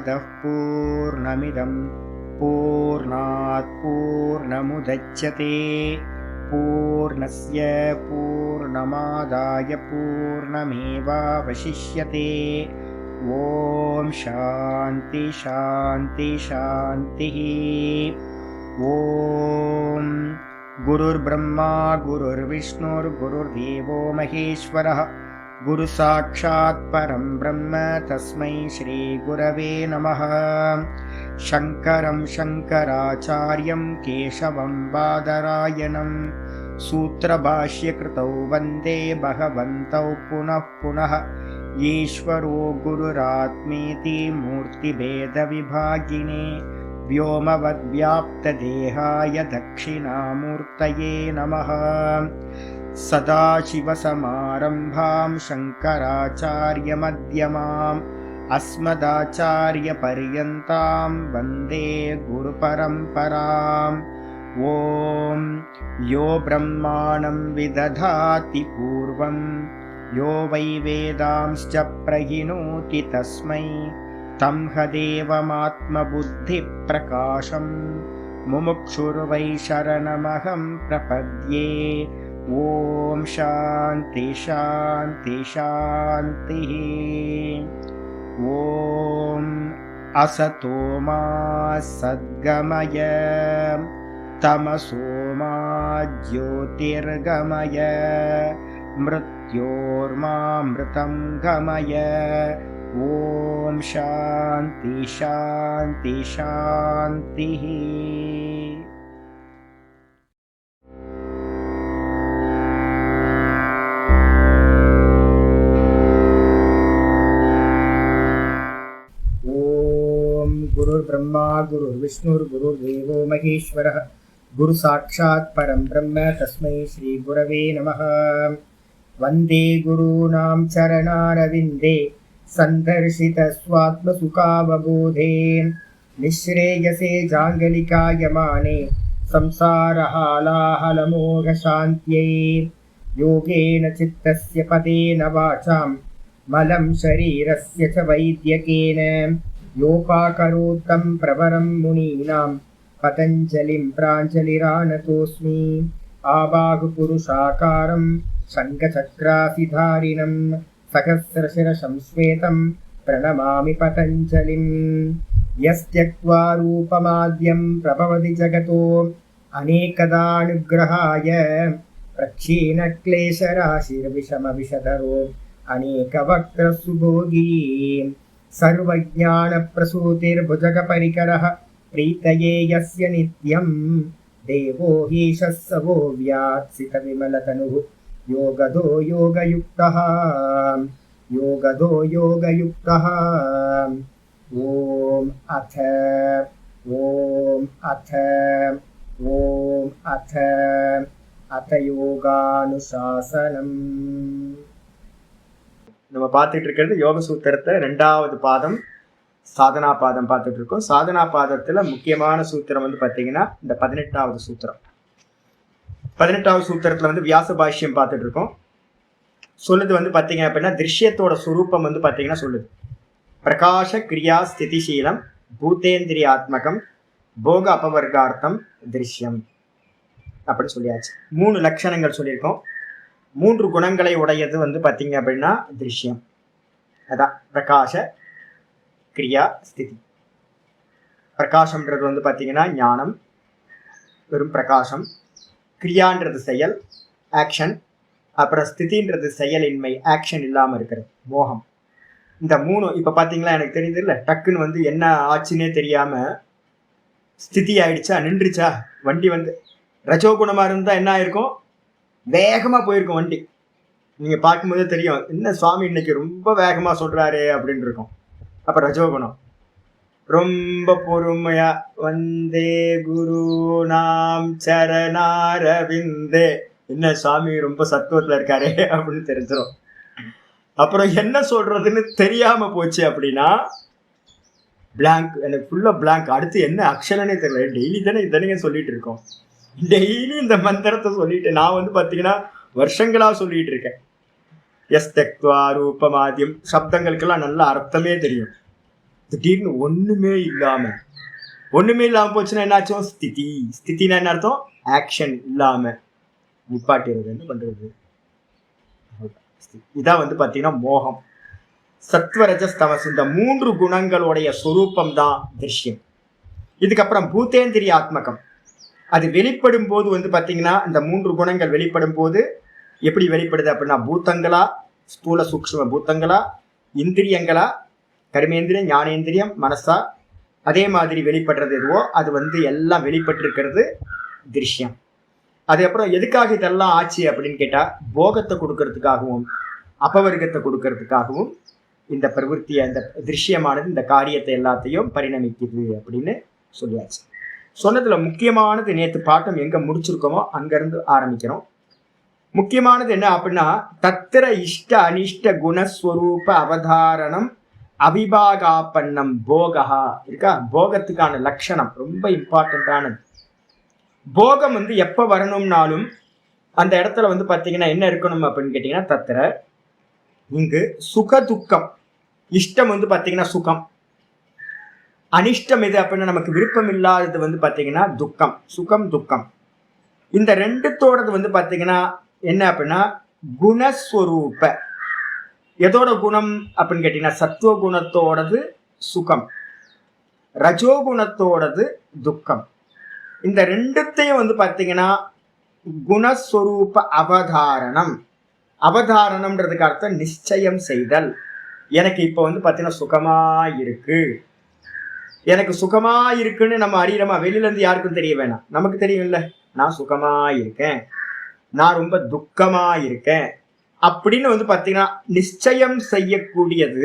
पूर्णमदः पूर्णमिदं पूर्णात् पूर्णमुदच्यते पूर्णस्य पूर्णमादाय पूर्णमेवावशिष्यते। ॐ शान्ति शान्ति शान्तिः। ॐ गुरुर्ब्रह्मा गुरुर्विष्णुर्गुरुर्देवो महेश्वरः गुरुसाक्षात् परं ब्रह्म तस्मै श्रीगुरवे नमः। शङ्करं शङ्कराचार्यं केशवं बादरायणं सूत्रभाष्यकृतौ वन्दे भगवन्तौ पुनः पुनः। ईश्वरो गुरुरात्मेति मूर्तिभेदविभागिने व्योमवद्व्याप्तदेहाय दक्षिणामूर्तये नमः। सदाशिवसमारम्भां शङ्कराचार्यमध्यमाम् अस्मदाचार्यपर्यन्तां वन्दे गुरुपरम्पराम्। ॐ यो ब्रह्माणं विदधाति पूर्वं यो वै वेदांश्च प्रहिणोति तस्मै तं हदेवमात्मबुद्धिप्रकाशं मुमुक्षुर्वै शरणमहं प्रपद्ये। ॐ शान्ति शान्ति शान्तिः। ॐ असतो मा सद्गमय तमसो मा ज्योतिर्गमय मृत्योर्मामृतं गमय। ॐ शान्ति शान्ति शान्तिः। गुरुर्ब्रह्मा गुरुर्विष्णुर्गुरुर्देवो महेश्वरः गुरुसाक्षात् परं ब्रह्म तस्मै श्रीगुरवे नमः। वन्दे गुरूणां चरणारविन्दे सन्दर्शितस्वात्मसुखावबोधे निःश्रेयसे जाङ्गलिकायमाने संसारहालाहलमोघशान्त्यै। योगेन चित्तस्य पदेन वाचां मलं शरीरस्य च वैद्यकेन योपाकरोत्तं प्रवरं मुनीनां पतञ्जलिं प्राञ्जलिरानतोऽस्मि। आबाहुपुरुषाकारं शङ्खचक्रासिधारिणं सहस्रशिरसं श्वेतं प्रणमामि पतञ्जलिं। यस्त्यक्त्वा रूपमाद्यं प्रभवति जगतो अनेकदानुग्रहाय प्रक्षीणक्लेशराशिर्विषमविषधरो अनेकवक्त्रसुभोगी सर्वज्ञानप्रसूतिर्भुजगपरिकरः प्रीतये यस्य नित्यं देवो हीशः स वो व्यात्सितविमलतनुः योगदो योगयुक्तः योगदो योगयुक्तः। ॐ अथ योगानुशासनम्। நம்ம பார்த்துட்டு இருக்கிறது யோக சூத்திரத்தை 2வது பாதம் சாதனா பாதம் பார்த்துட்டு இருக்கோம். சாதனா பாதத்துல முக்கியமான சூத்திரம் வந்து பார்த்தீங்கன்னா இந்த 18வது சூத்திரம். 18வது சூத்திரத்துல வந்து வியாச பாஷ்யம் பார்த்துட்டு இருக்கோம். சொல்லுது வந்து பார்த்தீங்க அப்படின்னா திருஷ்யத்தோட சுரூபம் வந்து பார்த்தீங்கன்னா சொல்லுது பிரகாஷ கிரியா ஸ்திதிசீலம் பூதேந்திரியாத்மகம் போக அபவர்கார்த்தம் திருஷ்யம் அப்படின்னு சொல்லியாச்சு. 3 லட்சணங்கள் சொல்லியிருக்கோம். 3 குணங்களை உடையது வந்து பார்த்தீங்க அப்படின்னா திருஷ்யம். அதான் பிரகாஷ கிரியா ஸ்திதி. பிரகாசம்ன்றது வந்து பார்த்தீங்கன்னா ஞானம், வெறும் பிரகாசம். கிரியான்றது செயல், ஆக்ஷன். அப்புறம் ஸ்திதின்றது செயலின்மை, ஆக்ஷன் இல்லாமல் இருக்கிறது, மோகம். இந்த 3 இப்போ பார்த்தீங்களா எனக்கு தெரியுது இல்லை, டக்குன்னு வந்து என்ன ஆச்சுன்னே தெரியாமல் ஸ்திதி ஆயிடுச்சா, நின்றுச்சா வண்டி. வந்து ரஜோகுணமாக இருந்தால் என்ன ஆயிருக்கும், வேகமாக போயிருக்கும் வண்டி. நீங்கள் பார்க்கும்போதே தெரியும், என்ன சுவாமி இன்னைக்கு ரொம்ப வேகமாக சொல்கிறாரு அப்படின்னு இருக்கும். அப்போ ரஜோகுணம். ரொம்ப பொறுமையா வந்தே குரு நாம் சரணாரவிந்தே, என்ன சுவாமி ரொம்ப சத்துவத்தில் இருக்காரு அப்படின்னு தெரிஞ்சிடும். அப்புறம் என்ன சொல்றதுன்னு தெரியாம போச்சு அப்படின்னா பிளாங்க், எனக்கு ஃபுல்லாக பிளாங்க். அடுத்து என்ன அக்ஷரனே தெரியல. டெய்லி தானே சொல்லிட்டு இருக்கோம். டெய்லி இந்த மந்திரத்தை சொல்லிட்டு நான் வந்து பார்த்தீங்கன்னா வருஷங்களாக சொல்லிட்டு இருக்கேன். எஸ் தக்வா ரூபமாதியம் சப்தங்களுக்கெல்லாம் நல்ல அர்த்தமே தெரியும். திடீர்னு ஒண்ணுமே இல்லாம போச்சுன்னா என்னாச்சும் ஸ்திதி. ஸ்திதினா என்ன அர்த்தம்? ஆக்ஷன் இல்லாம நிப்பாட்டிடுறது. என்ன பண்றது? இதான் பாத்தீங்கன்னா மோகம். சத்வரஜஸ் தமஸ் இந்த 3 குணங்களுடைய சொரூபம் தான் திருஷ்யம். இதுக்கப்புறம் பூத்தேந்திரிய ஆத்மகம். அது வெளிப்படும் போது பாத்தீங்கன்னா இந்த 3 குணங்கள் வெளிப்படும் போது எப்படி வெளிப்படுது அப்படின்னா, பூத்தங்களா, ஸ்தூல சூக்ஷ்ம பூத்தங்களா, இந்திரியங்களா, கர்மேந்திரியம், ஞானேந்திரியம், மனசா, அதே மாதிரி வெளிப்படுறது எதுவோ அது எல்லாம் வெளிப்பட்டிருக்கிறது திருஷ்யம். அதுக்கப்புறம் எதுக்காக இதெல்லாம் ஆச்சு அப்படின்னு கேட்டா, போகத்தை கொடுக்கறதுக்காகவும் அபவர்க்கத்தை கொடுக்கறதுக்காகவும் இந்த பிரவருத்திய இந்த திருஷ்யமானது இந்த காரியத்தை எல்லாத்தையும் பரிணமிக்குது அப்படின்னு சொல்லியாச்சு. சொன்னதுல முக்கியமானது நேற்று பாட்டம் எங்க முடிச்சிருக்கோமோ அங்கிருந்து ஆரம்பிக்கிறோம். முக்கியமானது என்ன அப்படின்னா, தத்திர இஷ்ட அனிஷ்ட குணஸ்வரூப அவதாரணம் அவிபாகாப்பன்னம் போகா இருக்கா. போகத்துக்கான லட்சணம் ரொம்ப இம்பார்ட்டன்டானது. போகம் எப்ப வரணும்னாலும் அந்த இடத்துல பாத்தீங்கன்னா என்ன இருக்கணும் அப்படின்னு கேட்டீங்கன்னா, தத்திர இங்கு சுக துக்கம். இஷ்டம் பாத்தீங்கன்னா சுகம், அனிஷ்டம் எது அப்படின்னா நமக்கு விருப்பம் இல்லாதது பாத்தீங்கன்னா துக்கம். சுகம் துக்கம் இந்த ரெண்டுத்தோடது பாத்தீங்கன்னா என்ன அப்படின்னா குணஸ்வரூப. எதோட குணம் அப்படின்னு கேட்டீங்கன்னா சத்துவ குணத்தோடது சுகம், ரஜோகுணத்தோடது துக்கம். இந்த ரெண்டுத்தையும் பாத்தீங்கன்னா குணஸ்வரூப அவதாரணம். அவதாரணம்ன்றதுக்கு அர்த்தம் நிச்சயம் செய்தல். எனக்கு இப்போ பாத்தீங்கன்னா சுகமா இருக்கு, எனக்கு சுகமா இருக்குன்னு நம்ம அறியறோமா? வெளியில இருந்து யாருக்கும் தெரிய வேணாம், நமக்கு தெரியும்ல. நான் சுகமா இருக்கேன், நான் ரொம்ப துக்கமா இருக்கேன் அப்படின்னு பாத்தீங்கன்னா நிச்சயம் செய்யக்கூடியது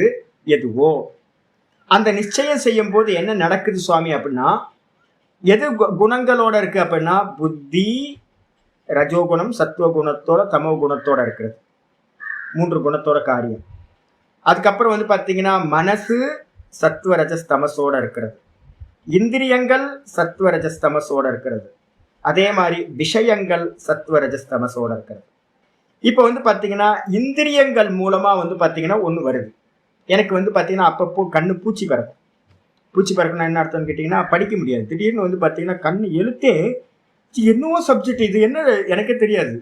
எதுவோ அந்த நிச்சயம் செய்யும் போது என்ன நடக்குது சுவாமி அப்படின்னா, எது குணங்களோட இருக்கு அப்படின்னா புத்தி, ரஜோகுணம், சத்துவகுணத்தோட தமோ குணத்தோட இருக்கிறது. 3 குணத்தோட காரியம். அதுக்கப்புறம் பாத்தீங்கன்னா மனசு சத்வரஜஸ் தமசோட இருக்கிறது, இந்திரியங்கள் சத்வரஜஸ் தமசோட இருக்கிறது, அதே மாதிரி விஷயங்கள் சத்வரஜஸ் தமசோட இருக்கிறது. இப்போ பாத்தீங்கன்னா இந்திரியங்கள் மூலமா பாத்தீங்கன்னா ஒண்ணு வருது. எனக்கு பாத்தீங்கன்னா அப்பப்போ கண்ணு பூச்சி பறக்கும். பூச்சி பறக்கணும் என்ன அர்த்தம்னு கேட்டீங்கன்னா, படிக்க முடியாது. திடீர்னு பாத்தீங்கன்னா கண்ணு எழுத்தே என்னவோ சப்ஜெக்ட், இது என்ன எனக்கே தெரியாது,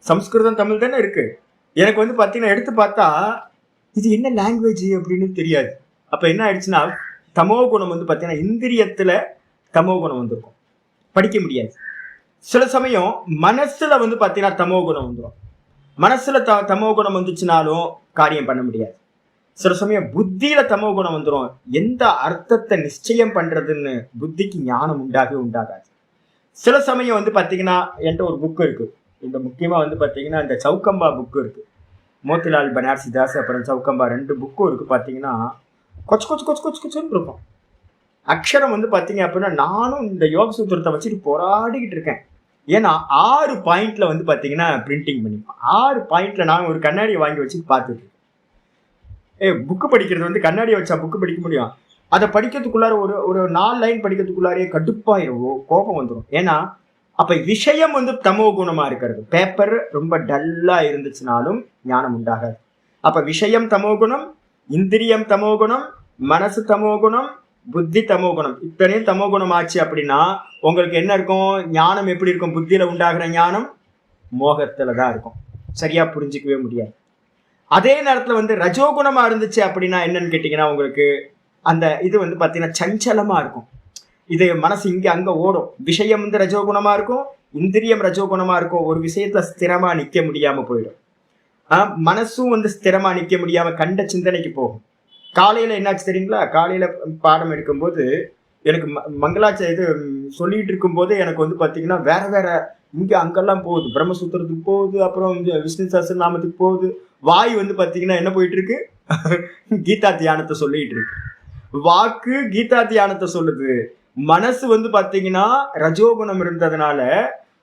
சம்ஸ்கிருதம் தமிழ் தானே இருக்கு. எனக்கு பாத்தீங்கன்னா எடுத்து பார்த்தா இது என்ன லாங்குவேஜ் அப்படின்னு தெரியாது. அப்ப என்ன ஆயிடுச்சுன்னா தமோ குணம் பாத்தீங்கன்னா இந்திரியத்துல தமோ குணம் வந்திருக்கும், படிக்க முடியாது. சில சமயம் மனசுல பாத்தீங்கன்னா தமோ குணம் வந்துடும். மனசுல தமோ குணம் வந்துச்சுனாலும் காரியம் பண்ண முடியாது. சில சமயம் புத்தியில தமோ குணம் வந்துடும். எந்த அர்த்தத்தை நிச்சயம் பண்றதுன்னு புத்திக்கு ஞானம் உண்டாகாது. சில சமயம் பாத்தீங்கன்னா என்கிட்ட ஒரு புக் இருக்கு. இந்த முக்கியமா பாத்தீங்கன்னா இந்த சௌக்கம்பா புக்கு இருக்கு. மோத்திலால் பனாரசிதாஸ் அப்புறம் சௌக்கம்பா 2 புக்கும் இருக்கு. பாத்தீங்கன்னா கொச்சு கொச்சு கொச்சு கொச்சு கொச்சுன்னு இருக்கும். அக்ஷரம் பாத்தீங்க அப்படின்னா நானும் இந்த யோக சூத்திரத்தை வச்சுட்டு போராடிக்கிட்டு இருக்கேன். ஏன்னா 6 பாயிண்ட்ல பாத்தீங்கன்னா பிரிண்டிங் பண்ணிப்பேன். 6 பாயிண்ட்ல நான் ஒரு கண்ணாடியை வாங்கி வச்சுட்டு பார்த்துட்டு புக்கு படிக்கிறது கண்ணாடியை வச்சா புக்கு படிக்க முடியும். அதை படிக்கிறதுக்குள்ளார ஒரு 4 லைன் படிக்கிறதுக்குள்ளாரே கடுப்பாயிரும், கோபம் வந்துடும். ஏன்னா அப்ப விஷயம் தமோ குணமா இருக்கிறது. பேப்பர் ரொம்ப டல்லா இருந்துச்சுனாலும் ஞானம் உண்டாகாது. அப்ப விஷயம் தமோ குணம், இந்திரியம் தமோ குணம், மனசு தமோ குணம், புத்தி தமோ குணம். இத்தனையும் தமோ குணம் ஆச்சு அப்படின்னா உங்களுக்கு என்ன இருக்கும்? ஞானம் எப்படி இருக்கும்? புத்தியில உண்டாகிற ஞானம் மோகத்துலதான் இருக்கும். சரியா புரிஞ்சிக்கவே முடியாது. அதே நேரத்துல ரஜோகுணமா இருந்துச்சு அப்படின்னா என்னன்னு கேட்டீங்கன்னா, உங்களுக்கு அந்த இது பாத்தீங்கன்னா சஞ்சலமா இருக்கும். இது மனசு இங்க அங்க ஓடும். விஷயம் ரஜோகுணமா இருக்கும், இந்திரியம் ரஜோகுணமா இருக்கும். ஒரு விஷயத்துல ஸ்திரமா நிக்க முடியாம போயிடும். மனசும் ஸ்திரமா நிக்க முடியாம கண்ட சிந்தனைக்கு போகும். காலையில என்னாச்சு தெரியுங்களா? காலையில பாடம் எடுக்கும்போது எனக்கு மங்களாச்ச இது சொல்லிட்டு இருக்கும் போது எனக்கு பாத்தீங்கன்னா வேற வேற இங்க அங்கெல்லாம் போகுது. பிரம்மசூத்திரத்துக்கு போகுது, அப்புறம் விஷ்ணு சஹஸ்ரநாமத்துக்கு போகுது. வாய் பாத்தீங்கன்னா என்ன போயிட்டு இருக்கு? கீதா தியானத்தை சொல்லிட்டு இருக்கு. வாக்கு கீதா தியானத்தை சொல்லுது. மனசு பாத்தீங்கன்னா ரஜோகுணம் இருந்ததுனால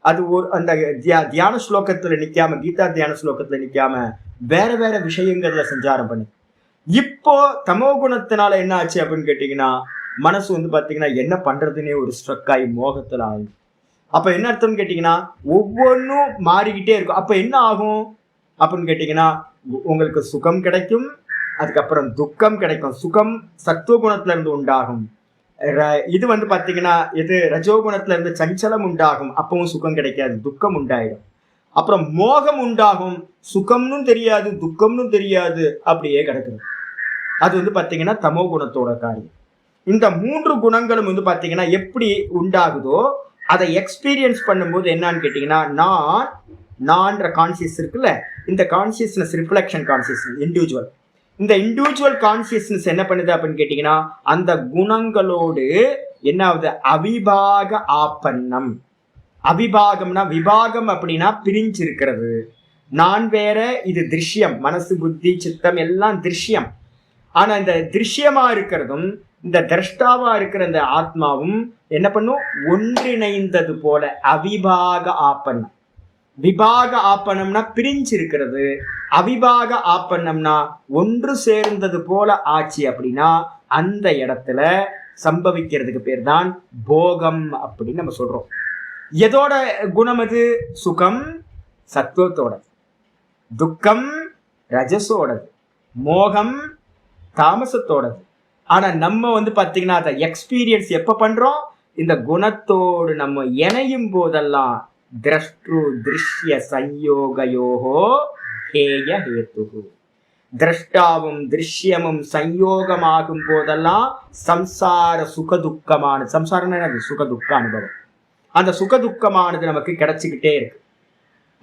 அது ஒரு அந்த தியான ஸ்லோகத்துல நிக்காம, கீதா தியான ஸ்லோகத்துல நிக்காம வேற வேற விஷயங்கள்ல சஞ்சாரம் பண்ணி. இப்போ தமோ குணத்தினால என்ன ஆச்சு அப்படின்னு கேட்டீங்கன்னா, மனசு பாத்தீங்கன்னா என்ன பண்றதுன்னே ஒரு ஸ்ட்ரக் ஆகி மோகத்துல ஆகும். அப்ப என்ன அர்த்தம்னு கேட்டீங்கன்னா ஒவ்வொன்றும் மாறிக்கிட்டே இருக்கும். அப்ப என்ன ஆகும் அப்படின்னு கேட்டீங்கன்னா, உங்களுக்கு சுகம் கிடைக்கும், அதுக்கப்புறம் துக்கம் கிடைக்கும். சுகம் சத்துவகுணத்துல இருந்து உண்டாகும். இது வந்து பாத்தீங்கன்னா இது ரஜோகுணத்துல இருந்து சஞ்சலம் உண்டாகும், அப்பவும் சுகம் கிடைக்காது, துக்கம் உண்டாயிடும். அப்புறம் மோகம் உண்டாகும், சுகம்னு தெரியாது துக்கம்னு தெரியாது, அப்படியே கிடக்குது. அது வந்து பாத்தீங்கன்னா தமோ குணத்தோட காரியம். இந்த 3 குணங்களும் வந்து பாத்தீங்கன்னா எப்படி உண்டாகுதோ அதை எக்ஸ்பீரியன்ஸ் பண்ணும்போது என்னன்னு கேட்டீங்கன்னா, நான்ற கான்சியஸ் இருக்குல்ல, இந்த கான்சியஸ்னஸ் ரிஃப்ளெக்ஷன் கான்சியஸ்னஸ் இண்டிவிஜுவல். இந்த இண்டிவிஜுவல் கான்சியஸ்னஸ் என்ன பண்ணுது அப்படின்னு கேட்டீங்கன்னா, அந்த குணங்களோடு என்ன ஆகுது, அவிபாக ஆப்பன்னம். அவிபாகம்னா விபாகம் அப்படின்னா பிரிஞ்சு இருக்கிறது. நான் வேற, இது திருஷ்யம், மனசு புத்தி சித்தம் எல்லாம் திருஷ்யம். ஆனா இந்த திருஷ்யமா இருக்கிறதும் இந்த திரஷ்டாவா இருக்கிற இந்த ஆத்மாவும் என்ன பண்ணும், ஒன்றிணைந்தது போல அவிபாக ஆப்பன்னம். விபாக ஆப்பனம்னா பிரிஞ்சு இருக்கிறது, அவிபாக ஆப்பனம்னா ஒன்று சேர்ந்தது போல ஆச்சு. அப்படின்னா அந்த இடத்துல சம்பவிக்கிறதுக்கு பேர் தான் போகம் அப்படின்னு நம்ம சொல்றோம். எதோட குணம் அது? சுகம் சத்துவத்தோடது, துக்கம் ரஜசோடது, மோகம் தாமசத்தோடது. ஆனா நம்ம வந்து பாத்தீங்கன்னா அதை எக்ஸ்பீரியன்ஸ் எப்ப பண்றோம், இந்த குணத்தோடு நம்ம இணையும் போதெல்லாம் திரஷ்டு திருஷ்ய சம்யோகயோகோ ஹேய ஹேத்துகு. திரஷ்டாவும் திருஷ்யமும் சம்யோகமாகும் போதெல்லாம் சம்சார சுகதுக்கமான, சம்சாரம் சுகதுக்க அனுபவம், அந்த சுகதுக்கமானது நமக்கு கிடைச்சிக்கிட்டே இருக்கு.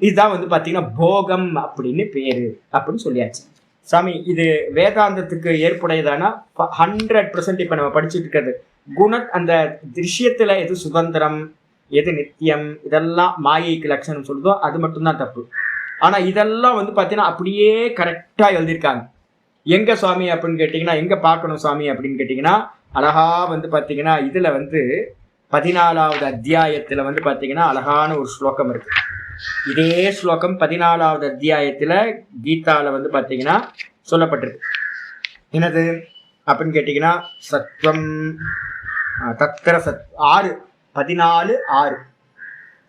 இதுதான் வந்து பாத்தீங்கன்னா போகம் அப்படின்னு பேரு அப்படின்னு சொல்லியாச்சு. சாமி இது வேதாந்தத்துக்கு ஏற்புடையதானா? 100%. இப்ப நம்ம படிச்சுட்டு இருக்கிறது அந்த திருஷ்யத்துல எது சுதந்திரம் எது நித்தியம் இதெல்லாம் மாயைக்கு லட்சணம் சொல்லுதோ அது மட்டும்தான் தப்பு. ஆனா இதெல்லாம் வந்து பாத்தீங்கன்னா அப்படியே கரெக்டா எழுதியிருக்காங்க. எங்க சுவாமி அப்படின்னு கேட்டீங்கன்னா, எங்க பார்க்கணும் சுவாமி அப்படின்னு கேட்டீங்கன்னா, அழகா வந்து பாத்தீங்கன்னா இதுல வந்து 14வது அத்தியாயத்துல வந்து பாத்தீங்கன்னா அழகான ஒரு ஸ்லோகம் இருக்கு. இதே ஸ்லோகம் 14வது அத்தியாயத்துல கீதால வந்து பாத்தீங்கன்னா சொல்லப்பட்டிருக்கு. என்னது அப்படின்னு கேட்டீங்கன்னா, சத்வம் தத்திர 14:6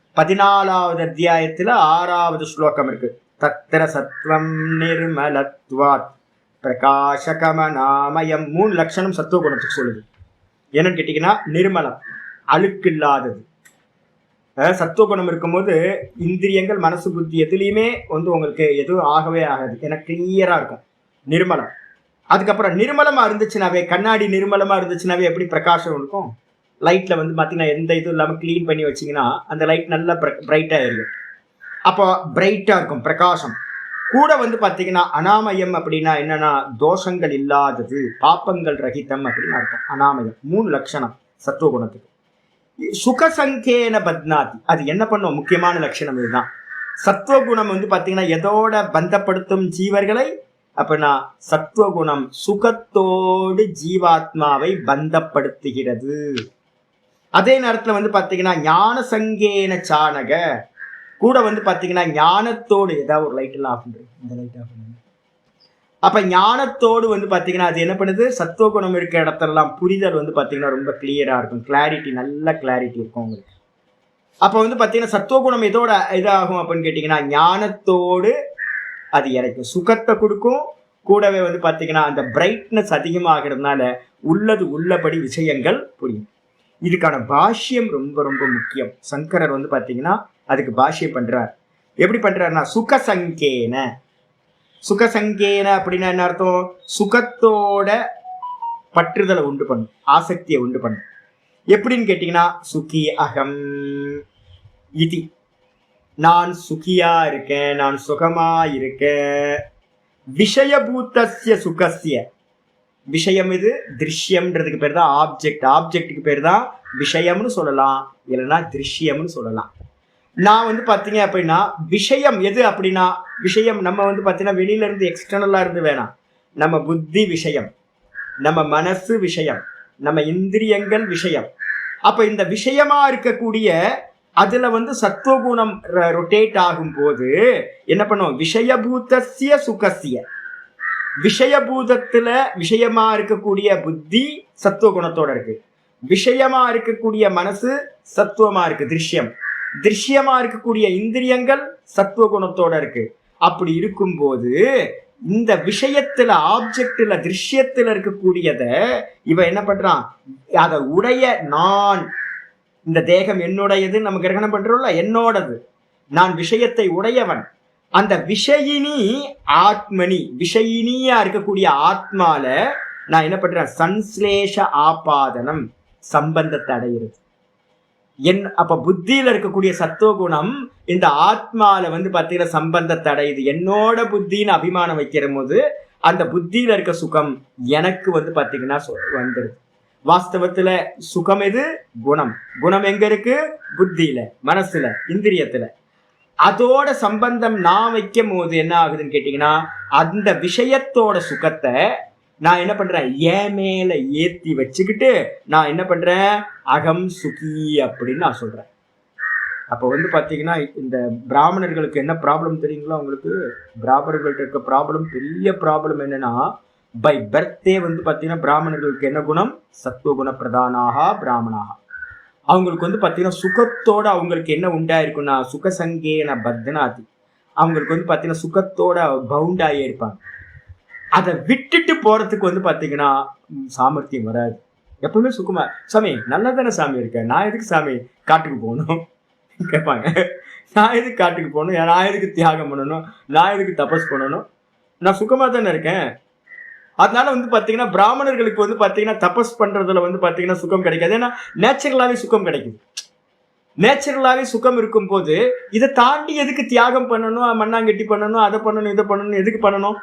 14வது அத்தியாயத்துல 6வது ஸ்லோகம் இருக்கு. தத்திர சத்வம் நிர்மலத்வாத் பிரகாசகமநாமயம். 3 லட்சணம் சத்துவ குணத்துக்கு சொல்லுது. என்னன்னு கேட்டீங்கன்னா, நிர்மலம் அழுக்கு இல்லாதது. சத்துவ குணம் இருக்கும்போது இந்திரியங்கள் மனசு புத்தி எதுலையுமே வந்து உங்களுக்கு எதுவும் ஆகவே ஆகாது, ஏன்னா கிளியரா இருக்கும், நிர்மலம். அதுக்கப்புறம் நிர்மலமா இருந்துச்சுனாவே, கண்ணாடி நிர்மலமா இருந்துச்சுனாவே எப்படி பிரகாசம் இருக்கும்? லைட்ல வந்து பாத்தீங்கன்னா எந்த இதுவும் இல்லாம கிளீன் பண்ணி வச்சீங்கன்னா அந்த லைட் நல்லா பிரைட்டா எரியும். அப்போ பிரைட்டா இருக்கும் பிரகாசம். கூட வந்து பாத்தீங்கன்னா அனாமயம் அப்படின்னா என்னன்னா, தோஷங்கள் இல்லாதது, பாப்பங்கள் ரகிதம் அப்படின்னு அர்த்தம். அனாமயம் 3 லட்சணம் சத்துவ குணத்துக்கு. சுகசங்கேன பத்னாதி, அது என்ன பண்ணும், முக்கியமான லட்சணம் இதுதான். சத்துவகுணம் வந்து பாத்தீங்கன்னா எதோட பந்தப்படுத்தும் ஜீவர்களை அப்படின்னா, சத்துவகுணம் சுகத்தோடு ஜீவாத்மாவை பந்தப்படுத்துகிறது. அதே நேரத்துல வந்து பாத்தீங்கன்னா ஞான சங்கேன சாணக, கூட வந்து பாத்தீங்கன்னா ஞானத்தோடு, ஏதாவது ஒரு லைட் எல்லாம் ஆஃப் பண்றது, இந்த லைட் ஆஃப் பண்ணுங்க. அப்ப ஞானத்தோடு வந்து பாத்தீங்கன்னா அது என்ன பண்ணுது, சத்துவகுணம் இருக்கிற இடத்தெல்லாம் புரிதல் வந்து பாத்தீங்கன்னா ரொம்ப கிளியரா இருக்கும், கிளாரிட்டி, நல்ல கிளாரிட்டி இருக்கும் உங்களுக்கு. அப்ப வந்து பாத்தீங்கன்னா சத்துவகுணம் எதோட இதாகும் அப்படின்னு கேட்டீங்கன்னா, ஞானத்தோடு அது இறைக்கும், சுகத்தை கொடுக்கும். கூடவே வந்து பாத்தீங்கன்னா அந்த பிரைட்னஸ் அதிகமாகிறதுனால உள்ளது உள்ளபடி விஷயங்கள் புரியும். இதுக்கான பாஷ்யம் ரொம்ப ரொம்ப முக்கியம். சங்கரர் வந்து பாத்தீங்கன்னா அதுக்கு பாஷ்யம் பண்றார். எப்படி பண்றாருன்னா, சுகசங்கேன. சுகசங்கேன அப்படின்னா என்ன அர்த்தம், சுகத்தோட பற்றுதலை உண்டு பண்ணும், ஆசக்தியை உண்டு பண்ணும். எப்படின்னு கேட்டீங்கன்னா, சுகி அகம் இது, நான் சுகியா இருக்கேன், நான் சுகமா இருக்கேன். விஷயபூதஸ்ய சுகஸ்ய, விஷயம் இது திருஷ்யம்ன்றதுக்கு பேர் தான் ஆப்ஜெக்ட், ஆப்ஜெக்டுக்கு பேர் தான் விஷயம்னு சொல்லலாம், இல்லைன்னா திருஷ்யம்னு சொல்லலாம். நான் வந்து பாத்தீங்க அப்படின்னா விஷயம் எது அப்படின்னா, விஷயம் நம்ம வந்து பாத்தீங்கன்னா வெளியில இருந்து எக்ஸ்டர்னலா இருந்து வேணாம், நம்ம புத்தி விஷயம், நம்ம மனசு விஷயம், நம்ம இந்திரியங்கள் விஷயம். அப்ப இந்த விஷயமா இருக்கக்கூடிய அதுல வந்து சத்துவகுணம் ரொட்டேட் ஆகும் போது என்ன பண்ணும், விஷயபூதஸ்ய சுகஸ்ய, விஷயபூதத்துல விஷயமா இருக்கக்கூடிய புத்தி சத்துவகுணத்தோட இருக்கு, விஷயமா இருக்கக்கூடிய மனசு சத்துவமா இருக்கு திருஷ்யம், திருஷ்யமா இருக்கக்கூடிய இந்திரியங்கள் சத்துவகுணத்தோட இருக்கு. அப்படி இருக்கும்போது இந்த விஷயத்துல ஆப்ஜெக்ட்ல திருஷ்யத்துல இருக்கக்கூடியத இவன் என்ன பண்றான், அதை உடைய நான், இந்த தேகம் என்னுடையது நம்ம கிரகணம் பண்றோம்ல, என்னோடது, நான் விஷயத்தை உடையவன். அந்த விஷயினி ஆத்மனி, விஷயினியா இருக்கக்கூடிய ஆத்மால நான் என்ன பண்றேன், சன்ஸ்லேஷ ஆபாதனம், சம்பந்தத்தை அடைகிறது. அப்ப புத்தியில இருக்கக்கூடிய சத்துவகுணம் இந்த ஆத்மால பாத்தீங்கன்னா சம்பந்தத்தை அடையுது. என்னோட புத்தின்னு அபிமானம் வைக்கிற போது அந்த புத்தியில இருக்க சுகம் எனக்கு பாத்தீங்கன்னா வந்துடுது. வாஸ்தவத்துல சுகம் எது, குணம். குணம் எங்க இருக்கு, புத்தியில, மனசுல, இந்திரியத்துல. அதோட சம்பந்தம் நான் வைக்கும் போது என்ன ஆகுதுன்னு கேட்டீங்கன்னா, அந்த விஷயத்தோட சுகத்தை நான் என்ன பண்றேன், ஏன் மேல ஏத்தி வச்சுக்கிட்டு நான் என்ன பண்றேன், அகம் சுகி அப்படின்னு நான் சொல்றேன். அப்போ பாத்தீங்கன்னா இந்த பிராமணர்களுக்கு என்ன ப்ராப்ளம் தெரியுங்களா உங்களுக்கு? பிராமணர்கள்ட்ட இருக்க ப்ராப்ளம், பெரிய ப்ராப்ளம் என்னன்னா, பை பர்த்தே பாத்தீங்கன்னா பிராமணர்களுக்கு என்ன குணம், சத்துவகுண பிரதானாக பிராமணாக. அவங்களுக்கு பாத்தீங்கன்னா சுகத்தோட அவங்களுக்கு என்ன உண்டாயிருக்குன்னா, சுகசங்கேன பத்னாதி, அவங்களுக்கு பாத்தீங்கன்னா சுகத்தோட பவுண்டாயே இருப்பாங்க. அதை விட்டுட்டு போறதுக்கு பாத்தீங்கன்னா சாமர்த்தியம் வராது. எப்பவுமே சுக்குமா, சாமி நல்லா தானே சாமி இருக்க, நான் எதுக்கு சாமி காட்டுக்கு போகணும் கேட்பாங்க. நான் எதுக்கு காட்டுக்கு போகணும், நான் எதுக்கு தியாகம் பண்ணணும், நான் எதுக்கு தபஸ் பண்ணணும், நான் சுகமா தானே இருக்கேன். அதனால பாத்தீங்கன்னா பிராமணர்களுக்கு பாத்தீங்கன்னா தபஸ் பண்றதுல பாத்தீங்கன்னா சுகம் கிடைக்காது. ஏன்னா நேச்சுரலாவே சுகம் கிடைக்குது. நேச்சுரலாவே சுகம் இருக்கும் போது இதை தாண்டி எதுக்கு தியாகம் பண்ணணும், மண்ணாங்கட்டி பண்ணணும், அதை பண்ணணும், இதை பண்ணணும், எதுக்கு பண்ணணும்?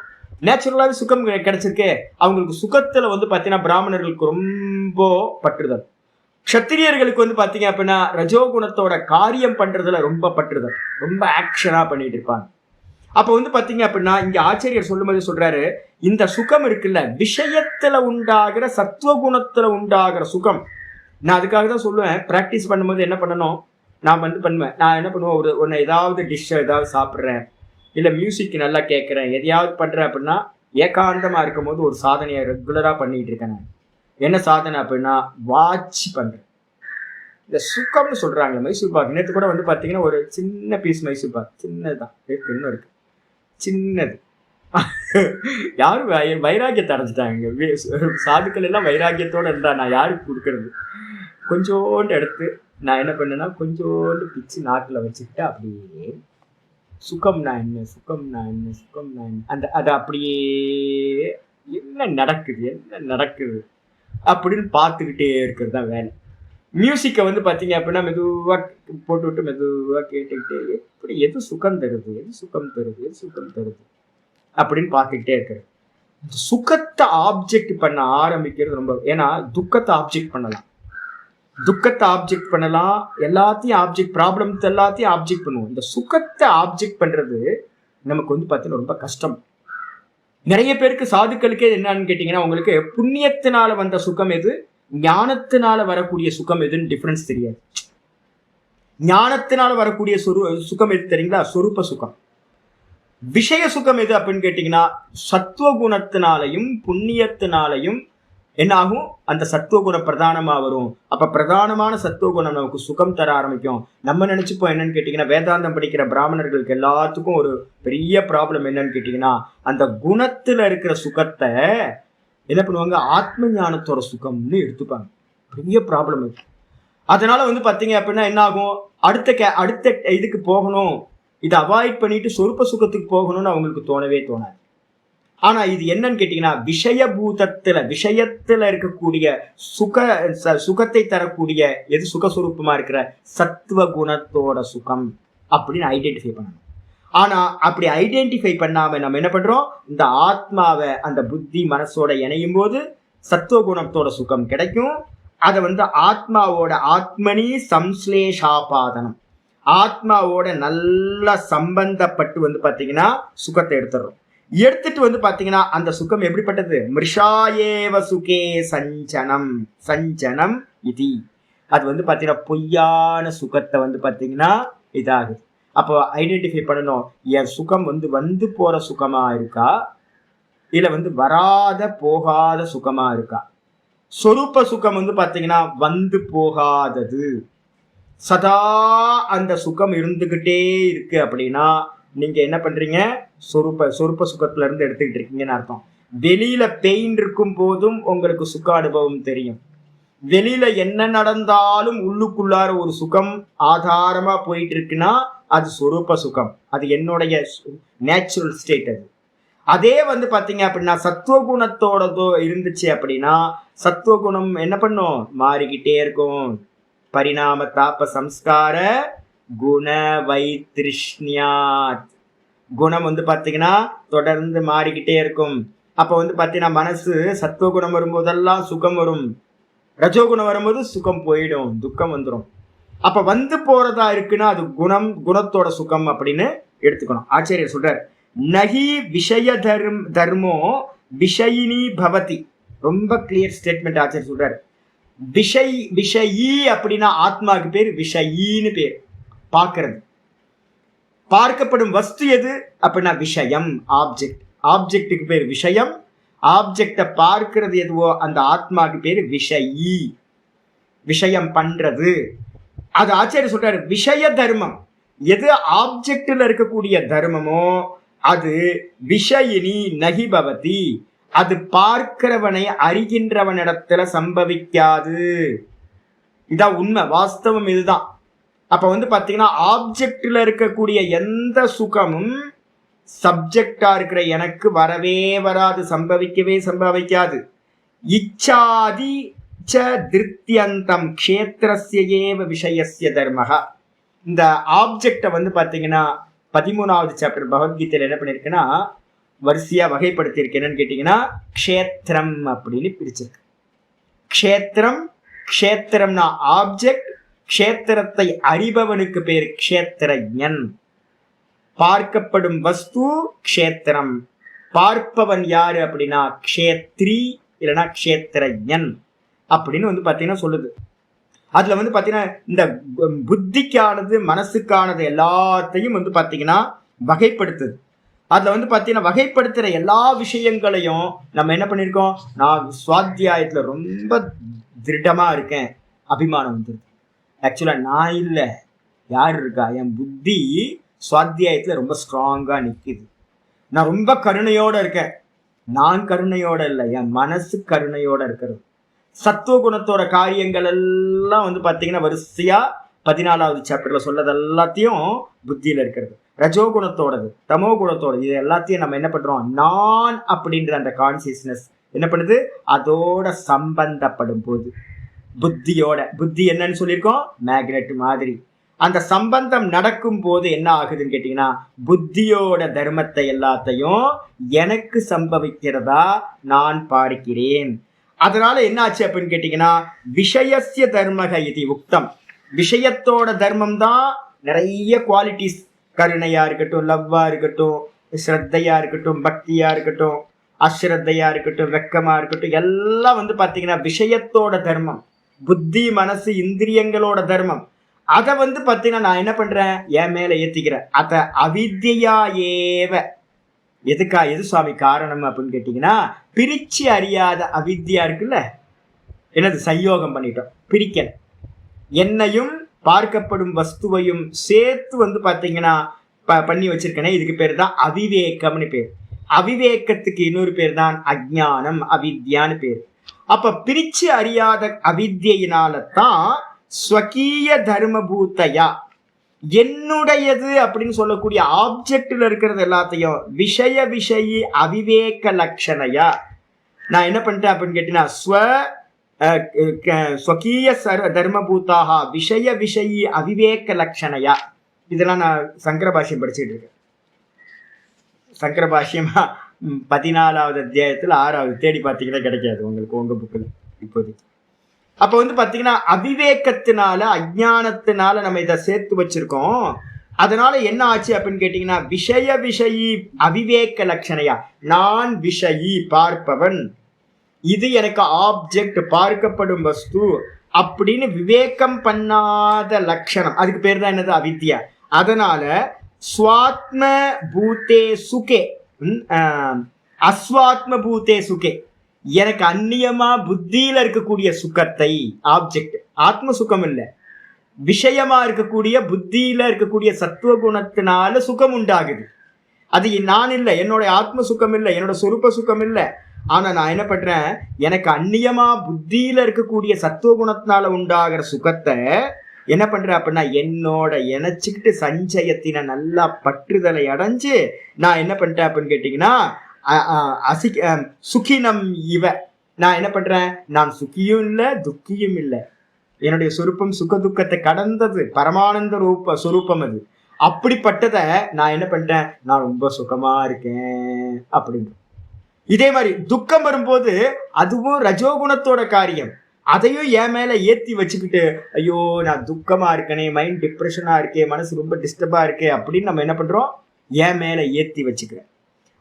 நேச்சுரலாவே சுகம் கிடைச்சிருக்கே. அவங்களுக்கு சுகத்துல பாத்தீங்கன்னா பிராமணர்களுக்கு ரொம்ப பற்றுதல். க்ஷத்திரியர்களுக்கு பாத்தீங்க அப்படின்னா ரஜோகுணத்தோட காரியம் பண்றதுல ரொம்ப பற்றுதல், ரொம்ப ஆக்ஷனா பண்ணிட்டு இருப்பாங்க. அப்ப பாத்தீங்க அப்படின்னா இங்க ஆச்சரியர் சொல்லும்போது சொல்றாரு, இந்த சுகம் இருக்குல்ல, விஷயத்துல உண்டாகிற சத்துவகுணத்துல உண்டாகிற சுகம். நான் அதுக்காக தான் சொல்லுவேன், பிராக்டிஸ் பண்ணும்போது என்ன பண்ணணும், நான் பண்ணுவேன், நான் என்ன பண்ணுவேன், ஒன்னு ஏதாவது டிஷ் ஏதாவது சாப்பிட்றேன், இல்ல மியூசிக் நல்லா கேட்கறேன், எதையாவது பண்றேன் அப்படின்னா ஏகாந்தமா இருக்கும் போது ஒரு சாதனையை ரெகுலரா பண்ணிட்டு இருக்கேன். நான் என்ன சாதனை அப்படின்னா வாட்ச் பண்றேன். இந்த சுகம்னு சொல்றாங்க. மைசூர் பாக் நேற்று கூட பாத்தீங்கன்னா ஒரு சின்ன பீஸ் மைசூர் பாக், சின்னதுதான் இன்னும் இருக்கு, சின்னது. யாரும் வைராக்கியத்தை அடைஞ்சிட்டாங்க. சாதுக்கள் எல்லாம் வைராக்கியத்தோட இருந்தா நான் யாருக்கு கொடுக்கறது? கொஞ்சோண்டு எடுத்து நான் என்ன பண்ணேன்னா கொஞ்சோண்டு பிச்சு நாக்குல வச்சுக்கிட்டு அப்படியே சுகம் நான் என்ன, சுகம் நான் என்ன, சுகம் நான் என்ன, அந்த அது அப்படியே என்ன நடக்குது அப்படின்னு பார்த்துக்கிட்டே இருக்கிறது தான் வேலை. மியூசிக்கை பாத்தீங்க அப்படின்னா மெதுவா போட்டு விட்டு மெதுவா கேட்டுக்கிட்டே எப்படி எது சுகம் தருது, எது சுகம் தருது, எது சுகம் தருது அப்படின்னு பார்த்துக்கிட்டே இருக்கிறது. சுகத்தை ஆப்ஜெக்ட் பண்ண ஆரம்பிக்கிறது ரொம்ப, ஏன்னா துக்கத்தை ஆப்ஜெக்ட் பண்ணலாம், எல்லாத்தையும் ஆப்ஜெக்ட், ப்ராப்ளம்ஸ் எல்லாத்தையும் ஆப்ஜெக்ட் பண்ணுவோம். இந்த சுகத்தை ஆப்ஜெக்ட் பண்றது நமக்கு பார்த்தீங்கன்னா ரொம்ப கஷ்டம். நிறைய பேருக்கு, சாதுக்களுக்கே என்னன்னு கேட்டீங்கன்னா, உங்களுக்கு புண்ணியத்தினால வந்த சுகம் எது, ஞானத்தினால வரக்கூடிய சுகம் எதுன்னு டிஃபரன்ஸ் தெரியாது. ஞானத்தினால வரக்கூடிய சுகம் எது தெரியுங்களா, சொரூப சுகம். விஷய சுகம் எது அப்படின்னு கேட்டீங்கன்னா, சத்துவகுணத்தினாலையும் புண்ணியத்தினாலையும் என்ன ஆகும், அந்த சத்துவகுணம் பிரதானமா வரும். அப்ப பிரதானமான சத்துவகுணம் நமக்கு சுகம் தர ஆரம்பிக்கும். நம்ம நினைச்சுப்போம் என்னன்னு கேட்டீங்கன்னா, வேதாந்தம் படிக்கிற பிராமணர்களுக்கு எல்லாத்துக்கும் ஒரு பெரிய ப்ராப்ளம் என்னன்னு கேட்டீங்கன்னா, அந்த குணத்துல இருக்கிற சுகத்தை என்ன பண்ணுவாங்க, ஆத்ம ஞானத்தோட சுகம்னு எடுத்துப்பாங்க. பெரிய ப்ராப்ளம் இருக்கு. அதனால பாத்தீங்க அப்படின்னா என்ன ஆகும், அடுத்த இதுக்கு போகணும், இதை அவாய்ட் பண்ணிட்டு சொருப்ப சுகத்துக்கு போகணும்னு அவங்களுக்கு தோணவே தோணாது. ஆனா இது என்னன்னு கேட்டீங்கன்னா, விஷயத்துல இருக்கக்கூடிய சுகத்தை தரக்கூடிய எது சுகஸ்வரூபமா இருக்கிற சத்துவ குணத்தோட சுகம் அப்படின்னு ஐடென்டிஃபை பண்ணணும். ஆனா அப்படி ஐடென்டிஃபை பண்ணாம நம்ம என்ன பண்றோம், இந்த ஆத்மாவை அந்த புத்தி மனசோட இணையும் போது சத்துவ குணத்தோட சுகம் கிடைக்கும். அதை ஆத்மாவோட ஆத்மனி சம்ஸ்லேஷாபாதனம், ஆத்மாவோட நல்லா சம்பந்தப்பட்டு பாத்தீங்கன்னா சுகத்தை எடுத்துடுறோம். எடுத்துட்டு பாத்தீங்கன்னா அந்த சுகம் எப்படிப்பட்டது, மிருஷாயேவ சுகே சஞ்சனம் இது. அது பாத்தீங்கன்னா பொய்யான சுகத்தை பாத்தீங்கன்னா இதாகுது. அப்போ ஐடென்டிஃபை பண்ணணும், என் சுகம் வந்து போற சுகமா இருக்கா, இல்ல வராத போகாத சுகமா இருக்கா. சொரூப சுகம் பாத்தீங்கன்னா வந்து போகாதது, சதா அந்த சுகம் இருந்துகிட்டே இருக்கு அப்படின்னா நீங்க என்ன பண்றீங்க, சொருப்ப சுகத்துல இருந்து எடுத்துக்கிட்டு இருக்கீங்கன்னு அர்த்தம். வெளியில பெயின் இருக்கும் போதும் உங்களுக்கு சுக அனுபவம் தெரியும். வெளியில என்ன நடந்தாலும் உள்ளுக்குள்ளார ஒரு சுகம் ஆதாரமா போயிட்டு இருக்குன்னா அது சொரூப சுகம். அது என்னுடைய நேச்சுரல் ஸ்டேட். அதே பாத்தீங்க அப்படின்னா சத்துவகுணத்தோடதோ இருந்துச்சு அப்படின்னா சத்துவகுணம் என்ன பண்ணும், மாறிக்கிட்டே இருக்கும். பரிணாம தாப சம்ஸ்கார குண வைத்ருஷ்ணியாத். குணம் பாத்தீங்கன்னா தொடர்ந்து மாறிக்கிட்டே இருக்கும். அப்ப பாத்தீங்கன்னா மனசு சத்துவகுணம் வரும்போதெல்லாம் சுகம் வரும், ரஜோகுணம் வரும்போது சுகம் போயிடும், துக்கம் வந்துடும். அப்ப போறதா இருக்குன்னா அது குணத்தோட சுகம் அப்படின்னு எடுத்துக்கணும். ஆச்சாரியர் சொல்றார், நகி விஷய தர்மோ விஷயினி பவதி. ரொம்ப கிளியர் ஸ்டேட்மெண்ட் ஆச்சாரியர் சொல்றாரு. விஷயி அப்படின்னா ஆத்மாவுக்கு பேர் விஷயின்னு பேர். பார்க்கிறது, பார்க்கப்படும் வஸ்து எது அப்படின்னா விஷயம், ஆப்ஜெக்ட். ஆப்ஜெக்டுக்கு பேர் விஷயம். ஆப்ஜெக்ட பார்க்கிறது எதுவோ அந்த ஆத்மாவுக்கு பேரு விஷயி, விஷயம் பண்றது. அது ஆச்சாரியர் சொல்றாரு, விஷய தர்மம் எது ஆப்ஜெக்ட்ல இருக்கக்கூடிய தர்மமோ அது விஷயினி நகிபவதி, அது பார்க்கிறவனை அறிகின்றவனிடத்துல சம்பவிக்காது. இதான் உண்மை, வாஸ்தவம் இதுதான். அப்ப பாத்தீங்கன்னா ஆப்ஜெக்ட்ல இருக்கக்கூடிய எந்த சுகமும் சப்ஜெக்டா இருக்கிற எனக்கு வரவே வராது, சம்பவிக்காது. இச்சாதி ச திருத்தியந்தம் க்ஷேத்ரஸ்யேவ விஷயஸ்ய தர்மஹ. இந்த ஆப்ஜெக்டை பாத்தீங்கன்னா 13வது சாப்டர் பகவத்கீதையில என்ன பண்ணிருக்குன்னா வரிசையா வகைப்படுத்தியிருக்கு. என்னன்னு கேட்டீங்கன்னா க்ஷேத்திரம் அப்படின்னு பிரிச்சிருக்கு. க்ஷேத்திரம்னா ஆப்ஜெக்ட், க்ஷேத்திரத்தை அறிபவனுக்கு பேர் க்ஷேத்திரஞன். பார்க்கப்படும் வஸ்து க்ஷேத்திரம், பார்ப்பவன் யாரு அப்படின்னா க்ஷேத்ரி இல்லைன்னா க்ஷேத்திரஞன் அப்படின்னு பாத்தீங்கன்னா சொல்லுது. அதுல பாத்தீங்கன்னா இந்த புத்திக்கானது மனசுக்கானது எல்லாத்தையும் பாத்தீங்கன்னா வகைப்படுத்துது. அதுல பாத்தீங்கன்னா வகைப்படுத்துற எல்லா விஷயங்களையும் நம்ம என்ன பண்ணிருக்கோம், நான் சுவாத்தியாயத்துல ரொம்ப திருடமா இருக்கேன், அபிமானம் வந்துருக்கு. ஆக்சுவலா நான் இல்லை, யார் இருக்கா, என் புத்தி சுவாத்தியாயத்துல ரொம்ப ஸ்ட்ராங்கா நிக்குது. நான் ரொம்ப கருணையோட இருக்கேன், நான் கருணையோட இல்லை, என் மனசு கருணையோட இருக்கிறது. சத்துவகுணத்தோட காரியங்கள் எல்லாம் பாத்தீங்கன்னா வரிசையா 14வது சாப்டர்ல சொல்லது எல்லாத்தையும் புத்தியில இருக்கிறது. ரஜோகுணத்தோடது, தமோ குணத்தோடது, இது எல்லாத்தையும் நம்ம என்ன பண்றோம், நான் அப்படின்ற அந்த கான்சியஸ்னஸ் என்ன பண்ணுது, அதோட சம்பந்தப்படும் போது புத்தியோட, புத்தி என்னன்னு சொல்லியிருக்கோம், மேக்னெட் மாதிரி. அந்த சம்பந்தம் நடக்கும் போது என்ன ஆகுதுன்னு கேட்டீங்கன்னா புத்தியோட தர்மத்தை எல்லாத்தையும் எனக்கு சம்பவிக்கிறதா நான் பார்க்கிறேன். அதனால என்ன ஆச்சு அப்படின்னு கேட்டீங்கன்னா விஷயஸ்ய தர்மக இது உக்தம். விஷயத்தோட தர்மம் தான் நிறைய குவாலிட்டிஸ், கருணையா இருக்கட்டும், லவ்வா இருக்கட்டும், ஸ்ரத்தையா இருக்கட்டும், பக்தியா இருக்கட்டும், அஸ்ரத்தையா இருக்கட்டும், வெக்கமா இருக்கட்டும், எல்லாம் பாத்தீங்கன்னா விஷயத்தோட தர்மம். புத்தி மனசு இந்திரியங்களோட தர்மம். அதை பாத்தீங்கன்னா நான் என்ன பண்றேன், என் மேல ஏத்திக்கிறேன். அத அவித்யா ஏவ. எது சுவாமி காரணம் அப்படின்னு கேட்டீங்கன்னா பிரிச்சு அறியாத அவித்யா இருக்குல்ல, என்னது சயோகம் பண்ணிட்டோம், பிரிக்கல. என்னையும் பார்க்கப்படும் வஸ்துவையும் சேர்த்து பாத்தீங்கன்னா பண்ணி வச்சிருக்கேனே, இதுக்கு பேர் தான் அவிவேகம்னு பேர். அவிவேகத்துக்கு இன்னொரு பேர் தான் அஜ்ஞானம், அவித்யான்னு பேர். அப்ப பிரிச்சு அறியாத அவித்யினால தான் ஸ்வகீய தர்மபூத்தையா, என்னுடையது அப்படின்னு சொல்லக்கூடிய ஆப்ஜெக்ட்ல இருக்கிறது எல்லாத்தையும் விஷயி அவிவேக லட்சணையா நான் என்ன பண்ணிட்டேன் அப்படின்னு கேட்டீங்கன்னா ஸ்வகீய தர்மபூதாக விஷயி அவிவேக லட்சணையா. இதெல்லாம் நான் சங்கர பாஷ்யம் படிச்சுட்டு இருக்கேன். சங்கர பாஷ்யமா 14வது அத்தியாயத்துல 6வது தேடி பார்த்தீங்கன்னா கிடைக்காது உங்களுக்கு உங்க புக்கில் இப்போதைக்கு. அப்ப பாத்தீங்கன்னா அவிவேகத்தினால அஜ்ஞானத்தினால நம்ம இதை சேர்த்து வச்சிருக்கோம். அதனால என்ன ஆச்சு அப்படின்னு கேட்டீங்கன்னா விஷயி அவிவேக லட்சணையா, நான் விஷயி பார்ப்பவன், இது எனக்கு ஆப்ஜெக்ட் பார்க்கப்படும் வஸ்து அப்படின்னு விவேகம் பண்ணாத லட்சணம், அதுக்கு பேர் தான் என்னது அவித்யா. அதனால ஸ்வாத்ம பூதே சுகே அஸ்வாத்ம பூதே சுகே, எனக்கு அந்நியமா புத்தியில இருக்கக்கூடிய சுகத்தை, ஆப்ஜெக்ட் ஆத்ம சுகம் இல்லை, விஷயமா இருக்கக்கூடிய புத்தியில இருக்கக்கூடிய சத்துவ குணத்தினால சுகம் உண்டாகுது. அது நான் இல்லை, என்னோட ஆத்ம சுகம் இல்லை, என்னோட சொரூப சுகம் இல்லை. ஆனா நான் என்ன பண்றேன், எனக்கு அந்நியமா புத்தியில இருக்கக்கூடிய சத்துவ குணத்தினால உண்டாகிற சுகத்தை என்ன பண்றேன் அப்படின்னா என்னோட இணைச்சுக்கிட்டு சஞ்சயத்தின நல்லா பற்றுதலை அடைஞ்சு நான் என்ன பண்றேன் அப்படின்னு கேட்டீங்கன்னா சுகினம் இவ நான் என்ன பண்றேன், நான் சுகியும் இல்லை துக்கியும் இல்லை. என்னுடைய சொரூபம் சுக துக்கத்தை கடந்தது, பரமானந்த சொரூபம் அது. அப்படிப்பட்டதை நான் என்ன பண்றேன், நான் ரொம்ப சுகமா இருக்கேன் அப்படின்னு. இதே மாதிரி துக்கம் வரும்போது அதுவும் ரஜோகுணத்தோட காரியம். அதையும் என் மேல ஏத்தி வச்சுக்கிட்டு ஐயோ நான் துக்கமா இருக்கனே, மைண்ட் டிப்ரெஷனா இருக்கே, மனசு ரொம்ப டிஸ்டர்பா இருக்கே அப்படின்னு நம்ம என்ன பண்றோம், என் மேல ஏத்தி வச்சுக்கிறேன்.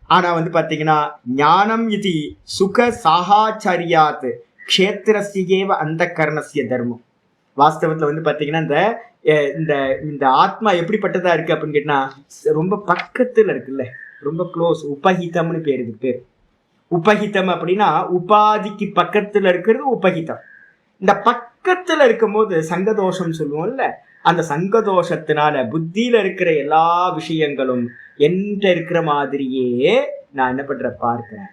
ஆனா பாத்தீங்கன்னா ஞானம் இது சுக சாகாச்சாரியாத் க்ஷேத்திரஸ்யேவ அந்த கர்ணஸ்ய தர்மம். வாஸ்தவத்துல பாத்தீங்கன்னா இந்த இந்த ஆத்மா எப்படிப்பட்டதா இருக்கு அப்படின்னு கேட்டா ரொம்ப பக்கத்துல இருக்குல்ல, ரொம்ப க்ளோஸ். உபஹிதம்னு பேர் இருக்கு. உபஹிதம் அப்படின்னா உபாதிக்கு பக்கத்துல இருக்கிறது உபஹிதம். இந்த பக்கத்துல இருக்கும் போது சங்கதோஷம் சொல்லுவோம்ல, அந்த சங்கதோஷத்தினால புத்தியில இருக்கிற எல்லா விஷயங்களும் என்கிட்ட இருக்கிற மாதிரியே நான் என்ன பண்ற பார்க்கிறேன்.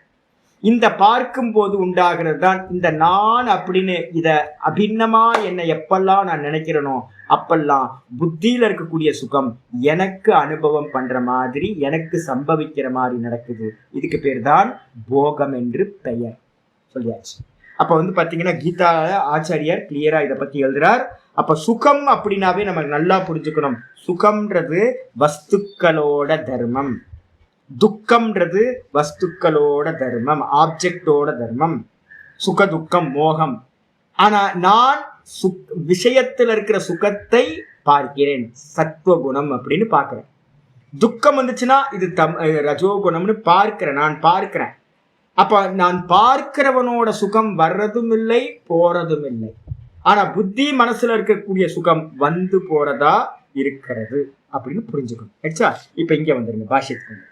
இந்த பார்க்கும் போது உண்டாகிறது தான் இந்த நான் அப்படின்னு இத அபிண்ணமா என்னை எப்பெல்லாம் நான் நினைக்கிறேனோ அப்பெல்லாம் புத்தியில இருக்கக்கூடிய சுகம் எனக்கு அனுபவம் பண்ற மாதிரி, எனக்கு சம்பவிக்கிற மாதிரி நடக்குது. இதுக்கு பேர் தான் போகம் என்று பெயர். சொல்லியாச்சு. அப்ப பாத்தீங்கன்னா கீதா ஆச்சாரியர் கிளியரா இதை பத்தி எழுதுறார். அப்ப சுகம் அப்படின்னாவே நம்ம நல்லா புரிஞ்சுக்கணும், சுகம்ன்றது வஸ்துக்களோட தர்மம், துக்கம்ன்றது வஸ்துக்களோட தர்மம், ஆப்ஜெக்டோட தர்மம். சுக துக்கம் மோகம். ஆனா நான் விஷயத்துல இருக்கிற சுகத்தை பார்க்கிறேன், சத்துவகுணம் அப்படின்னு பார்க்கிறேன். துக்கம் வந்துச்சுன்னா இது ரஜோகுணம்னு பார்க்கிறேன், நான் பார்க்கிறேன். அப்ப நான் பார்க்கிறவனோட சுகம் வர்றதும் இல்லை போறதும் இல்லை. ஆனா புத்தி மனசுல இருக்கக்கூடிய சுகம் வந்து போறதா இருக்கிறது அப்படின்னு புரிஞ்சுக்கணும். ஆச்சா? இப்ப இங்க வந்துருங்க பாஷ்யத்துக்கு.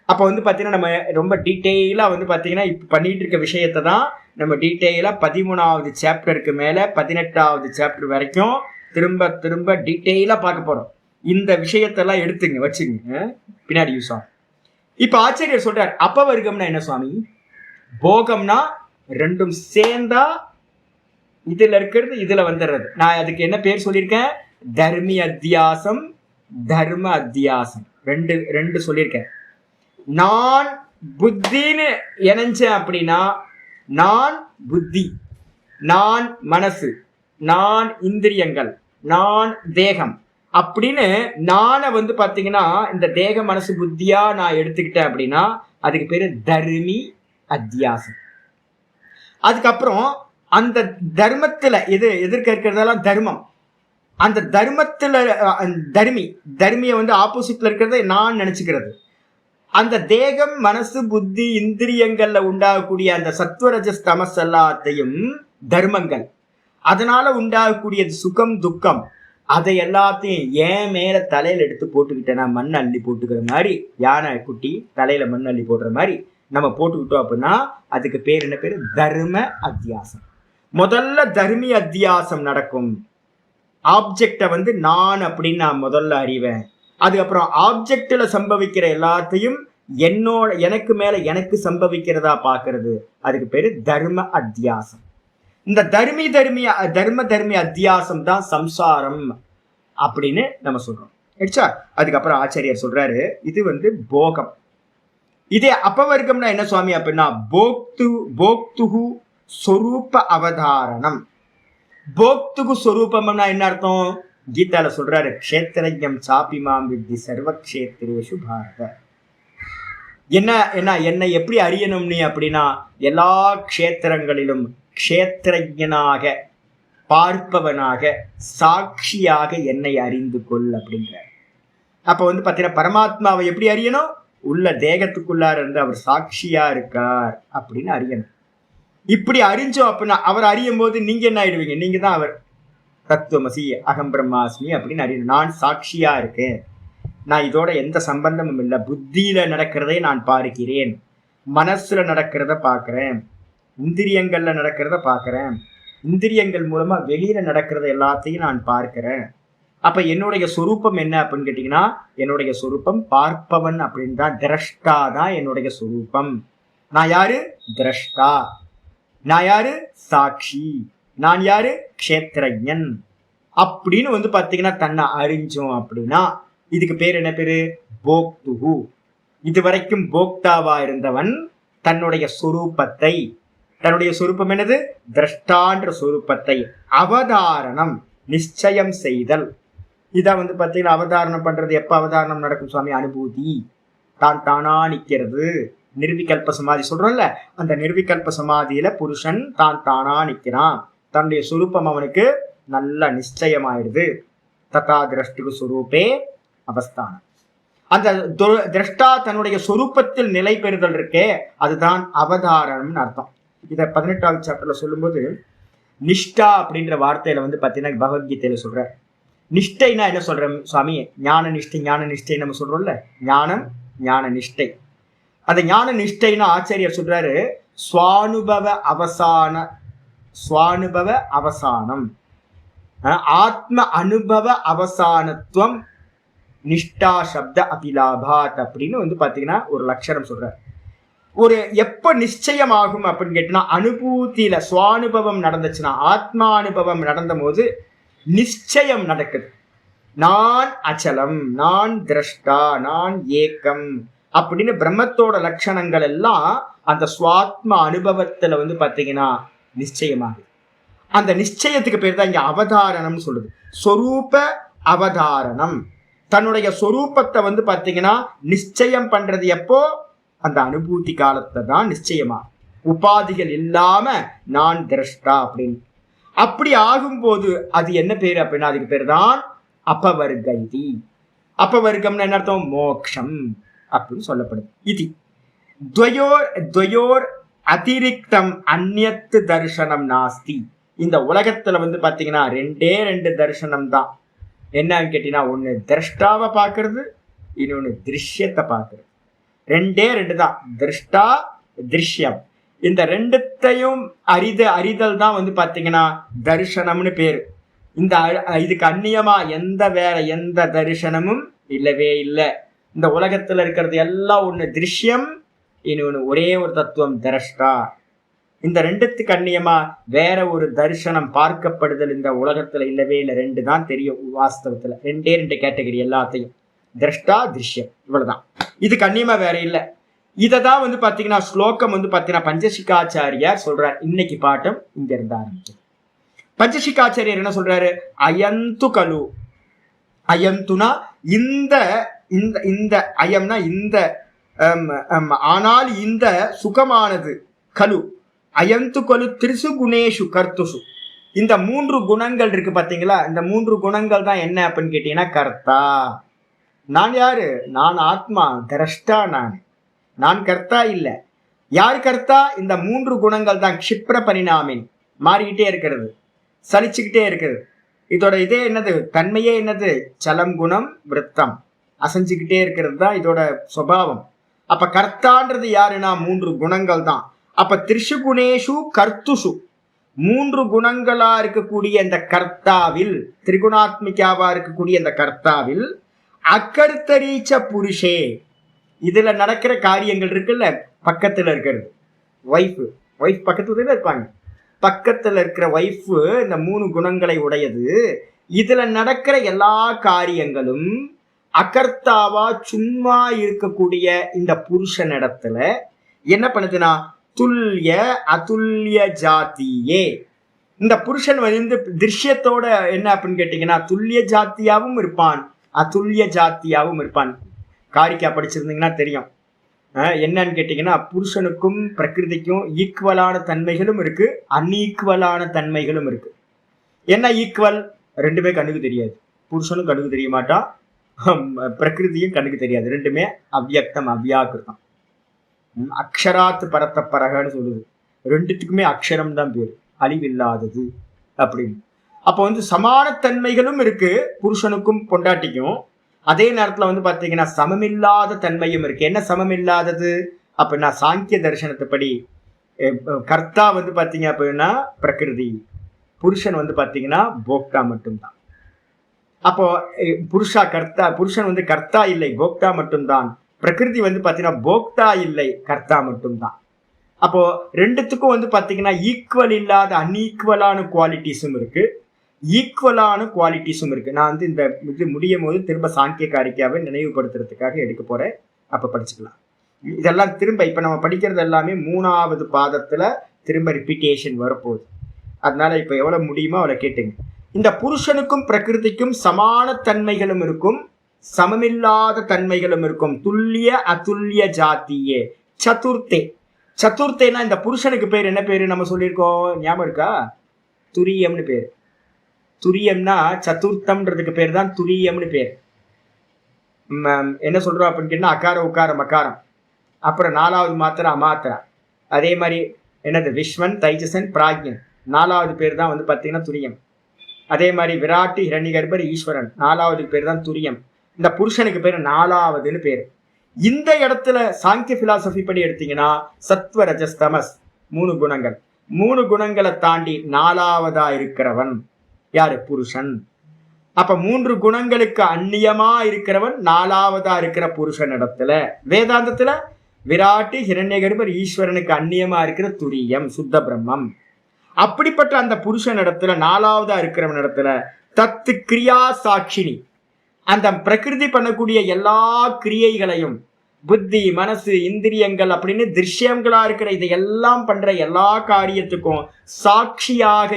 அப்ப பாத்தீங்கன்னா நம்ம ரொம்ப டீட்டெயிலா பாத்தீங்கன்னா இப்ப பண்ணிட்டு இருக்க விஷயத்தை தான் நம்ம டீட்டெயிலா 13வது சாப்டருக்கு மேல 18வது சாப்டர் வரைக்கும் திரும்ப திரும்ப டீட்டெயிலா பார்க்க போறோம். இந்த விஷயத்தெல்லாம் எடுத்துங்க வச்சுங்க, பின்னாடி யூஸ் ஆகும். இப்ப ஆச்சாரியர் சொல்றார், அப்பவர்க்கம்னா என்ன சுவாமி? போகம்னா ரெண்டும் சேர்ந்தா இதுல இருக்கிறது இதுல வந்துடுறது. நான் அதுக்கு என்ன பேர் சொல்லியிருக்கேன், தர்மி அத்தியாசம், தர்ம அத்தியாசம், ரெண்டு சொல்லியிருக்கேன். நான் புத்தின்னு இணைஞ்சேன் அப்படின்னா நான் புத்தி, நான் மனசு, நான் இந்திரியங்கள், நான் தேகம் அப்படின்னு நானை பாத்தீங்கன்னா இந்த தேக மனசு புத்தியா நான் எடுத்துக்கிட்டேன் அப்படின்னா அதுக்கு பேரு தர்மி அத்தியாசம். அதுக்கப்புறம் அந்த தர்மத்துல எதிர்க்க இருக்கிறதெல்லாம் தர்மம். அந்த தர்மத்துல தர்மிய ஆப்போசிட்ல இருக்கிறத நான் நினைச்சுக்கிறது. அந்த தேகம் மனசு புத்தி இந்திரியங்கள்ல உண்டாகக்கூடிய அந்த சத்வரஜஸ் தமஸ் எல்லாத்தையும் தர்மங்கள். அதனால உண்டாகக்கூடிய சுகம் துக்கம் அதை எல்லாத்தையும் என் மேல தலையில எடுத்து போட்டுக்கிட்டேன்னா மண் அள்ளி போட்டுக்கிற மாதிரி, யானை குட்டி தலையில மண் அள்ளி போடுற மாதிரி நம்ம போட்டுக்கிட்டோம் அப்படின்னா அதுக்கு பேர் என்ன பேரு, தர்ம அத்தியாசம். முதல்ல தர்மி அத்தியாசம் நடக்கும். ஆப்ஜெக்டை நான் அப்படின்னு நான் முதல்ல அறிவேன். அதுக்கப்புறம் ஆப்ஜெக்ட்ல சம்பவிக்கிற எல்லாத்தையும் எனக்கு மேல எனக்கு சம்பவிக்கிறதா பாக்குறது, அதுக்கு பேரு தர்ம அத்தியாசம். இந்த தர்மி அத்தியாசம் தான் சம்சாரம் அப்படின்னு நம்ம சொல்றோம். அதுக்கப்புறம் ஆச்சாரியர் சொல்றாரு, இது போகம். இதே அப்பவர்க்கம்னா என்ன சுவாமி அப்படின்னா போக்துகு சொரூப அவதாரணம். போக்துகு சொரூபம்னா என்ன அர்த்தம்? கீதால சொல்றாரு, க்ஷேத்திரஜம் சாபிமாம் வித்தி சர்வ க்ஷேத்திரேஷு பாரத. என்னை எப்படி அறியணும் நீ அப்படின்னா எல்லா க்ஷேத்திரங்களிலும் க்ஷேத்திரஜனாக, பார்ப்பவனாக, சாட்சியாக என்னை அறிந்து கொள் அப்படிங்கிற. அப்ப பாத்தீங்கன்னா பரமாத்மாவை எப்படி அறியணும்? உள்ள தேகத்துக்குள்ளார இருந்து அவர் சாட்சியா இருக்கார் அப்படின்னு அறியணும். இப்படி அறிஞ்சோம் அப்படின்னா அவர் அறியும் போது நீங்க என்ன ஆயிடுவீங்க? நீங்க தான் அவர். தத்துவமசி அகம் பிரம்மாஸ்மி அப்படின்னு அறியணும். நான் சாட்சியா இருக்கேன், நான் இதோட எந்த சம்பந்தமும் இல்லை, புத்தியில நடக்கிறதை நான் பார்க்கிறேன், மனசுல நடக்கிறத பார்க்கிறேன், இந்திரியங்கள்ல நடக்கிறத பார்க்கிறேன், இந்திரியங்கள் மூலமா வெளியில நடக்கிறது எல்லாத்தையும் நான் பார்க்கிறேன். அப்ப என்னுடைய சொரூபம் என்ன அப்படின்னு கேட்டீங்கன்னா, என்னுடைய சொரூபம் பார்ப்பவன் அப்படின்னு தான். திரஷ்டா தான் என்னுடைய சொரூபம். நான் யாரு? திரஷ்டா. நான் யாரு? சாட்சி. நான் யாரு? க்ஷேத்ரஜன். அப்படின்னு பாத்தீங்கன்னா தன்னை அறிஞ்சோம் அப்படின்னா இதுக்கு பேர் என்ன பேரு? போக்துகு. இதுவரைக்கும் போக்தாவா இருந்தவன் தன்னுடைய சொரூபத்தை, தன்னுடைய சொரூபம் என்னது? திரஷ்டான்ற சொரூபத்தை அவதாரணம், நிச்சயம் செய்தல். இத பாத்தீங்கன்னா அவதாரணம் பண்றது எப்ப அவதாரணம் நடக்கும் சுவாமி? அனுபூதி. தான் தானா நிக்கிறது. நிர்விகல்ப சமாதி சொல்றோம்ல, அந்த நிர்விகல்ப சமாதியில புருஷன் தான் தானா நிக்கிறான். தன்னுடைய சொரூபம் அவனுக்கு நல்ல நிச்சயமாயிடுது. ததா திரஷ்டு சுரூபே அவஸ்தானம். அந்த திரஷ்டா தன்னுடைய சொரூபத்தில் நிலை பெறுதல் இருக்கே, அதுதான் அவதாரணம்னு அர்த்தம். இத 18வது சாப்டர்ல சொல்லும்போது நிஷ்டா அப்படின்ற வார்த்தையில பாத்தீங்கன்னா பகவத்கீதையில சொல்ற. நிஷ்டைனா என்ன சொல்றேன் சுவாமி? ஞான நிஷ்டை. ஞான நிஷ்டை நம்ம சொல்றோம்ல, ஞானம் ஞான நிஷ்டை. அந்த ஞான நிஷ்டைன்னு ஆச்சாரியர் சொல்றாரு, ஸ்வானுபவ அவசானம், ஆத்ம அனுபவ அவசானத்துவம் நிஷ்டா சப்த அபிலாபாத் அப்படின்னு பாத்தீங்கன்னா ஒரு லட்சணம் சொல்ற. ஒரு எப்ப நிச்சயம் ஆகும் அப்படின்னு கேட்டீங்கன்னா, அனுபூதியில சுவானுபவம் நடந்துச்சுன்னா, ஆத்மானுபவம் நடந்த போது நிச்சயம் நடக்குது. நான் அச்சலம், நான் திரஷ்டா, நான் ஏக்கம் அப்படின்னு பிரம்மத்தோட லட்சணங்கள் எல்லாம் அந்த சுவாத்ம அனுபவத்துல பாத்தீங்கன்னா நிச்சயமாகுது. அந்த நிச்சயத்துக்கு பேர் தான் இங்க அவதாரணம் சொல்லுது. சொரூப அவதாரணம். தன்னுடைய சொரூபத்தை பாத்தீங்கன்னா நிச்சயம் பண்றது எப்போ? அந்த அனுபூதி காலத்தை தான் நிச்சயமா. உபாதிகள் இல்லாம நான் திரஷ்டா அப்படின்னு. அப்படி ஆகும்போது அது என்ன பேரு அப்படின்னா, அதுக்கு பேர் தான் அபவர்கதி. அபவர்க்கம்னு என்ன அர்த்தம்? மோக்ஷம் அப்படின்னு சொல்லப்படுது. இது துவயோர் அதிரிக்தம் அந்நியத்து தர்சனம் நாஸ்தி. இந்த உலகத்துல பாத்தீங்கன்னா ரெண்டே ரெண்டு தர்சனம் தான். என்னன்னு கேட்டீங்கன்னா, ஒண்ணு திரஷ்டாவை பாக்குறது, இன்னொன்னு திருஷ்யத்தை பாக்குறது. ரெண்டே ரெண்டு தான், திருஷ்டா திருஷ்யம். இந்த ரெண்டுத்தையும் அறிதல் தான் பாத்தீங்கன்னா தரிசனம்னு பேரு. இந்த இதுக்கு அந்நியமா வேற எந்த தரிசனமும் இல்லவே இல்லை. இந்த உலகத்துல இருக்கிறது எல்லாம் ஒண்ணு திருஷ்யம், இன்னொன்னு ஒரே ஒரு தத்துவம் திரஷ்டா. இந்த ரெண்டுத்துக்கு அந்நியமா வேற ஒரு தரிசனம் பார்க்கப்படுதல் இந்த உலகத்துல இல்லவே இல்லை. ரெண்டு தான் தெரியும் வாஸ்தவத்துல. ரெண்டே ரெண்டு கேட்டகரி எல்லாத்தையும், திரஷ்டா திருஷ்யம், இவ்வளவுதான். இதுக்கு அந்நியமா வேற இல்லை. இததான் பாத்தீங்கன்னா ஸ்லோகம் பாத்தீங்கன்னா பஞ்சசிகாச்சாரியார் சொல்றார். இன்னைக்கு பாட்டம் இங்க இருந்து ஆரம்பிச்சு. பஞ்சசிகாச்சாரியர் என்ன சொல்றாரு? அயந்து கலு. அயந்துனா இந்த இந்த அயம்னா இந்த, ஆனால் இந்த சுகமானது. கலு அயந்து கலு திரிசு குணேஷு கர்த்துசு. இந்த மூன்று குணங்கள் இருக்கு பாத்தீங்களா? இந்த மூன்று குணங்கள் தான் என்ன அப்படின்னு கேட்டீங்கன்னா கர்த்தா. நான் யாரு? நான் ஆத்மா, திரஷ்டா. நான் கர்த்தா இல்லை. யார் கர்த்தா? இந்த மூன்று குணங்கள் தான். க்ஷிப்ர பரிணாமின், மாறிக்கிட்டே இருக்கிறது, சலிச்சுக்கிட்டே இருக்கிறது. இதோட இதே என்னது? தன்மையே என்னது? சலம் குணம் விருத்தம், அசைஞ்சுக்கிட்டே இருக்கிறது தான் இதோட சுபாவம். அப்ப கர்த்தான்றது யாருன்னா மூன்று குணங்கள் தான். அப்ப திரிஷு குணேஷு கர்த்துஷு, மூன்று குணங்களா இருக்கக்கூடிய இந்த கர்த்தாவில், திரிகுணாத்மிகாவா இருக்கக்கூடிய இந்த கர்த்தாவில் அக்கர்த்தரீச்ச புருஷே, இதுல நடக்கிற காரியங்கள் இருக்குல்ல, பக்கத்துல இருக்கிறது ஒய்ஃப் பக்கத்துல இருப்பாங்க. பக்கத்துல இருக்கிற ஒய்ஃப் இந்த மூணு குணங்களை உடையது. இதுல நடக்கிற எல்லா காரியங்களும் அகர்த்தாவா சும்மா இருக்கக்கூடிய இந்த புருஷன் இடத்துல என்ன பண்ணுதுன்னா துல்லிய அதுல்ய ஜாத்தியே. இந்த புருஷன் திருஷ்யத்தோட என்ன அப்படின்னு கேட்டீங்கன்னா துல்லிய ஜாத்தியாவும் இருப்பான், அதுல்ய ஜாத்தியாவும் இருப்பான். காரிக்கா படிச்சிருந்தீங்கன்னா தெரியும். என்னன்னு கேட்டீங்கன்னா, புருஷனுக்கும் பிரகிருதிக்கும் ஈக்குவலான தன்மைகளும் இருக்கு, அன்ஈக்குவலான தன்மைகளும் இருக்கு. என்ன ஈக்குவல்? ரெண்டுமே கண்ணுக்கு தெரியாது. புருஷனும் கண்ணுக்கு தெரிய மாட்டான், பிரகிருதியும் கண்ணுக்கு தெரியாது. ரெண்டுமே அவ்வியக்தம், அவ்வியாக்கிருத்தம். அக்ஷராத்து பரத்த பரகன்னு சொல்லுது. ரெண்டுத்துக்குமே அக்ஷரம் தான் பேரு, அழிவில்லாதது அப்படின்னு. அப்போ சமான தன்மைகளும் இருக்கு புருஷனுக்கும் பொண்டாட்டிக்கும். அதே நேரத்துல பாத்தீங்கன்னா சமமில்லாத தன்மையும் இருக்கு. என்ன சமமில்லாதது அப்படின்னா, சாங்கிய தரிசனத்தைப்படி கர்த்தா பாத்தீங்க அப்படின்னா பிரகிருதி, புருஷன் வந்து பாத்தீங்கன்னா போக்தா மட்டும்தான். அப்போ புருஷன் வந்து கர்த்தா இல்லை, போக்தா மட்டும்தான். பிரகிருதி வந்து பாத்தீங்கன்னா போக்தா இல்லை, கர்த்தா மட்டும்தான். அப்போ ரெண்டுத்துக்கும் வந்து பாத்தீங்கன்னா ஈக்குவல் இல்லாத அன்ஈக்குவலான குவாலிட்டிஸும் இருக்கு, ஈக்குவலான குவாலிட்டிஸும் இருக்கு. நான் வந்து இந்த இது முடியும் போது திரும்ப சாங்கிய காரிக்காவை நினைவுபடுத்துறதுக்காக எடுக்க போறேன், அப்ப படிச்சுக்கலாம். இதெல்லாம் திரும்ப இப்ப நம்ம படிக்கிறது எல்லாமே 3வது பாதத்துல திரும்ப ரிப்பீட்டேஷன் வரப்போகுது. அதனால இப்ப எவ்வளவு முடியுமோ அவளை கேட்டுங்க. இந்த புருஷனுக்கும் பிரகிருதிக்கும் சமான தன்மைகளும் இருக்கும், சமமில்லாத தன்மைகளும் இருக்கும். துல்லிய அதுல்லிய ஜாத்தியே சதுர்த்தே. சதுர்த்தேனா இந்த புருஷனுக்கு பேர் என்ன பேரு நம்ம சொல்லியிருக்கோம், ஞாபகம் இருக்கா? துரியம்னு பேர். துரியம்னா சதுர்த்தம்ன்றதுக்கு பேர் தான் துரியம்னு பேர். என்ன சொல்றோம் அப்படின்னு கேட்டா அகார உக்கார மகாரம், அப்புறம் 4வது மாத்திரை அமாத்திரா. அதே மாதிரி என்னது விஸ்வன் தைஜசன் பிராக்யன், 4வது பேர் தான் வந்து பார்த்தீங்கன்னா துரியம். அதே மாதிரி விராட்டு ஹிரண்யகர்பர் ஈஸ்வரன், 4வது பேர் தான் துரியம். இந்த புருஷனுக்கு பேர் 4வதுன்னு பேர். இந்த இடத்துல சாங்கிய பிலாசபி படி எடுத்தீங்கன்னா சத்வ ரஜஸ் தமஸ் 3 குணங்கள். 3 குணங்களை தாண்டி 4வதா இருக்கிறவன் யாரு? புருஷன். அப்ப 3 குணங்களுக்கு அந்நியமா இருக்கிறவன் 4வதா இருக்கிற புருஷன் இடத்துல. வேதாந்தத்துல விராட்டு ஹிரண்யகர்பர் ஈஸ்வரனுக்கு அந்நியமா இருக்கிற துரியம் சுத்த பிரம்மம். அப்படிப்பட்ட அந்த புருஷன் இடத்துல 4வதா இருக்கிறவன் இடத்துல தத்து கிரியா சாட்சினி, அந்த பிரகிருதி பண்ணக்கூடிய எல்லா கிரியைகளையும் புத்தி மனசு இந்திரியங்கள் அப்படின்னு திருஷ்யங்களா இருக்கிற இதையெல்லாம் பண்ற எல்லா காரியத்துக்கும் சாட்சியாக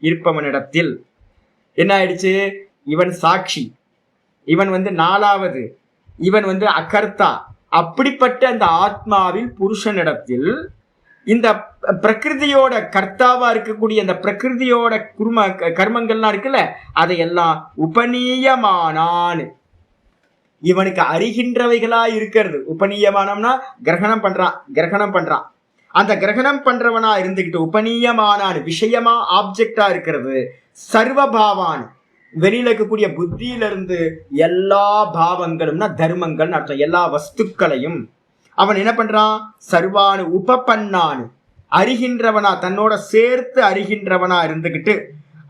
இருப்பவனிடத்தில் என்ன ஆயிடுச்சு? இவன் சாட்சி, இவன் வந்து 4வது, இவன் வந்து அகர்த்தா. அப்படிப்பட்ட அந்த ஆத்மாவில் புருஷனிடத்தில் இந்த பிரகிருதியோட கர்த்தாவா இருக்கக்கூடிய அந்த பிரகிருதியோட கர்மங்கள்லாம் இருக்குல்ல, அதையெல்லாம் உபநீயமானான், இவனுக்கு அறிகின்றவைகளா இருக்கிறது. உபநீயமானம்னா கிரகணம் பண்றான். அந்த கிரகணம் பண்றவனா இருந்துகிட்டு உபநீயமானான், விஷயமா ஆப்ஜெக்டா இருக்கிறது. சர்வபாவான், வெளியில இருக்கக்கூடிய புத்தியிலிருந்து எல்லா பாவங்களும்னா தர்மங்கள் அர்த்தம், எல்லா வஸ்துக்களையும் அவன் என்ன பண்றான்? சர்வானு உபபன்னானு, அறிகின்றவனா, தன்னோட சேர்த்து அறிகின்றவனா இருந்துகிட்டு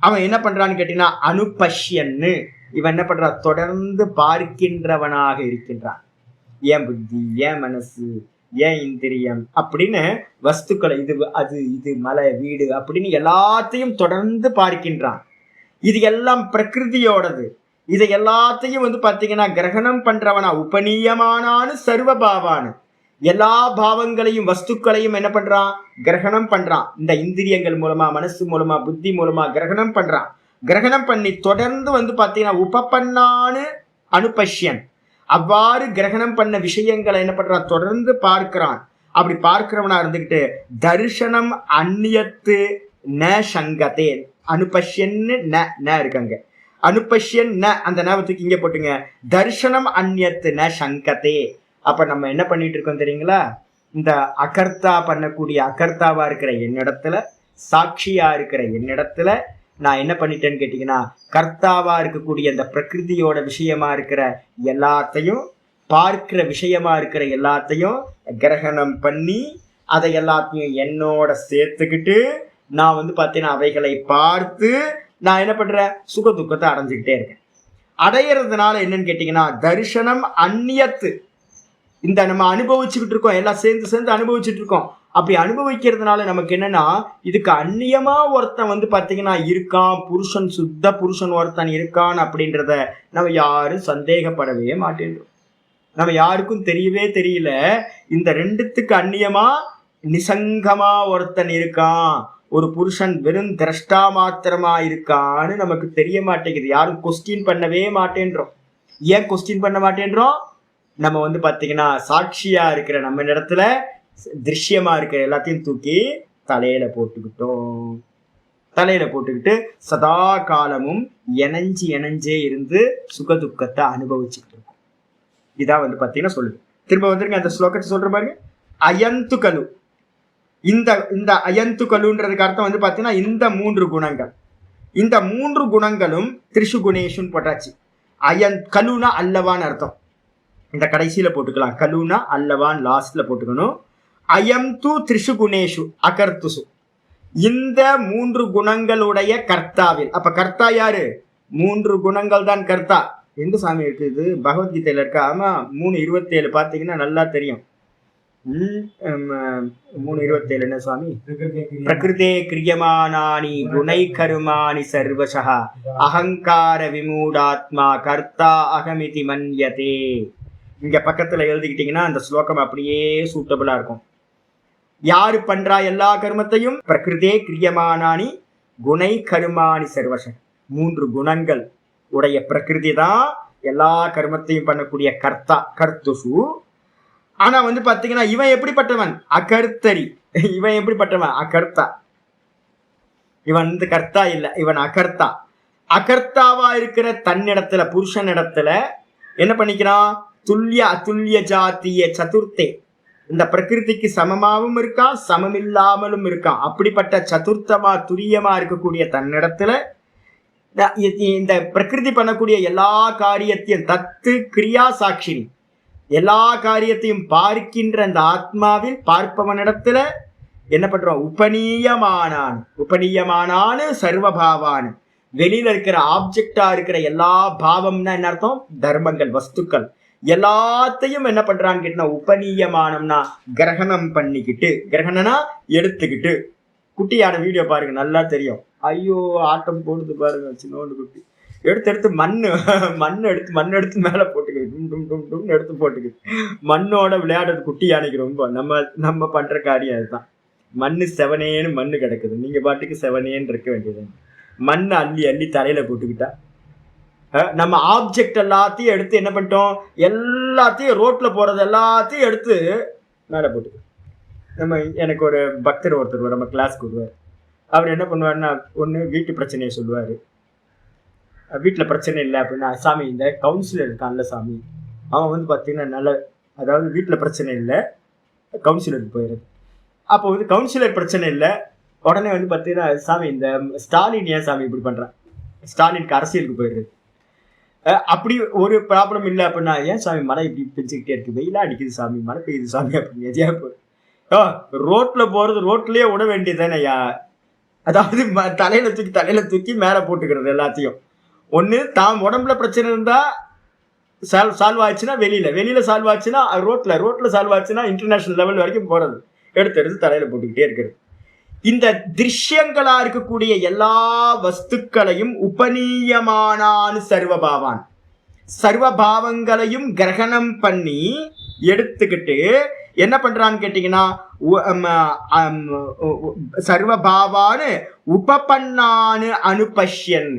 அவன் என்ன பண்றான்னு கேட்டீங்கன்னா அனுபஷ்யன்னு, இவன் என்ன பண்றான்? தொடர்ந்து பார்க்கின்றவனாக இருக்கின்றான். ஏன் புத்தி, ஏன் மனசு, ஏன் இந்திரியம் அப்படின்னு வஸ்துக்களை, இது மலை வீடு அப்படின்னு எல்லாத்தையும் தொடர்ந்து பார்க்கின்றான். இது எல்லாம் பிரகிருதியோடது. இதை எல்லாத்தையும் வந்து பாத்தீங்கன்னா கிரகணம் பண்றவனா உபநீயமானான்னு சர்வபாவானு, எல்லா பாவங்களையும் வஸ்துக்களையும் என்ன பண்றான்? கிரகணம் பண்றான். இந்த இந்திரியங்கள் மூலமா, மனசு மூலமா, புத்தி மூலமா கிரகணம் பண்றான். கிரகணம் பண்ணி தொடர்ந்து வந்து பாத்தீங்கன்னா உபபன்னானு அனுபஷ்யன், அவ்வாறு கிரகணம் பண்ண விஷயங்களை என்ன பண்றான்? தொடர்ந்து பார்க்கிறான். அப்படி பார்க்கிறவனா இருந்துகிட்டு தர்ஷனம் அந்நியத்து ந சங்கத்தே, அனுபஷ்யன்னு ந இருக்காங்க, அனுபஷ்யன் ந, அந்த நேரத்துக்கு இங்க போட்டுங்க, தர்ஷனம் அந்நியத்து ந சங்கத்தே. அப்ப நம்ம என்ன பண்ணிட்டு இருக்கோம் தெரியுங்களா? இந்த அகர்த்தா பண்ணக்கூடிய அகர்த்தாவா இருக்கிற என்னிடத்துல, சாட்சியா இருக்கிற என்னிடத்துல நான் என்ன பண்ணிட்டேன்னு கேட்டீங்கன்னா கர்த்தாவா இருக்கக்கூடிய அந்த பிரகிருதியோட விஷயமா இருக்கிற எல்லாத்தையும், பார்க்கிற விஷயமா இருக்கிற எல்லாத்தையும் கிரகணம் பண்ணி அதை எல்லாத்தையும் என்னோட சேர்த்துக்கிட்டு நான் வந்து பார்த்தீங்கன்னா அவைகளை பார்த்து நான் என்ன பண்றேன்? சுக துக்கத்தை அடைஞ்சுக்கிட்டே இருக்கேன். அடையிறதுனால என்னன்னு கேட்டீங்கன்னா தரிசனம் அந்நியத்து, இந்த நம்ம அனுபவிச்சுக்கிட்டு இருக்கோம், எல்லாம் சேர்ந்து அனுபவிச்சுட்டு இருக்கோம். அப்படி அனுபவிக்கிறதுனால நமக்கு என்னன்னா, இதுக்கு அந்நியமா ஒருத்தன் வந்து பாத்தீங்கன்னா இருக்கான், புருஷன் சுத்த புருஷன் ஒருத்தன் இருக்கான் அப்படின்றத நம்ம யாரும் சந்தேகப்படவே மாட்டேன்றோம். நம்ம யாருக்கும் தெரியல இந்த ரெண்டுத்துக்கு அந்நியமா நிசங்கமா ஒருத்தன் இருக்கான், ஒரு புருஷன் வெறும் திரஷ்டா மாத்திரமா இருக்கான்னு நமக்கு தெரிய மாட்டேங்குது. யாரும் கொஸ்டின் பண்ணவே மாட்டேன்றோம். ஏன் கொஸ்டின் பண்ண மாட்டேன்றோம்? நம்ம வந்து பாத்தீங்கன்னா சாட்சியா இருக்கிற நம்ம இடத்துல திருஷ்யமா இருக்கிற எல்லாத்தையும் தூக்கி தலையில போட்டுக்கிட்டு சதா காலமும் இணைஞ்சே இருந்து சுக துக்கத்தை அனுபவிச்சுக்கிட்டு இருக்கும். இதான் வந்து பாத்தீங்கன்னா சொல்லுது. திரும்ப வந்துருங்க அந்த ஸ்லோகத்தை சொல்ற பாருங்க. அயந்து கலு, இந்த அயந்து கலுன்றதுக்கு அர்த்தம் வந்து பாத்தீங்கன்னா இந்த 3 குணங்கள், இந்த 3 குணங்களும் திரிஷு குணேஷுன்னு போட்டாச்சு. கலுனா அல்லவான்னு அர்த்தம், இந்த கடைசியில போட்டுக்கலாம். கலுனா அல்லவான் லாஸ்ட்ல போட்டுக்கணும். அயம் து திரிஷு குணேஷு அகர்த்துசு, இந்த 3 குணங்களுடைய கர்த்தாவில். அப்ப கர்த்தா யாரு? 3 குணங்கள் தான் கர்த்தா. எந்த சாமி இருக்கு இது? பகவத்கீதையில இருக்கா? ஆமா, 3:27 பாத்தீங்கன்னா நல்லா தெரியும். 3:27 என்ன சுவாமி? பிரகிருதே கிரியமானானி குணை கருமாணி சர்வசஹ அகங்கார விமூடாத்மா கர்த்தா அகமிதி மன்யதே. இங்க பக்கத்துல எழுதிக்கிட்டீங்கன்னா அந்த ஸ்லோகம் அப்படியே சூட்டபிளா இருக்கும். யாரு பண்றா எல்லா கர்மத்தையும்? பிரகிருதே கிரியமானானி குணை கருமாணி சர்வசஹ. 3 குணங்கள் உடைய பிரகிருதி தான் எல்லா கர்மத்தையும் பண்ணக்கூடிய கர்த்தா, கர்த்துசு. ஆனா பாத்தீங்கன்னா இவன் எப்படிப்பட்டவன்? அகர்த்தரி. இவன் எப்படிப்பட்டவன்? அகர்த்தா. இவன் கர்த்தா இல்ல, இவன் அகர்த்தா. அகர்த்தாவா இருக்கிற தன்னிடத்துல, புருஷன் இடத்துல என்ன பண்ணிக்கிறான்? துல்லிய அதுல்ய ஜாத்திய சதுர்த்தே. இந்த பிரகிருதிக்கு சமமாவும் இருக்கான், சமமில்லாமலும் இருக்கான். அப்படிப்பட்ட சதுர்த்தமா துரியமா இருக்கக்கூடிய தன்னிடத்துல இந்த பிரகிருதி பண்ணக்கூடிய எல்லா காரியத்தையும் தத்து கிரியா சாட்சினி, எல்லா காரியத்தையும் பார்க்கின்ற அந்த ஆத்மாவில் பார்ப்பவனிடத்துல என்ன பண்றோம்? உபநீயமானான். உபநீயமானான்னு சர்வபாவான். வெளியில இருக்கிற ஆப்ஜெக்டா இருக்கிற எல்லா பாவம்னா என்ன அர்த்தம்? தர்மங்கள், வஸ்துக்கள் எல்லாத்தையும் என்ன பண்றான்னு கேட்டா உபநீயமானம்னா கிரகணம் பண்ணிக்கிட்டு. கிரகணனா எடுத்துக்கிட்டு. குட்டியான வீடியோ பாருங்க, நல்லா தெரியும். ஐயோ ஆட்டம் போடுது பாருங்க, சின்னோண்டு குட்டி. எடுத்து மண் எடுத்து மேல போட்டுக்குது, எடுத்து போட்டுக்குது. மண்ணோட விளையாடுறது குட்டி யானைக்கு ரொம்ப. நம்ம பண்ற காரியம் அதுதான். மண்ணு செவனேன்னு மண்ணு கிடக்குது, நீங்க பாட்டுக்கு செவனேன்னு இருக்க வேண்டியது. மண்ணை அள்ளி அள்ளி தலையில போட்டுக்கிட்டா நம்ம ஆப்ஜெக்ட் எல்லாத்தையும் எடுத்து என்ன பண்ணிட்டோம்? எல்லாத்தையும் ரோட்ல போறது எல்லாத்தையும் எடுத்து மேல போட்டுக்கு. எனக்கு ஒரு பக்தர் ஒருத்தர் நம்ம கிளாஸ்க்கு வருவார். அவர் என்ன பண்ணுவாருன்னா, ஒன்று வீட்டு பிரச்சனையை சொல்லுவார். வீட்டில் பிரச்சனை இல்லை அப்படின்னா, சாமி இந்த கவுன்சிலர் இருக்கான்ல சாமி, அவன் பார்த்தீங்கன்னா நல்ல, அதாவது வீட்டில் பிரச்சனை இல்லை, கவுன்சிலருக்கு போயிடுறது. அப்போ கவுன்சிலர் பிரச்சனை இல்லை, உடனே பார்த்தீங்கன்னா சாமி இந்த ஸ்டாலின் ஏன் சாமி இப்படி பண்ணுறான், ஸ்டாலினுக்கு அரசியலுக்கு போயிடுறது. அப்படி ஒரு ப்ராப்ளம் இல்லை அப்படின்னா, ஏன் சாமி மழை இப்படி பெஞ்சுக்கிட்டே இருக்கு, வெயிலாக அடிக்குது சாமி, மழை பெய்யுது சாமி அப்படின்னு எதையா போய் ரோட்ல போறது ரோட்லயே விட வேண்டியதுதானையா. அதாவது தலையில தூக்கி மேல போட்டுக்கிறது எல்லாத்தையும். ஒண்ணு தான் உடம்புல பிரச்சனை இருந்தா சால்வ் ஆச்சுன்னா வெளியில சால்வ் ஆச்சுன்னா ரோட்ல சால்வ் ஆச்சுன்னா இன்டர்நேஷனல் லெவல் வரைக்கும் போறது, எடுத்து தலையில போட்டுக்கிட்டே இருக்கிறது. இந்த திருஷ்யங்களா இருக்கக்கூடிய எல்லா வஸ்துக்களையும் உபநீயமானான் சர்வபாவான், சர்வபாவங்களையும் கிரகணம் பண்ணி எடுத்துக்கிட்டு என்ன பண்றான்னு கேட்டீங்கன்னா, சர்வபாவான்னு உபபன்னானு அனுபஷ்யன்.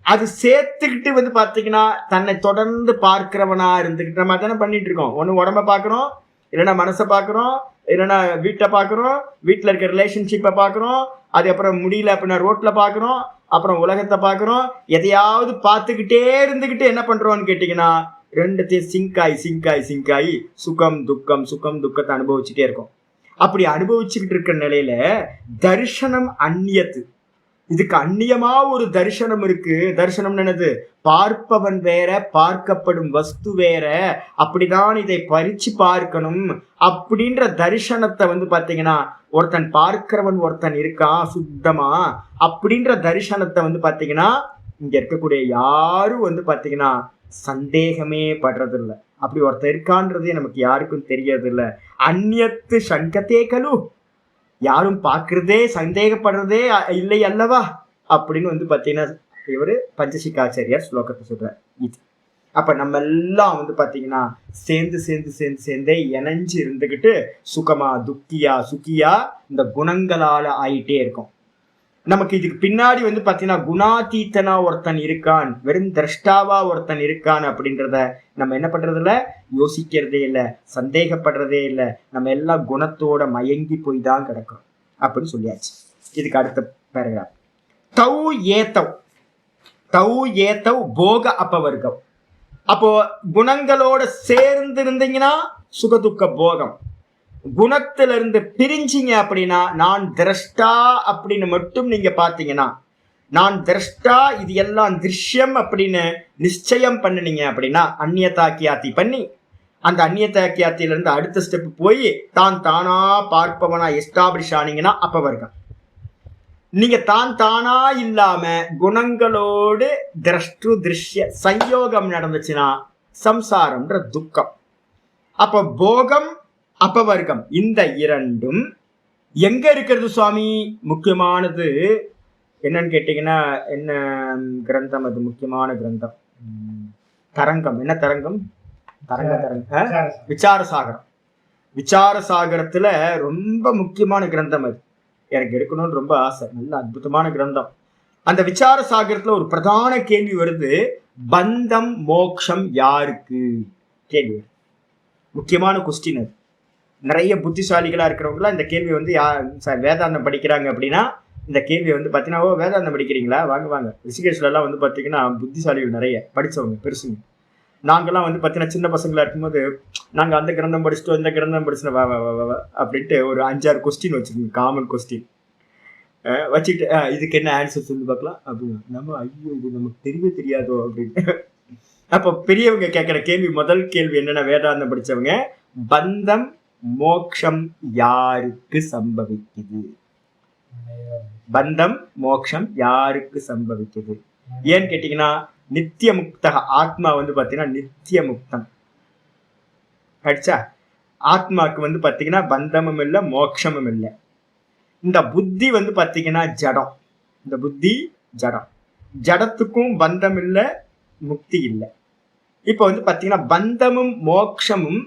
அது சேர்த்துக்கிட்டு பாத்தீங்கன்னா தன்னை தொடர்ந்து பார்க்கிறவனா இருந்துக்கிட்டு நம்ம தானே பண்ணிட்டு இருக்கோம். ஒண்ணு உடம்ப பாக்குறோம், இல்லைன்னா மனசை பாக்குறோம், இல்லைன்னா வீட்டை பாக்குறோம், வீட்டுல இருக்க ரிலேஷன்ஷிப்பை பாக்குறோம், அதுக்கப்புறம் முடியல அப்படின்னா ரோட்ல பாக்குறோம், அப்புறம் உலகத்தை பாக்குறோம். எதையாவது பார்த்துக்கிட்டே இருந்துகிட்டு என்ன பண்றோம்னு கேட்டீங்கன்னா, ரெண்டுத்தையும் சிங்காய் சுகம் துக்கத்தை அனுபவிச்சுட்டே இருக்கும். அப்படி அனுபவிச்சுக்கிட்டு இருக்கிற நிலையில தரிசனம் அந்நியத்து. இதுக்கு அந்நியமா ஒரு தரிசனம் இருக்கு. தரிசனம் என்னது? பார்ப்பவன் வேற, பார்க்கப்படும் வஸ்து வேற, அப்படிதான் இதை பறிச்சு பார்க்கணும் அப்படின்ற தரிசனத்தை பாத்தீங்கன்னா, ஒருத்தன் பார்க்கிறவன் ஒருத்தன் இருக்கான் சுத்தமா அப்படின்ற தரிசனத்தை பாத்தீங்கன்னா இங்க இருக்கக்கூடிய யாரும் பாத்தீங்கன்னா சந்தேகமே படுறது இல்லை. அப்படி ஒருத்தர் இருக்கான்றதே நமக்கு யாருக்கும் தெரியறது இல்லை. அந்நியத்து சங்கத்தே கலு, யாரும் பார்க்கறதே சந்தேகப்படுறதே இல்லை அல்லவா அப்படின்னு பாத்தீங்கன்னா இவரு பஞ்சசிகாச்சாரியார் ஸ்லோகத்தை சொல்றார். இது அப்ப நம்ம எல்லாம் பாத்தீங்கன்னா சேர்ந்தே இணைஞ்சு இருந்துகிட்டு சுகமா சுக்கியா இந்த குணங்களால ஆயிட்டே இருக்கும். நமக்கு இதுக்கு பின்னாடி பாத்தீங்கன்னா குணாதீத்தனா ஒருத்தன் இருக்கான், வெறும் திரஷ்டாவா ஒருத்தன் இருக்கான் அப்படின்றத நம்ம என்ன பண்றது இல்ல, யோசிக்கிறதே இல்லை, சந்தேகப்படுறதே இல்லை. நம்ம எல்லாம் குணத்தோட மயங்கி போய் தான் கிடக்கும் அப்படின்னு சொல்லியாச்சு. இதுக்கு அடுத்த பேராகிராஃப். தௌ ஏத்தவ் போக அபவர்க்கம். அப்போ குணங்களோட சேர்ந்து இருந்தீங்கன்னா சுகதுக்க போகம், குணத்திலிருந்து பிரிஞ்சிங்க அப்படின்னா நான் திரஷ்டா அப்படின்னு மட்டும் நீங்க பாத்தீங்கன்னா, நான் திரஷ்டா இது எல்லாம் திருஷ்யம் அப்படின்னு நிச்சயம் பண்ணினீங்க அப்படின்னா, அந்நியதாக்கியாத்தி பண்ணி அந்த அந்நியதாக்கியாத்திலிருந்து அடுத்த ஸ்டெப் போய் தானா பார்ப்பவனா எஸ்டாப்ளிஷ் ஆனீங்கன்னா அப்பவர்க்கம். நீங்க தான் தானா இல்லாம குணங்களோடு திரஷ்டு திருஷ்ய சயோகம் நடந்துச்சுன்னா சம்சாரம்ன்ற துக்கம். அப்ப போகம் அபவர்க்கம் இந்த இரண்டும் எங்க இருக்கிறது சுவாமி? முக்கியமானது என்னன்னு கேட்டீங்கன்னா, என்ன கிரந்தம் அது? முக்கியமான கிரந்தம் தரங்கம். என்ன தரங்கம்? விசாரசாகரம். விசாரசாகரத்துல ரொம்ப முக்கியமான கிரந்தம் அது. எனக்கு எடுக்கணும்னு ரொம்ப ஆசை. நல்ல அற்புதமான கிரந்தம். அந்த விசாரசாகரத்துல ஒரு பிரதான கேள்வி வருது, பந்தம் மோக்ஷம் யாருக்கு? கேள்வி, முக்கியமான கொஸ்டின் அது. நிறைய புத்திசாலிகளா இருக்கிறவங்களாம் இந்த கேள்வி வந்து வேதாந்தம் படிக்கிறாங்க அப்படின்னா இந்த கேள்வி வந்து பார்த்தீங்கன்னா, ஓ வேதாந்தம் படிக்கிறீங்களா, வாங்க வாங்க. ரிஷிகேஷ்லாம் வந்து பார்த்தீங்கன்னா புத்திசாலிகள் நிறைய படித்தவங்க பெருசுங்க. நாங்கள்லாம் வந்து பார்த்தீங்கன்னா சின்ன பசங்களாக இருக்கும்போது நாங்கள் அந்த கிரந்தம் படிச்சுட்டோம், இந்த கிரந்தம் படிச்சுட்டோம், வா அப்படின்ட்டு ஒரு 5-6 கொஸ்டின் வச்சுருக்கோங்க, காமன் கொஸ்டின் வச்சுக்கிட்டு இதுக்கு என்ன ஆன்சர் சொல்லி பார்க்கலாம் அப்படின்னு. நம்ம ஐயோ இது நமக்கு தெரியவே தெரியாதோ அப்படின்னு. அப்போ பெரியவங்க கேட்குற கேள்வி, முதல் கேள்வி என்னென்ன, வேதாந்தம் படித்தவங்க, பந்தம் மோக்ஷம் யாருக்கு சம்பவிக்குது? பந்தம் மோக்ஷம் யாருக்கு சம்பவிக்குது? ஏன்னு கேட்டீங்கன்னா, நித்திய முக்தக ஆத்மா வந்து பாத்தீங்கன்னா நித்திய முக்தம் ஆயிடுச்சா. ஆத்மாக்கு வந்து பாத்தீங்கன்னா பந்தமும் இல்லை மோட்சமும் இல்லை. இந்த புத்தி வந்து பாத்தீங்கன்னா ஜடம். இந்த புத்தி ஜடம். ஜடத்துக்கும் பந்தம் இல்லை, முக்தி இல்லை. இப்ப வந்து பாத்தீங்கன்னா பந்தமும் மோட்சமும்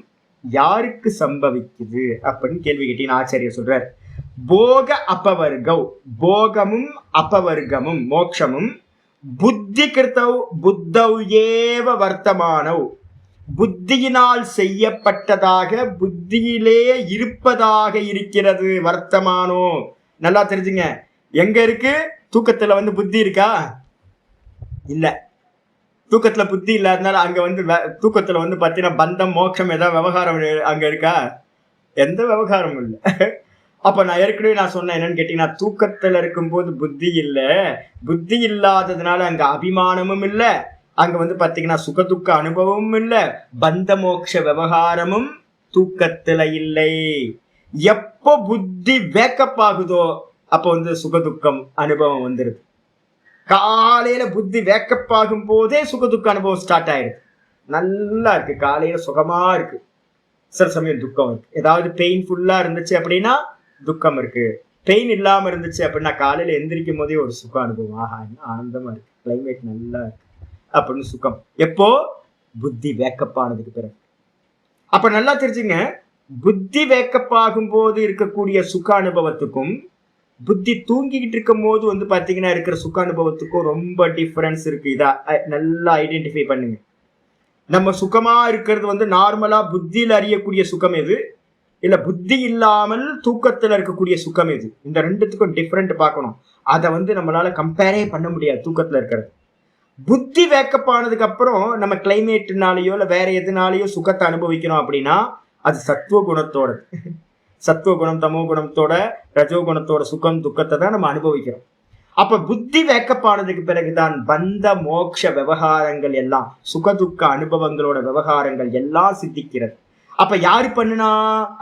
யாருக்கு சம்பவிக்குது அப்படின்னு கேள்வி கேட்டீங்கன்னா ஆச்சாரியர் சொல்றார், போக அபவர்கௌ, போகமும் அபவர்க்கமும் மோட்சமும் புத்தி கிருத்தௌ புத்தௌ ஏவ வர்த்தமானௌ, புத்தியினால் செய்யப்பட்டதாக புத்தியிலே இருப்பதாக இருக்கிறது. வர்த்தமானோ நல்லா தெரிஞ்சுங்க. எங்க இருக்கு? தூக்கத்துல வந்து புத்தி இருக்கா? இல்ல. தூக்கத்துல புத்தி இல்லாதனால அங்க வந்து தூக்கத்துல வந்து பாத்தீங்கன்னா பந்தம் மோட்சம் ஏதாவது விவகாரம் அங்க இருக்கா? எந்த விவகாரமும் இல்லை. அப்ப நான் ஏற்கனவே நான் சொன்னேன் என்னன்னு கேட்டீங்கன்னா, தூக்கத்துல இருக்கும் போது புத்தி இல்லை, புத்தி இல்லாததுனால அங்க அபிமானமும் இல்லை, அங்க வந்து பாத்தீங்கன்னா சுகதுக்க அனுபவமும் இல்லை, பந்த மோட்ச விவகாரமும் தூக்கத்துல இல்லை. எப்போ புத்தி வேக்கப் ஆகுதோ அப்போ வந்து சுகதுக்கம் அனுபவம் வந்துருது. காலையில புத்தி வேக்கப் ஆகும் போதே சுகதுக்க அனுபவம் ஸ்டார்ட் ஆயிடுது. நல்லா இருக்கு, காலையில சுகமா இருக்கு, சில சமயம் துக்கம் இருக்கு. ஏதாவது பெயின்ஃபுல்லா இருந்துச்சு அப்படின்னா துக்கம் இருக்கு, பெயின் இல்லாம இருந்துச்சு அப்படின்னா காலையில எந்திரிக்கும் போதே ஒரு சுக அனுபவம், ஆஹா ஆனந்தமா இருக்கு, கிளைமேட் நல்லா இருக்கு அப்படின்னு சுகம். எப்போ? புத்தி வேக்கப் ஆனதுக்கு பிறகு. அப்ப நல்லா தெரிஞ்சுங்க, புத்தி வேக்கப் ஆகும் போது இருக்கக்கூடிய சுக அனுபவத்துக்கும் புத்தி தூங்கிக்கிட்டு இருக்கும் போது வந்து பாத்தீங்கன்னா இருக்கிற சுக அனுபவத்துக்கும் ரொம்ப டிஃபரன்ஸ் இருக்கு. இதா நல்லா ஐடென்டிஃபை பண்ணுங்க. நம்ம சுகமா இருக்கிறது வந்து நார்மலா புத்தியில அறியக்கூடிய சுகம் எது, இல்ல புத்தி இல்லாமல் தூக்கத்துல இருக்கக்கூடிய சுகம் எது? இந்த ரெண்டுத்துக்கும் டிஃபரெண்ட் பார்க்கணும். அதை வந்து நம்மளால கம்பேரே பண்ண முடியாது. தூக்கத்துல இருக்கிறது புத்தி வேக்கப் ஆனதுக்கு அப்புறம் நம்ம கிளைமேட்னாலேயோ இல்ல வேற எதுனாலேயோ சுகத்தை அனுபவிக்கிறோம் அப்படின்னா அது சத்துவ குணத்தோட, சத்துவ குணம் தமோ குணத்தோட ரஜோ குணத்தோட சுகம் துக்கத்தை தான் நம்ம அனுபவிக்கிறோம். அப்ப புத்தி வேக்கப் ஆனதுக்கு பிறகுதான் பந்த மோட்ச விவகாரங்கள் எல்லாம், சுகதுக்க அனுபவங்களோட விவகாரங்கள் எல்லாம் சித்திக்கிறது. அப்ப யாரு பண்ணுனா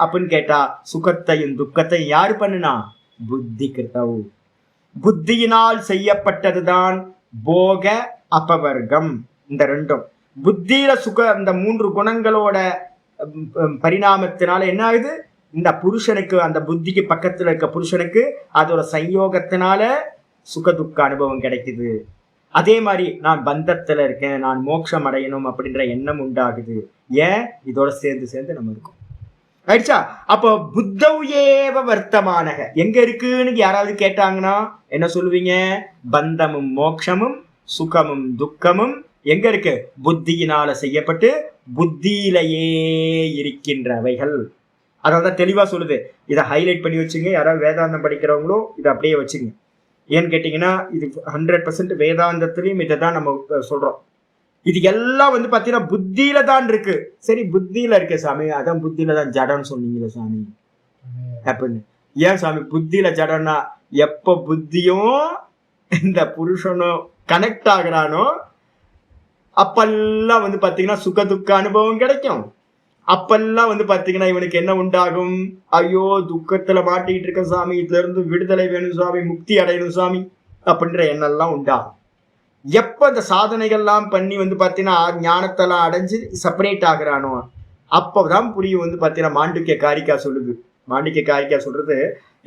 அப்படின்னு கேட்டா, சுகத்தையும் துக்கத்தையும் யாரு பண்ணுனா? புத்தி கிருத்தவு. புத்தியினால் செய்யப்பட்டதுதான் போக அபவர்க்கம். இந்த ரெண்டும் புத்தியில சுக, இந்த 3 குணங்களோட பரிணாமத்தினால என்ன ஆகுது? இந்த புருஷனுக்கு, அந்த புத்திக்கு பக்கத்துல இருக்க புருஷனுக்கு அதோட சயோகத்தினால சுகதுக்க அனுபவம் கிடைக்குது. அதே மாதிரி நான் பந்தத்துல இருக்கேன், நான் மோட்சம் அடையணும் அப்படின்ற எண்ணம் உண்டாகுது. ஏன்? இதோட சேர்ந்து சேர்ந்து நம்ம இருக்கோம். ஆயிடுச்சா? அப்போ புத்தௌ ஏவ வர்த்தமானக எங்க இருக்குன்னு யாராவது கேட்டாங்கன்னா என்ன சொல்லுவீங்க? பந்தமும் மோட்சமும் சுகமும் துக்கமும் எங்க இருக்கு? புத்தியினால செய்யப்பட்டு புத்தியிலேயே இருக்கின்றவைகள். அதான் தெளிவா சொல்லுது. இதை ஹைலைட் பண்ணி வச்சுங்க. யாராவது வேதாந்தம் படிக்கிறவங்களோ இதை அப்படியே வச்சுங்க. ஏன்னு கேட்டீங்கன்னா இது 100% வேதாந்தத்திலையும் இதை தான் நம்ம சொல்றோம். இது எல்லாம் வந்து பாத்தீங்கன்னா புத்தியில தான் இருக்கு. சரி, புத்தியில இருக்கு சாமி, அதான் புத்தியில தான் ஜடம்னு சொன்னீங்களே சாமி அப்படின்னு. ஏன் சாமி புத்தியில ஜடம்னா? எப்ப புத்தியும் இந்த புருஷனும் கனெக்ட் ஆகுறானோ அப்பெல்லாம் வந்து பாத்தீங்கன்னா சுக துக்க அனுபவம் கிடைக்கும். அப்பெல்லாம் வந்து பாத்தீங்கன்னா இவனுக்கு என்ன உண்டாகும்? ஐயோ துக்கத்துல மாட்டிட்டு இருக்க சாமி, இதுல இருந்து விடுதலை வேணும் சாமி, முக்தி அடையணும் சாமி அப்படின்ற எண்ணம் எல்லாம் உண்டாகும். எப்ப இந்த சாதனைகள்லாம் பண்ணி வந்து பாத்தீங்கன்னா ஞானத்தெல்லாம் அடைஞ்சு செப்பரேட் ஆகுறானோ அப்பதான் புரியும். வந்து பாத்தீங்கன்னா மாண்டிக்ய காரிக்கா சொல்லுது. மாண்டிக்ய காரிக்கா சொல்றது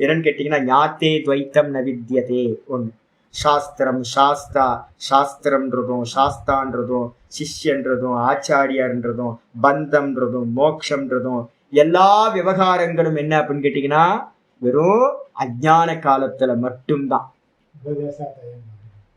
என்னன்னு கேட்டீங்கன்னா, ஞாத்தே துவைத்தம் ந வித்யதே. ஒண்ணு சாஸ்திரம், சாஸ்தா, சாஸ்திரம்ன்றதும் சாஸ்தான்றதும் சிஷ்யன்றதும் ஆச்சாரியன்றதும் பந்தம்ன்றதும் மோக்ஷம்ன்றதும் எல்லா விவகாரங்களும் என்ன அப்படின்னு கேட்டீங்கன்னா வெறும் அஜ்ஞான காலத்துல மட்டும்தான்.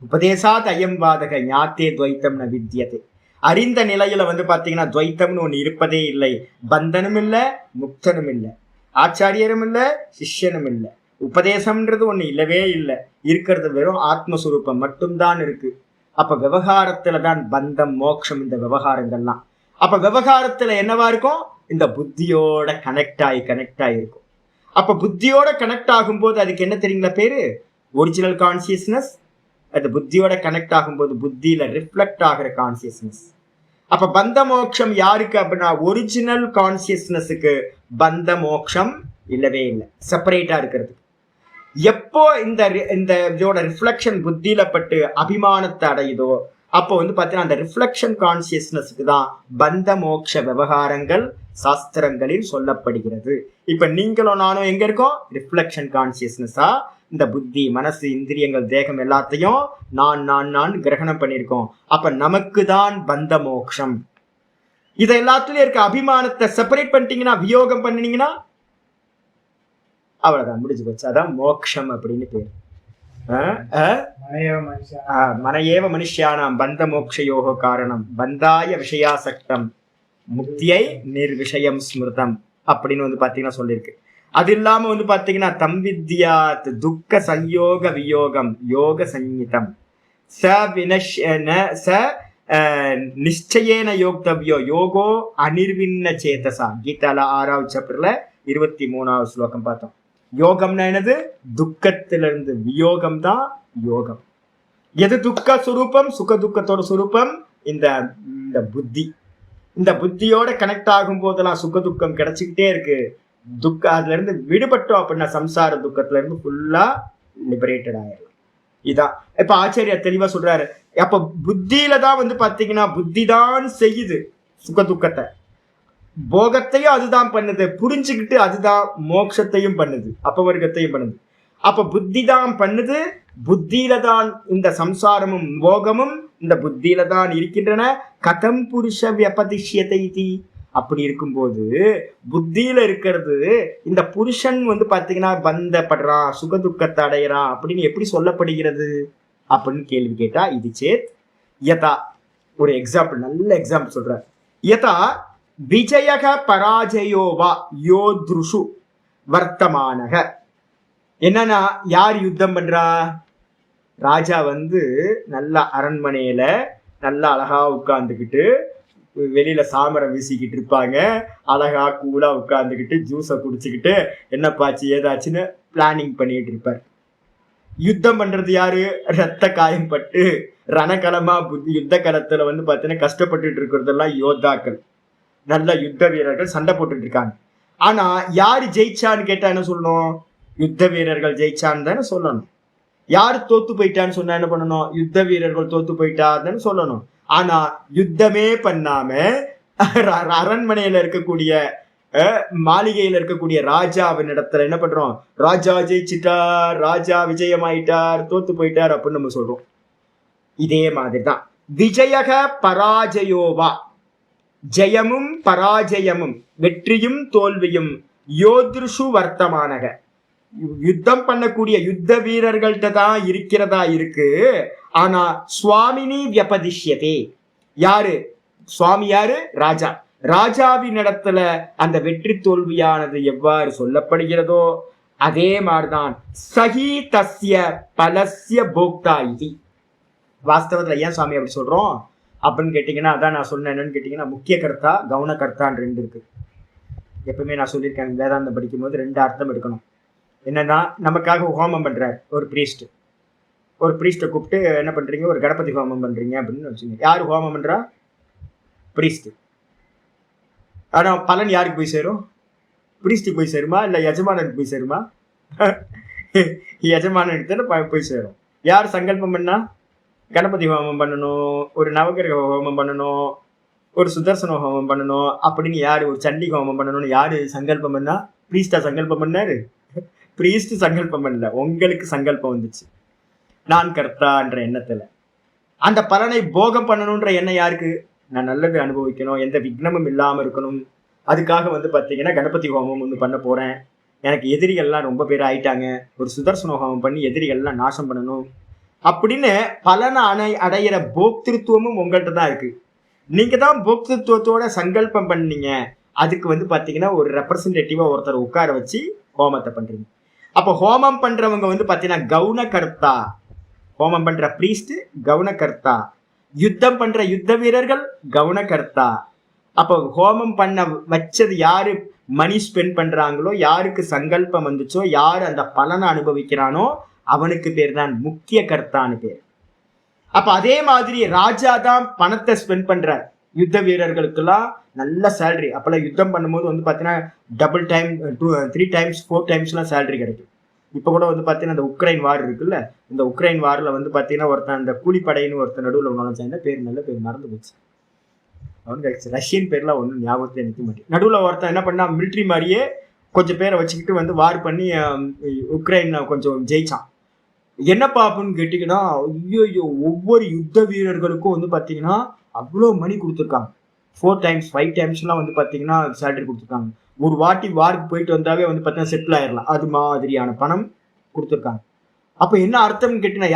உபதேசாத் அயம் பாதக ஞாத்தே துவைத்தம் ந வித்யதே. அறிந்த நிலையில வந்து பாத்தீங்கன்னா துவைத்தம்னு ஒண்ணு இருப்பதே இல்லை. பந்தனும் இல்லை, முக்தனும் இல்லை, ஆச்சாரியரும் இல்லை, சிஷ்யனும் இல்லை, உபதேசம்ன்றது ஒண்ணு இல்லவே இல்லை. இருக்கிறது வெறும் ஆத்மஸ்வரூபம் மட்டும்தான் இருக்கு. அப்ப விவகாரத்துல தான் பந்தம் மோட்சம், இந்த விவகாரங்கள்லாம். அப்ப விவகாரத்துல என்னவா இருக்கும்? இந்த புத்தியோட கனெக்ட் ஆகி இருக்கும். அப்ப புத்தியோட கனெக்ட் ஆகும்போது அதுக்கு என்ன தெரியுங்களா பேரு? Original consciousness. அது புத்தியோட கனெக்ட் ஆகும்போது புத்தியில ரிஃப்ளெக்ட் ஆகிற கான்சியஸ்னஸ். அப்ப பந்த மோட்சம் யாருக்கு அப்படின்னா ஒரிஜினல் கான்சியஸ்னஸுக்கு பந்த மோட்சம் இல்லவே இல்லை, செப்பரேட்டா இருக்கிறது. எப்போ இந்த இதோட ரிஃப்ளெக்ஷன் புத்தியில பட்டு அபிமானத்தை அடையுதோ அப்போ வந்து பார்த்தீங்கன்னா அந்த ரிஃப்ளெக்ஷன் கான்சியஸ்னஸுக்கு தான் பந்த மோட்ச விவகாரங்கள் சாஸ்திரங்களில் சொல்லப்படுகிறது. இப்ப நீங்களும் நானும் எங்க இருக்கோம்? ரிஃப்ளெக்ஷன் கான்சியஸ்னஸா இந்த புத்தி மனசு இந்திரியங்கள் தேகம் எல்லாத்தையும் நான் கிரகணம் பண்ணியிருக்கோம். அப்ப நமக்கு தான் பந்த மோட்சம். இதை எல்லாத்துலயும் இருக்க அபிமானத்தை செப்பரேட் பண்ணிட்டீங்கன்னா, வியோகம் பண்ணினீங்கன்னா அவ்வளவுதான், முடிஞ்சு போச்சு. அதான் மோக்ஷம் அப்படின்னு பேர். மனையேவ மனுஷியானாம் பந்த மோக்ஷயோக காரணம் பந்தாய விஷயாசக்தம் முக்தியை நிர்விஷயம் ஸ்மிருதம் அப்படின்னு வந்து பாத்தீங்கன்னா சொல்லியிருக்கு. அது இல்லாம வந்து பாத்தீங்கன்னா தம்பித்யாத் துக்க சயோக வியோகம் யோக சஞ்சிதம் ச நிச்சயேன யோக்தவ்யோ யோகோ அனிர்வின்ன சேதசா. கீதால 6வது சாப்டர்ல 23வது ஸ்லோகம் பார்த்தோம். யோகம்னா என்னது? துக்கத்திலிருந்து வியோகம் தான் யோகம். எது துக்க சுரூபம்? சுக துக்கத்தோட சுரூபம் இந்த புத்தி. இந்த புத்தியோட கனெக்ட் ஆகும் போதெல்லாம் சுக துக்கம் கிடைச்சிக்கிட்டே இருக்கு. அதுல இருந்து விடுபட்டோம் அப்படின்னா சம்சார துக்கத்துல இருந்து ஃபுல்லா லிபரேட்டட் ஆயிடலாம். இதான் இப்ப ஆச்சாரியா தெளிவா சொல்றாரு. அப்ப புத்தியில தான் வந்து பாத்தீங்கன்னா புத்தி தான் செய்யுது சுக துக்கத்தை, போகத்தையும் அதுதான் பண்ணுது, புரிஞ்சுக்கிட்டு அதுதான் மோட்சத்தையும் பண்ணுது, அபவர்க்கத்தையும் பண்ணுது. அப்ப புத்தி தான் பண்ணுது, புத்தியில தான் இந்த சம்சாரமும் போகமும் இந்த புத்தியில தான் இருக்கின்றன. கதம் புருஷ வியபதிஷ்யத்தை தி. அப்படி இருக்கும்போது புத்தியில இருக்கிறது இந்த புருஷன் வந்து பாத்தீங்கன்னா பந்தப்படுறான், சுகதுக்கத்தை அடையிறான் அப்படின்னு எப்படி சொல்லப்படுகிறது அப்படின்னு கேள்வி கேட்டா, இது சேத் யதா. ஒரு எக்ஸாம்பிள், நல்ல எக்ஸாம்பிள் சொல்றார். யதா விஜயக பராஜயோவா யோத்ருஷு வர்த்தமானக. என்னன்னா யார் யுத்தம் பண்றா? ராஜா வந்து நல்ல அரண்மனையில நல்லா அழகா உட்கார்ந்துக்கிட்டு வெளியில சாமரம் வீசிக்கிட்டு இருப்பாங்க. அழகா கூலா உட்கார்ந்துக்கிட்டு ஜூஸை குடிச்சுக்கிட்டு என்னப்பாச்சு ஏதாச்சுன்னு பிளானிங் பண்ணிட்டு இருப்பார். யுத்தம் பண்றது யாரு? ரத்த காயம் பட்டு ரணகலமா யுத்த களத்துல வந்து பாத்தீங்கன்னா கஷ்டப்பட்டுட்டு இருக்கிறதெல்லாம் யோத்தாக்கள், நல்ல யுத்த வீரர்கள் சண்டை போட்டுட்டு இருக்காங்க. ஆனா யாரு ஜெயிச்சான்னு கேட்டா என்ன சொல்லணும்? யுத்த வீரர்கள் ஜெயிச்சான்னு தானே சொல்லணும். யாரு தோத்து போயிட்டான்னு சொன்னா என்ன பண்ணணும்? யுத்த வீரர்கள் தோத்து போயிட்டான்னு சொல்லணும். ஆனா யுத்தமே பண்ணாம அரண்மனையில இருக்கக்கூடிய மாளிகையில இருக்கக்கூடிய ராஜாவின் இடத்துல என்ன பண்றோம்? ராஜா ஜெயிச்சிட்டார், ராஜா விஜயமாயிட்டார், தோத்து போயிட்டார் அப்படின்னு நம்ம சொல்றோம். இதே மாதிரிதான் விஜயக பராஜயோவா, ஜெயமும் பராஜயமும் வெற்றியும் தோல்வியும் யோத்ருஷு வர்த்தமானக, யுத்தம் பண்ணக்கூடிய யுத்த வீரர்கள்ட்ட தான் இருக்கிறதா இருக்கு. ஆனா சுவாமினி வியபதிஷ்யதே. யாரு சுவாமி? யாரு? ராஜா. ராஜாவின் இடத்துல அந்த வெற்றி தோல்வியானது எவ்வாறு சொல்லப்படுகிறதோ அதே மாதிரிதான் சகி தஸ்ய பலஸ்ய போக்தா இது. வாஸ்தவத்துல ஏன் சுவாமி அப்படி சொல்றோம் அப்படின்னு கேட்டீங்கன்னா, அதான் நான் சொன்னேன். என்னன்னு கேட்டீங்கன்னா, முக்கிய கர்த்தா கவுன கர்த்தான்னு 2 இருக்கு. எப்பவுமே நான் சொல்லியிருக்கேன், வேதாந்தம் படிக்கும் போது 2 அர்த்தம் எடுக்கணும். என்னன்னா, நமக்காக ஹோமம் பண்றாரு ஒரு பிரீஸ்ட். ஒரு பிரீஸ்ட்டை கூப்பிட்டு என்ன பண்றீங்க? ஒரு கணபதி ஹோமம் பண்றீங்க அப்படின்னு வச்சுங்க. யாரு ஹோமம் பண்றா? பிரீஸ்ட். ஆனா பலன் யாருக்கு போய் சேரும்? பிரீஸ்டுக்கு போய் சேருமா இல்ல எஜமானனுக்கு போய் சேருமா? எஜமானனுக்கு தானே போய் சேரும். யார் சங்கல்பம் பண்ணா கணபதி ஹோமம் பண்ணணும், ஒரு நவகிரக ஹோமம் பண்ணணும், ஒரு சுதர்சன ஹோமம் பண்ணணும் அப்படின்னு யாரு, ஒரு சண்டி ஹோமம் பண்ணணும்னு யாரு சங்கல்பம் பண்ணா? பிரீஸ்டா சங்கல்பம் பண்ணாரு? பிரீஸ்ட் சங்கல்பம் பண்ணல, உங்களுக்கு சங்கல்பம் வந்துச்சு நான் கர்த்தான்ற எண்ணத்துல. அந்த பலனை போகம் பண்ணணும்ன்ற எண்ணம் யாருக்கு? நான் நல்லது அனுபவிக்கணும், எந்த விக்னமும் இல்லாம இருக்கணும், அதுக்காக பாத்தீங்கன்னா கணபதி ஹோமம் ஒன்று பண்ண போறேன், எனக்கு எதிரிகள்லாம் ரொம்ப பேர் ஆயிட்டாங்க, ஒரு சுதர்சன ஹோமம் பண்ணி எதிரிகள்லாம் நாசம் பண்ணணும் அப்படின்னு பலனை அடையிற போக்திருத்துவமும் உங்கள்கிட்ட தான் இருக்கு. நீங்க தான் போக்திருத்துவத்தோட சங்கல்பம் பண்ணீங்க. அதுக்கு பாத்தீங்கன்னா ஒரு ரெப்ரசன்டேட்டிவா ஒருத்தர் உட்கார வச்சு ஹோமத்தை பண்றீங்க. அப்போ ஹோமம் பண்றவங்க பாத்தீங்கன்னா கவுனகர்த்தா, ஹோமம் பண்ற பிரீஸ்ட் கவுனகர்த்தா, யுத்தம் பண்ற யுத்த வீரர்கள் கவுனகர்த்தா. அப்போ ஹோமம் பண்ண வச்சது யாரு மணி ஸ்பெண்ட் பண்றாங்களோ, யாருக்கு சங்கல்பம் வந்துச்சோ, யாரு அந்த பலனை அனுபவிக்கிறானோ அவனுக்கு பேர் தான் முக்கிய கர்த்தான்னு பேர். அப்ப அதே மாதிரி ராஜா தான் பணத்தை ஸ்பெண்ட் பண்றார். யுத்த வீரர்களுக்கெல்லாம் நல்ல சேலரி. அப்பெல்லாம் யுத்தம் பண்ணும்போது பாத்தீங்கன்னா double time 3 times 4 times salary கிடைக்கும். இப்ப கூட பாத்தீங்கன்னா இந்த உக்ரைன் வார் இருக்குல்ல, இந்த உக்ரைன் வார்ல பாத்தீங்கன்னா ஒருத்தன் அந்த கூலிப்படைன்னு ஒருத்தன் நடுவில் நுழைஞ்சாங்க, பேர் நல்ல பேர் மறந்து போச்சு, அவனுக்கு ரஷ்யன் பேர்லாம் ஒன்றும் ஞாபகத்துல நிற்க மாட்டேன். நடுவில் ஒருத்தன் என்ன பண்ணா, மிலிட்ரி மாதிரியே கொஞ்சம் பேரை வச்சுக்கிட்டு வார் பண்ணி உக்ரைன் கொஞ்சம் ஜெயிச்சான். என்னப்பா அப்படின்னு கேட்டீங்கன்னா, ஐயோ ஒவ்வொரு யுத்த வீரர்களுக்கும் பாத்தீங்கன்னா அவ்வளோ மணி கொடுத்துருக்காங்க. 4 times 5 timesலாம் பாத்தீங்கன்னா சேலரி கொடுத்துருக்காங்க. ஒரு வாட்டி வாருக்கு போயிட்டு வந்தாவே பாத்தீங்கன்னா செட்டில் ஆயிடலாம், அது மாதிரியான பணம் கொடுத்துருக்காங்க. அப்ப என்ன அர்த்தம்னு கேட்டீங்கன்னா,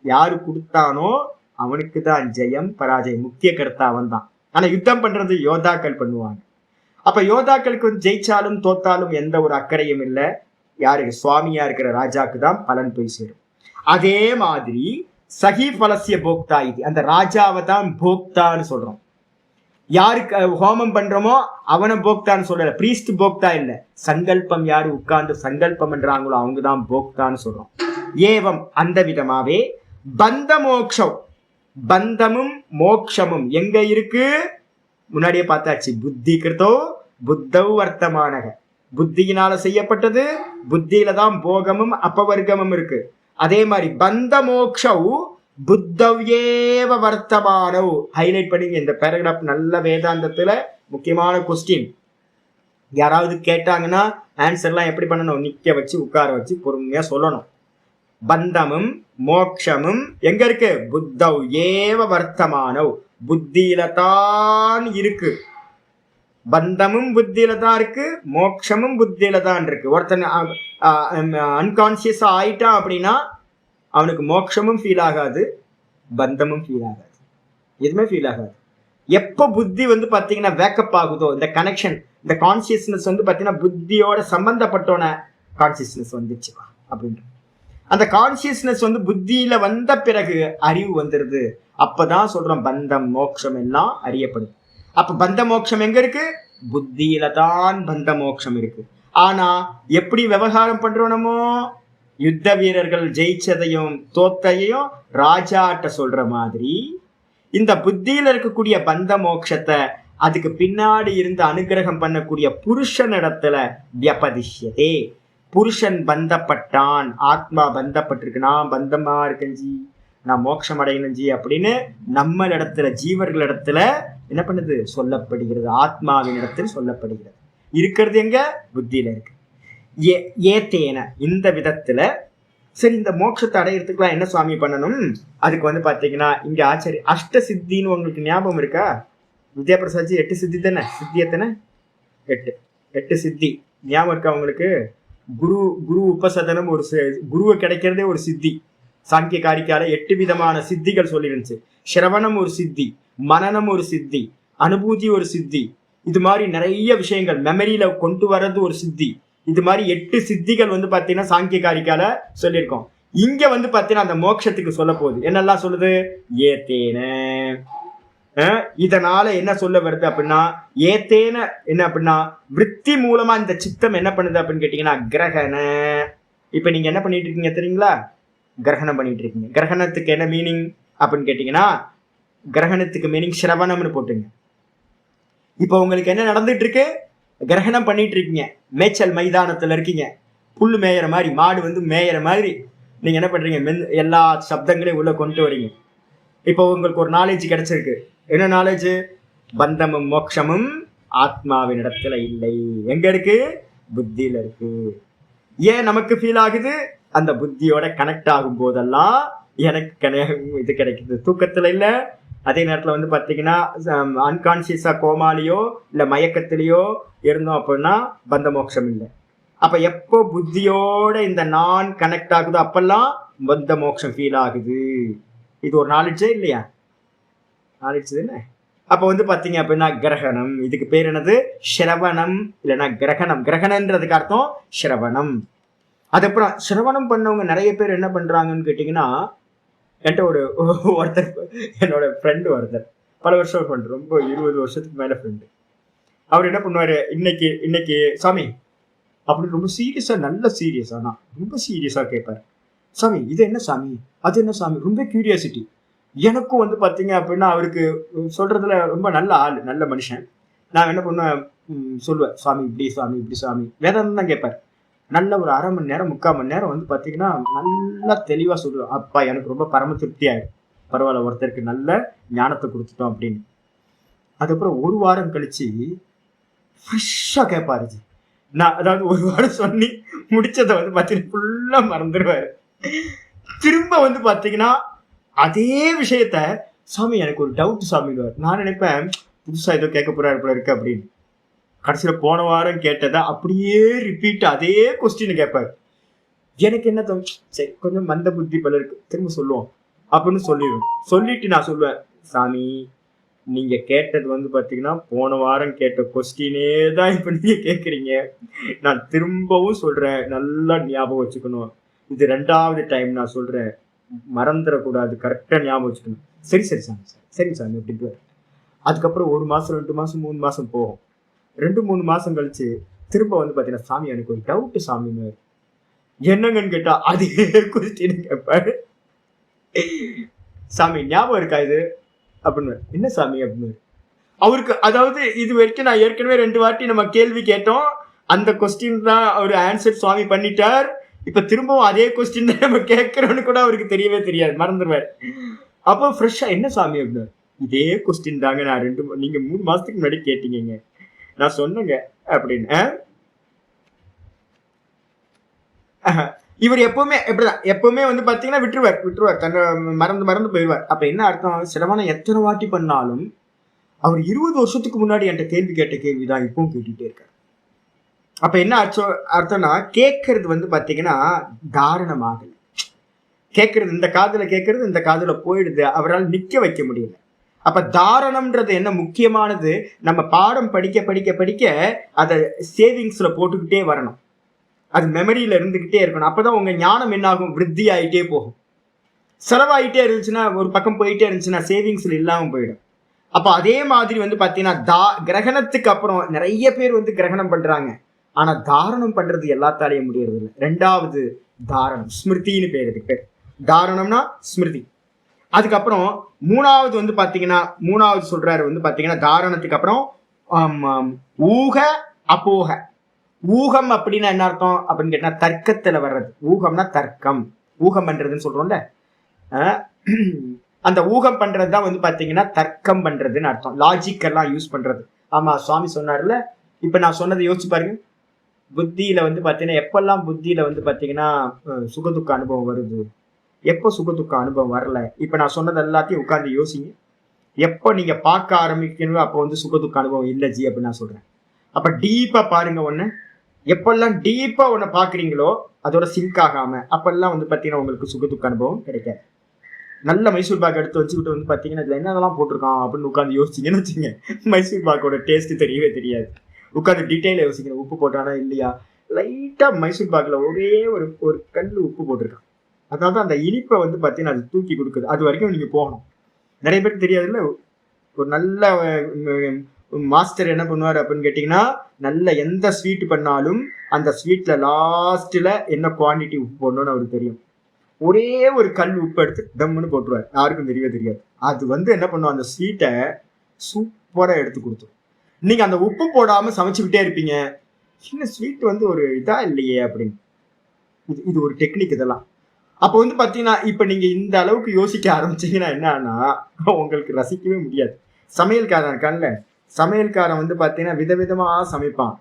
யாரு கொடுத்தானோ அவனுக்கு தான் ஜெயம் பராஜயம். முக்கிய கர்த்தா அவன் தான். ஆனா யுத்தம் பண்றது யோதாக்கள் பண்ணுவாங்க. அப்ப யோதாக்களுக்கு ஜெயிச்சாலும் தோத்தாலும் எந்த ஒரு அக்கறையும் இல்லை. யாருக்கு? சுவாமியா இருக்கிற ராஜாக்கு தான் பலன் போய் சேரும். அதே மாதிரி சகி பலசிய போக்தா, இது அந்த ராஜாவை தான் போக்தான்னு சொல்றோம். யாருக்கு ஹோமம் பண்றோமோ அவனை போக்தான்னு சொல்லல, பிரீஸ்ட் போக்தா இல்ல. சங்கல்பம் யாரு உட்கார்ந்து சங்கல்பம் பண்றாங்களோ அவங்க தான் போக்தான்னு சொல்றோம். ஏவம் அந்த விதமாவே பந்த மோக்ஷம், பந்தமும் மோக்ஷமும் எங்க இருக்கு? முன்னாடியே பார்த்தாச்சு. புத்தி கிருத்தோ புத்தவ் வர்த்தமானக, புத்தியினால செய்யப்பட்டது, புத்தியில தான் போகமும் அப்பவர்க்கமும் இருக்கு. அதே மாதிரி பந்த மோக்ஷவ் புத்தவ்யேவ வர்த்தமானவ். ஹைலைட் பண்ணி இந்த பேராகிராஃப் நல்ல வேதாந்தத்துல முக்கியமான கொஸ்டின். யாராவது கேட்டாங்கன்னா ஆன்சர்லாம் எப்படி பண்ணணும்? நிக்க வச்சு உட்கார வச்சு பொறுமையா சொல்லணும். பந்தமும் மோக்ஷமும் எங்க இருக்கு? புத்தவ் ஏவ வர்த்தமானவ், புத்தியில தான் இருக்கு. பந்தமும் புத்தியில தான் இருக்கு, மோட்சமும் புத்தியில தான் இருக்கு. ஒருத்தன் அன்கான்சியஸா ஆயிட்டான் அப்படின்னா அவனுக்கு மோட்சமும் ஃபீல் ஆகாது, பந்தமும் ஃபீல் ஆகாது, எதுவுமே ஃபீல் ஆகாது. எப்போ புத்தி பாத்தீங்கன்னா வேக்கப் ஆகுதோ, இந்த கனெக்ஷன், இந்த கான்சியஸ்னஸ் பாத்தீங்கன்னா புத்தியோட சம்பந்தப்பட்டோன கான்சியஸ்னஸ் வந்துச்சுப்பா அப்படின்ற அந்த கான்சியஸ்னஸ் புத்தியில வந்த பிறகு அறிவு வந்துருது. அப்பதான் சொல்றோம் பந்தம் மோட்சம் எல்லாம் அறியப்படுது. அப்ப பந்த மோட்சம் எங்க இருக்கு? புத்தியில தான் பந்த மோட்சம் இருக்கு. ஆனா எப்படி விவகாரம் பண்றோம்? நம்ம யுத்த வீரர்கள் ஜெயிச்சதையும் தோத்தையும் ராஜாட்ட சொல்ற மாதிரி இந்த புத்தியில இருக்கக்கூடிய பந்த மோட்சத்தை அதுக்கு பின்னாடி இருந்து அனுகிரகம் பண்ணக்கூடிய புருஷன் இடத்துல வியபதிஷ்யதே. புருஷன் பந்தப்பட்டான், ஆத்மா பந்தப்பட்டிருக்கு, நான் பந்தமா இருக்கேன் ஜி, நான் மோட்சம் அடையணும் ஜி அப்படின்னு நம்ம இடத்துல ஜீவர்கள் இடத்துல என்ன பண்ணுது? சொல்லப்படுகிறது. ஆத்மாவின் இடத்தில் சொல்லப்படுகிறது. இருக்கிறது எங்க? புத்தியில இருக்கு. ஏத்தேன இந்த விதத்துல சரி, இந்த மோட்சத்தை அடையிறதுக்குலாம் என்ன சுவாமி பண்ணணும்? அதுக்கு பாத்தீங்கன்னா இங்க ஆச்சரிய அஷ்ட சித்தின்னு உங்களுக்கு ஞாபகம் இருக்கா? வித்யாபிரசாத்ஜி 8 சித்தி தானே? சித்தி எத்தனை? 8 சித்தி ஞாபகம் இருக்கா உங்களுக்கு? குரு உபசதனம் ஒரு குருவை கிடைக்கிறதே ஒரு சித்தி. சாங்கிய காரிக்கால 8 விதமான சித்திகள் சொல்லிருந்துச்சு. சிரவணம் ஒரு சித்தி, மனனம் ஒரு சித்தி, அனுபூதி ஒரு சித்தி, இது மாதிரி நிறைய விஷயங்கள் மெமரியில கொண்டு வர்றது ஒரு சித்தி. இது மாதிரி 8 சித்திகள் பாத்தீங்கன்னா சாங்கிய காரிக்கால சொல்லியிருக்கோம். இங்க பாத்தீங்கன்னா அந்த மோட்சத்துக்கு சொல்ல போகுது. என்னெல்லாம் சொல்லுது? ஏத்தேன. இதனால என்ன சொல்ல வருது அப்படின்னா, ஏத்தேன என்ன அப்படின்னா விருத்தி மூலமா இந்த சித்தம் என்ன பண்ணுது அப்படின்னு கேட்டீங்கன்னா கிரகண. இப்ப நீங்க என்ன பண்ணிட்டு இருக்கீங்க தெரியுங்களா? கிரகணம் பண்ணிட்டு இருக்கீங்க. கிரகணத்துக்கு என்ன மீனிங் அப்படின்னு கேட்டீங்கன்னா, கிரகணத்துக்கு மீனிங் சிரவணம்னு போட்டுங்க. இப்போ உங்களுக்கு என்ன நடந்துட்டு இருக்கு? கிரகணம் பண்ணிட்டு இருக்கீங்க, மேய்ச்சல் மைதானத்துல இருக்கீங்க, புல்லு மேயிற மாதிரி, மாடு வந்து மேயிற மாதிரி நீங்க என்ன பண்றீங்க? எல்லா சப்தங்களையும் உள்ள கொண்டு வரீங்க. இப்போ உங்களுக்கு ஒரு நாலேஜ் கிடைச்சிருக்கு. என்ன நாலேஜ்? பந்தமும் மோட்சமும் ஆத்மாவின் இடத்துல இல்லை. எங்க இருக்கு? புத்தியில இருக்கு. ஏன் நமக்கு ஃபீல் ஆகுது? அந்த புத்தியோட கனெக்ட் ஆகும் போதெல்லாம் எனக்கு இது கிடைக்குது. தூக்கத்துல இல்ல, அதே நேரத்துல வந்து பாத்தீங்கன்னா அன்கான்சியஸா கோமாலியோ இல்ல மயக்கத்திலேயோ இருந்தோம் அப்படின்னா பந்த மோட்சம் இல்லை. அப்ப எப்போ புத்தியோட இந்த நான் கனெக்ட் ஆகுதோ அப்பெல்லாம் பந்த மோட்சம் ஃபீல் ஆகுது. இது ஒரு நாலேஜே இல்லையா? நாலேஜ் தானே. அப்ப வந்து பாத்தீங்க அப்படின்னா கிரகணம், இதுக்கு பேர் என்னது? சிரவணம் இல்லைன்னா கிரகணம். கிரகணன்றதுக்கு அர்த்தம் சிரவணம். அதுக்கப்புறம் சிரவணம் பண்ணவங்க நிறைய பேர் என்ன பண்றாங்கன்னு கேட்டீங்கன்னா, என்கிட்ட ஒருத்தர், என்னோட ஃப்ரெண்டு ஒருத்தர், பல வருஷம் ஃப்ரெண்டு, ரொம்ப 20 வருஷத்துக்கு மேல ஃப்ரெண்டு. அவர் என்ன பண்ணுவாரு, இன்னைக்கு சாமி அப்படின்னு ரொம்ப சீரியஸா, நல்ல சீரியஸா, நான் ரொம்ப சீரியஸா கேட்பாரு. சாமி இது என்ன சாமி, அது என்ன சாமி, ரொம்ப கியூரியாசிட்டி. எனக்கும் வந்து பாத்தீங்க அப்படின்னா அவருக்கு சொல்றதுல ரொம்ப நல்ல ஆள், நல்ல மனுஷன். நான் என்ன பண்ணுவேன், சொல்லுவேன் சாமி இப்படி சாமி இப்படி சாமி, வேதாந்தம் தான் கேட்பாரு. நல்ல ஒரு 1/2 மணி நேரம் 3/4 மணி நேரம் வந்து பாத்தீங்கன்னா நல்லா தெளிவா சொல்லுவேன். அப்பா எனக்கு ரொம்ப பரம திருப்தி ஆயிடும், பரவாயில்ல ஒருத்தருக்கு நல்ல ஞானத்தை கொடுத்துட்டோம் அப்படின்னு. அதுக்கப்புறம் 1 வாரம் கழிச்சு ஃப்ரெஷ்ஷா கேட்பாரு. நான் அதாவது 1 வாரம் சொல்லி முடிச்சதை வந்து பாத்தீங்கன்னா ஃபுல்லா மறந்துடுவாரு. திரும்ப வந்து பாத்தீங்கன்னா அதே விஷயத்த, சாமி எனக்கு ஒரு டவுட் சாமிடுவார். நான் நினைப்பேன் புதுசா ஏதோ கேட்க போறாரு போல இருக்கு அப்படின்னு. கடைசியில போன வாரம் கேட்டதை அப்படியே ரிப்பீட் அதே கொஸ்டின் கேட்பாரு. எனக்கு என்ன தோணும், சரி கொஞ்சம் மந்த புத்தி போல இருக்கு, திரும்ப சொல்லுவோம் அப்படின்னு சொல்லிடுவேன். சொல்லிட்டு நான் சொல்லுவேன், சாமி நீங்க கேட்டது வந்து பாத்தீங்கன்னா போன வாரம் கேட்ட கொஸ்டினே தான் இப்ப நீங்க கேட்குறீங்க. நான் திரும்பவும் சொல்றேன், நல்லா ஞாபகம் வச்சுக்கணும். இது 2வது டைம் நான் சொல்றேன், மறந்துடக்கூடாது, கரெக்டா ஞாபகம் வச்சுக்கணும். சரி சரி சாமி, சரி சாமி அப்படின்ட்டு. அதுக்கப்புறம் 1 மாசம் 2 மாசம் 3 மாசம் போகும். 2-3 மாசம் கழிச்சு திரும்ப வந்து பாத்தீங்கன்னா, சாமி எனக்கு ஒரு டவுட் சாமின்னு. என்னங்கன்னு கேட்டா அதே கொஸ்டின் கேட்பாரு. சாமி ஞாபகம் இருக்கா இது அப்படின்னு. என்ன சாமி அப்படின்னு அவருக்கு, அதாவது இது வரைக்கும் நான் ஏற்கனவே 2 வாட்டி நம்ம கேள்வி கேட்டோம், அந்த கொஸ்டின் தான் அவர் ஆன்சர் சுவாமி பண்ணிட்டார். இப்ப திரும்பவும் அதே கொஸ்டின் தான் நம்ம கேட்கிறோம்னு கூட அவருக்கு தெரியவே தெரியாது, மறந்துடுவார். அப்போ ஃப்ரெஷ்ஷா என்ன சாமி அப்படின்னு, இதே கொஸ்டின் தாங்க நான் நீங்க 3 மாசத்துக்கு முன்னாடி கேட்டீங்க, நான் சொன்னேங்க அப்படின்னு. இவர் எப்பவுமே எப்படிதான், எப்பவுமே வந்து பாத்தீங்கன்னா விட்டுருவார், தன்னை மறந்து போயிடுவார். அப்ப என்ன அர்த்தம், சிரவணம் எத்தனை வாட்டி பண்ணாலும் அவர் 20 வருஷத்துக்கு முன்னாடி என்கிட்ட கேள்வி கேட்ட கேள்விதான் இப்பவும் கேட்டுட்டே இருக்காரு. அப்ப என்ன அர்த்தம்னா, கேட்கறது வந்து பாத்தீங்கன்னா தாரணமாகல. கேட்கறது இந்த காதுல கேட்கறது இந்த காதுல போயிடுது, அவரால் நிக்க வைக்க முடியல. அப்ப தாரணம்ன்றது என்ன முக்கியமானது, நம்ம பாடம் படிக்க படிக்க படிக்க அதை சேவிங்ஸ்ல போட்டுக்கிட்டே வரணும், அது மெமரியில இருந்துகிட்டே இருக்கணும். அப்பதான் உங்க ஞானம் என்ன ஆகும், விருத்தி ஆகிட்டே போகும். செலவாயிட்டே இருந்துச்சுன்னா, ஒரு பக்கம் போயிட்டே இருந்துச்சுன்னா சேவிங்ஸ்ல இல்லாம போயிடும். அப்ப அதே மாதிரி வந்து பாத்தீங்கன்னா கிரகணத்துக்கு அப்புறம் நிறைய பேர் வந்து கிரகணம் பண்றாங்க, ஆனா தாரணம் பண்றது எல்லாத்தாலையும் முடியறது இல்லை. 2வது தாரணம், ஸ்மிருதின்னு பேர் இருக்கு. தாரணம்னா ஸ்மிருதி. அதுக்கப்புறம் 3வது வந்து பாத்தீங்கன்னா, 3வது சொல்றாரு வந்து பாத்தீங்கன்னா, தாரணத்துக்கு அப்புறம் ஊக அப்போக. ஊகம் அப்படின்னா என்ன அர்த்தம் அப்படின்னு கேட்டா, தர்க்கத்துல வர்றது. ஊகம்னா தர்க்கம், ஊகம் பண்றதுன்னு சொல்றோம்ல, அந்த ஊகம் பண்றதுதான் வந்து பாத்தீங்கன்னா தர்க்கம் பண்றதுன்னு அர்த்தம். லாஜிக் எல்லாம் யூஸ் பண்றது. ஆமா சுவாமி சொன்னார்ல, இப்ப நான் சொன்னதை யோசிச்சு பாருங்க. புத்தியில வந்து பாத்தீங்கன்னா, எப்பெல்லாம் புத்தியில வந்து பாத்தீங்கன்னா சுகதுக்க அனுபவம் வருது, எப்போ சுகதுக்க அனுபவம் வரல, இப்ப நான் சொன்னது எல்லாத்தையும் உட்கார்ந்து யோசிங்க. எப்போ நீங்க பார்க்க ஆரம்பிக்கணும் அப்போ வந்து சுகதுக்க அனுபவம் இல்லை ஜி அப்படின்னு நான் சொல்றேன். அப்ப டீப்பா பாருங்க. ஒண்ணு எப்பெல்லாம் டீப்பா ஒண்ணு பாக்குறீங்களோ அதோட சிங்க் ஆகாம அப்பெல்லாம் வந்து பாத்தீங்கன்னா உங்களுக்கு சுகதுக்க அனுபவம் கிடைக்காது. நல்ல மைசூர் பாக் எடுத்து வச்சுக்கிட்டு வந்து பாத்தீங்கன்னா இதுல என்னதெல்லாம் போட்டிருக்கான் அப்படின்னு உட்காந்து யோசிச்சிங்கன்னு வச்சுங்க, மைசூர் பாக்கோட டேஸ்ட் தெரியவே தெரியாது. உட்காந்து டீட்டெயில யோசிக்கணும், உப்பு போட்டானா இல்லையா, லைட்டா மைசூர் பாக்ல ஒரே ஒரு கல்லு உப்பு போட்டிருக்கான், அதாவது அந்த இனிப்பை வந்து பாத்தீங்கன்னா அது தூக்கி கொடுக்குது. அது வரைக்கும் நீங்க போகணும். நிறைய பேருக்கு தெரியாதுல்ல, ஒரு நல்ல மாஸ்டர் என்ன பண்ணுவார் அப்படின்னு கேட்டீங்கன்னா, நல்ல எந்த ஸ்வீட் பண்ணாலும் அந்த ஸ்வீட்ல லாஸ்ட்ல என்ன குவான்டிட்டி உப்பு போடணும்னு அவருக்கு தெரியும். ஒரே ஒரு கல் உப்பு எடுத்து தம்முன்னு போட்டுருவார், யாருக்கும் தெரியவே தெரியாது. அது வந்து என்ன பண்ணுவோம், அந்த ஸ்வீட்டை சூப்பரா எடுத்து கொடுத்தோம். நீங்க அந்த உப்பு போடாம சமைச்சுக்கிட்டே இருப்பீங்க, சின்ன ஸ்வீட் வந்து ஒரு இதா இல்லையே அப்படின்னு. இது ஒரு டெக்னிக் இதெல்லாம். அப்போ வந்து பாத்தீங்கன்னா இப்ப நீங்க இந்த அளவுக்கு யோசிக்க ஆரம்பிச்சீங்கன்னா என்னன்னா உங்களுக்கு ரசிக்கவே முடியாது. சமையல்காரன் இருக்கான்ல, சமையல்காரன் வந்து பாத்தீங்கன்னா விதவிதமா சமைப்பான்.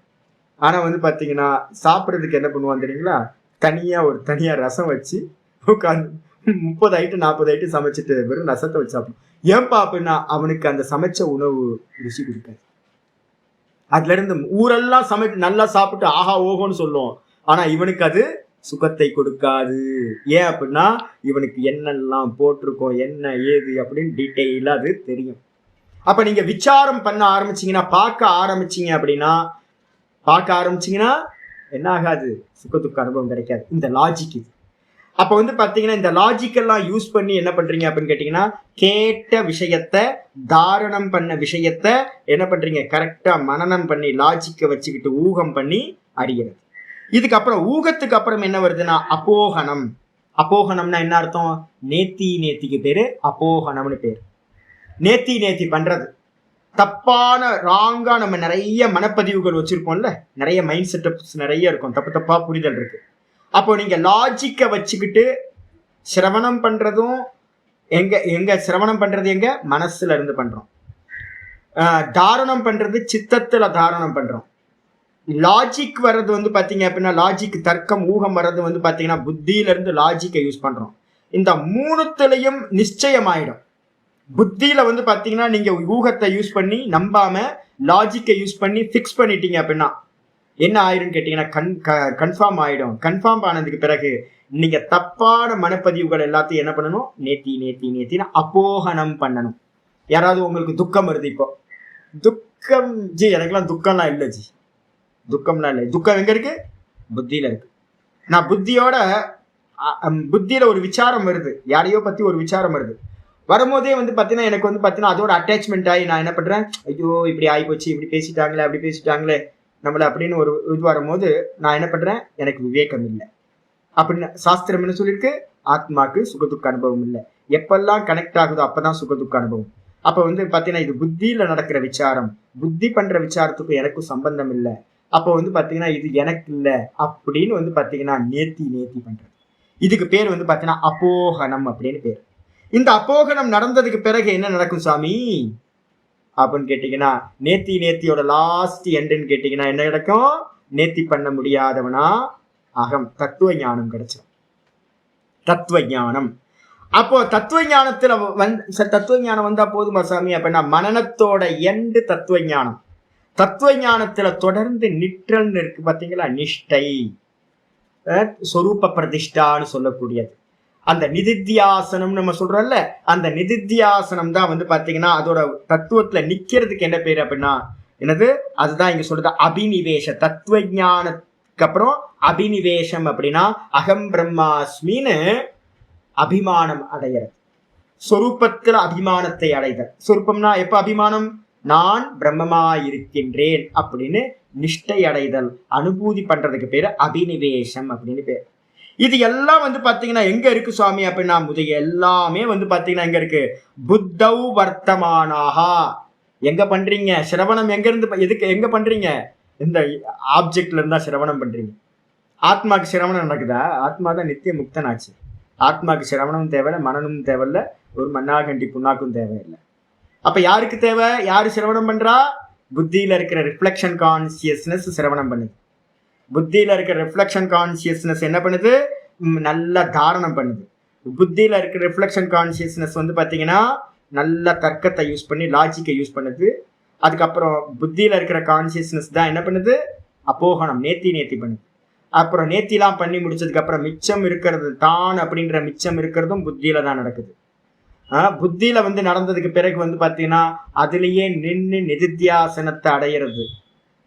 ஆனா வந்து பாத்தீங்கன்னா சாப்பிட்றதுக்கு என்ன பண்ணுவான் தெரியுங்களா, தனியா ரசம் வச்சு உட்காந்து 30 ஐட்டம் 40 ஐட்டம் சமைச்சிட்டு வெறும் ரசத்தை வச்சு சாப்பிடும். ஏன்பா அப்படின்னா அவனுக்கு அந்த சமைச்ச உணவு ருசி கொடுக்காது. அதுல இருந்து ஊரெல்லாம் சமைச்சு நல்லா சாப்பிட்டு ஆஹா ஓஹோன்னு சொல்லும், ஆனா இவனுக்கு அது சுகத்தை கொடுக்காது. ஏன் அப்படின்னா இவனுக்கு என்னெல்லாம் போட்டிருக்கோம் என்ன ஏது அப்படின்னு டீட்டெயிலா அது தெரியும். அப்ப நீங்க விசாரம் பண்ண ஆரம்பிச்சீங்கன்னா, பார்க்க ஆரம்பிச்சீங்கன்னா என்ன ஆகாது, சுகத்துக்கு அனுபவம் கிடைக்காது. இந்த லாஜிக் இது. அப்ப வந்து பாத்தீங்கன்னா இந்த லாஜிக் எல்லாம் யூஸ் பண்ணி என்ன பண்றீங்க அப்படின்னு கேட்டீங்கன்னா, கேட்ட விஷயத்த தாரணம் பண்ண விஷயத்த என்ன பண்றீங்க, கரெக்டா மனனம் பண்ணி லாஜிக்க வச்சுக்கிட்டு ஊகம் பண்ணி அறிகிறது. இதுக்கப்புறம் ஊகத்துக்கு அப்புறம் என்ன வருதுன்னா அப்போகனம். அப்போகனம்னா என்ன அர்த்தம், நேத்திக்கு பேரு அப்போகனம்னு பேரு. நேத்தி பண்றது தப்பான ராங்கா நம்ம நிறைய மனப்பதிவுகள் வச்சிருக்கோம்ல, நிறைய மைண்ட் செட்டப்ஸ் நிறைய இருக்கும், தப்பா புரிதல் இருக்கு. அப்போ நீங்க லாஜிக்க வச்சுக்கிட்டு சிரவணம் பண்றதும் எங்க சிரவணம் பண்றது எங்க மனசுல இருந்து பண்றோம். தாரணம் பண்றது சித்தத்துல தாரணம் பண்றோம். லாஜிக் வர்றது வந்து பாத்தீங்க அப்படின்னா லாஜிக் தர்க்கம் ஊகம் வர்றது வந்து பாத்தீங்கன்னா புத்தியில இருந்து லாஜிக்கை யூஸ் பண்றோம். இந்த மூணுத்திலையும் நிச்சயம் ஆயிடும். புத்தியில வந்து பாத்தீங்கன்னா நீங்க ஊகத்தை யூஸ் பண்ணி நம்பாம லாஜிக்கை யூஸ் பண்ணி பிக்ஸ் பண்ணிட்டீங்க அப்படின்னா என்ன ஆயிரும் கேட்டீங்கன்னா கன்ஃபார்ம் ஆயிடும். கன்ஃபார்ம் ஆனதுக்கு பிறகு நீங்க தப்பான மனப்பதிவுகள் எல்லாத்தையும் என்ன பண்ணணும், நேத்தின்னு அப்போகனம் பண்ணணும். யாராவது உங்களுக்கு துக்கம் வருது, இப்போ துக்கம் ஜி எனக்கெல்லாம் துக்கம்லாம் இல்லை ஜி, துக்கம்லாம் இல்லை. துக்கம் எங்க இருக்கு, புத்தியில இருக்கு. நான் புத்தியில ஒரு விசாரம் வருது, யாரையோ பத்தி ஒரு விசாரம் வருது, வரும்போதே வந்து பாத்தீங்கன்னா எனக்கு வந்து பாத்தீங்கன்னா அதோட அட்டாச்மெண்ட் ஆகி நான் என்ன பண்றேன், ஐயோ இப்படி ஆகிப்போச்சு, இப்படி பேசிட்டாங்களே அப்படி பேசிட்டாங்களே நம்மள அப்படின்னு ஒரு இது வரும்போது நான் என்ன பண்றேன், எனக்கு விவேகம் இல்லை அப்படின்னு சாஸ்திரம் என்ன சொல்லியிருக்கு, ஆத்மாக்கு சுகதுக்க அனுபவம் இல்லை. எப்பெல்லாம் கனெக்ட் ஆகுதோ அப்பதான் சுகதுக்க அனுபவம். அப்ப வந்து பாத்தீங்கன்னா இது புத்தியில நடக்கிற விசாரம், புத்தி பண்ற விசாரத்துக்கும் எனக்கும் சம்பந்தம் இல்லை. அப்போ வந்து பாத்தீங்கன்னா இது எனக்கு இல்லை அப்படின்னு வந்து பாத்தீங்கன்னா நேத்தி பண்றது. இதுக்கு பேர் வந்து பாத்தீங்கன்னா அப்போகனம் அப்படின்னு பேர். இந்த அப்போகனம் நடந்ததுக்கு பிறகு என்ன நடக்கும் சாமி அப்படின்னு கேட்டீங்கன்னா, நேத்தியோட லாஸ்ட் எண்டுன்னு கேட்டீங்கன்னா என்ன கிடைக்கும், நேத்தி பண்ண முடியாதவனா அகம் தத்துவ ஞானம் கிடைச்சிடும். தத்துவ ஞானம். அப்போ தத்துவ ஞானம் வந்தா போதுமா சாமி அப்படின்னா மனநத்தோட எண்டு தத்துவ ஞானம். தத்துவ ஞானத்துல தொடர்ந்து நிற்றல்னு இருக்கு பாத்தீங்களா, நிஷ்டை சொரூப பிரதிஷ்டான்னு சொல்லக்கூடியது. அந்த நிதித்தியாசனம் நம்ம சொல்றோம்ல, அந்த நிதித்தியாசனம் தான் வந்து பாத்தீங்கன்னா அதோட தத்துவத்துல நிக்கிறதுக்கு என்ன பேரு அப்படின்னா என்னது, அதுதான் இங்க சொல்றது அபினிவேஷ. தத்துவ ஞானத்துக்கு அப்புறம் அபினிவேஷம் அப்படின்னா அகம் பிரம்மாஸ்மின்னு அபிமானம் அடையிறது, சொரூபத்துல அபிமானத்தை அடைதல். சொரூபம்னா எப்ப அபிமானம், நான் பிரம்மமா இருக்கின்றேன் அப்படின்னு நிஷ்டை அடைதல், அனுபூதி பண்றதுக்கு பேரு அபினிவேஷம் அப்படின்னு பேர். இது எல்லாம் வந்து பாத்தீங்கன்னா எங்க இருக்கு சுவாமி அப்படின்னா எல்லாமே வந்து பாத்தீங்கன்னா எங்க இருக்கு, புத்தௌ வர்த்தமானாகா. எங்க பண்றீங்க சிரவணம், எங்க இருந்து எங்க பண்றீங்க, இந்த ஆப்ஜெக்ட்ல இருந்தா சிரவணம் பண்றீங்க. ஆத்மாக்கு சிரவணம் நடக்குதா, ஆத்மா தான் நித்திய முக்தனாச்சு. ஆத்மாக்கு சிரவணமும் தேவையில்லை, மனனும் தேவையில்லை, ஒரு மண்ணாகண்டி புண்ணாக்கும் தேவையில்லை. அப்ப யாருக்கு தேவை, யாரு சிரவணம் பண்றா, புத்தியில இருக்கிற ரிஃப்ளெக்ஷன் கான்சியஸ்னஸ் சிரவணம் பண்ணுது. புத்தியில இருக்கிற ரிஃப்ளெக்ஷன் கான்சியஸ்னஸ் என்ன பண்ணுது, நல்ல தாரணம் பண்ணுது. புத்தியில இருக்கிற ரிஃப்ளெக்ஷன் கான்சியஸ்னஸ் வந்து பாத்தீங்கன்னா நல்ல தர்க்கத்தை யூஸ் பண்ணி லாஜிக்கை யூஸ் பண்ணுது. அதுக்கப்புறம் புத்தியில இருக்கிற கான்சியஸ்னஸ் தான் என்ன பண்ணுது, அப்போகனம் நேத்தி பண்ணுது. அப்புறம் நேத்திலாம் பண்ணி முடிச்சதுக்கு அப்புறம் மிச்சம் இருக்கிறது தான் அப்படின்ற மிச்சம் இருக்கிறதும் புத்தியில தான் நடக்குது. புத்தியில வந்து நடந்ததுக்கு பிறகு வந்து பாத்தீங்கன்னா அதுலயே நின்று நிதித்தியாசனத்தை அடையிறது,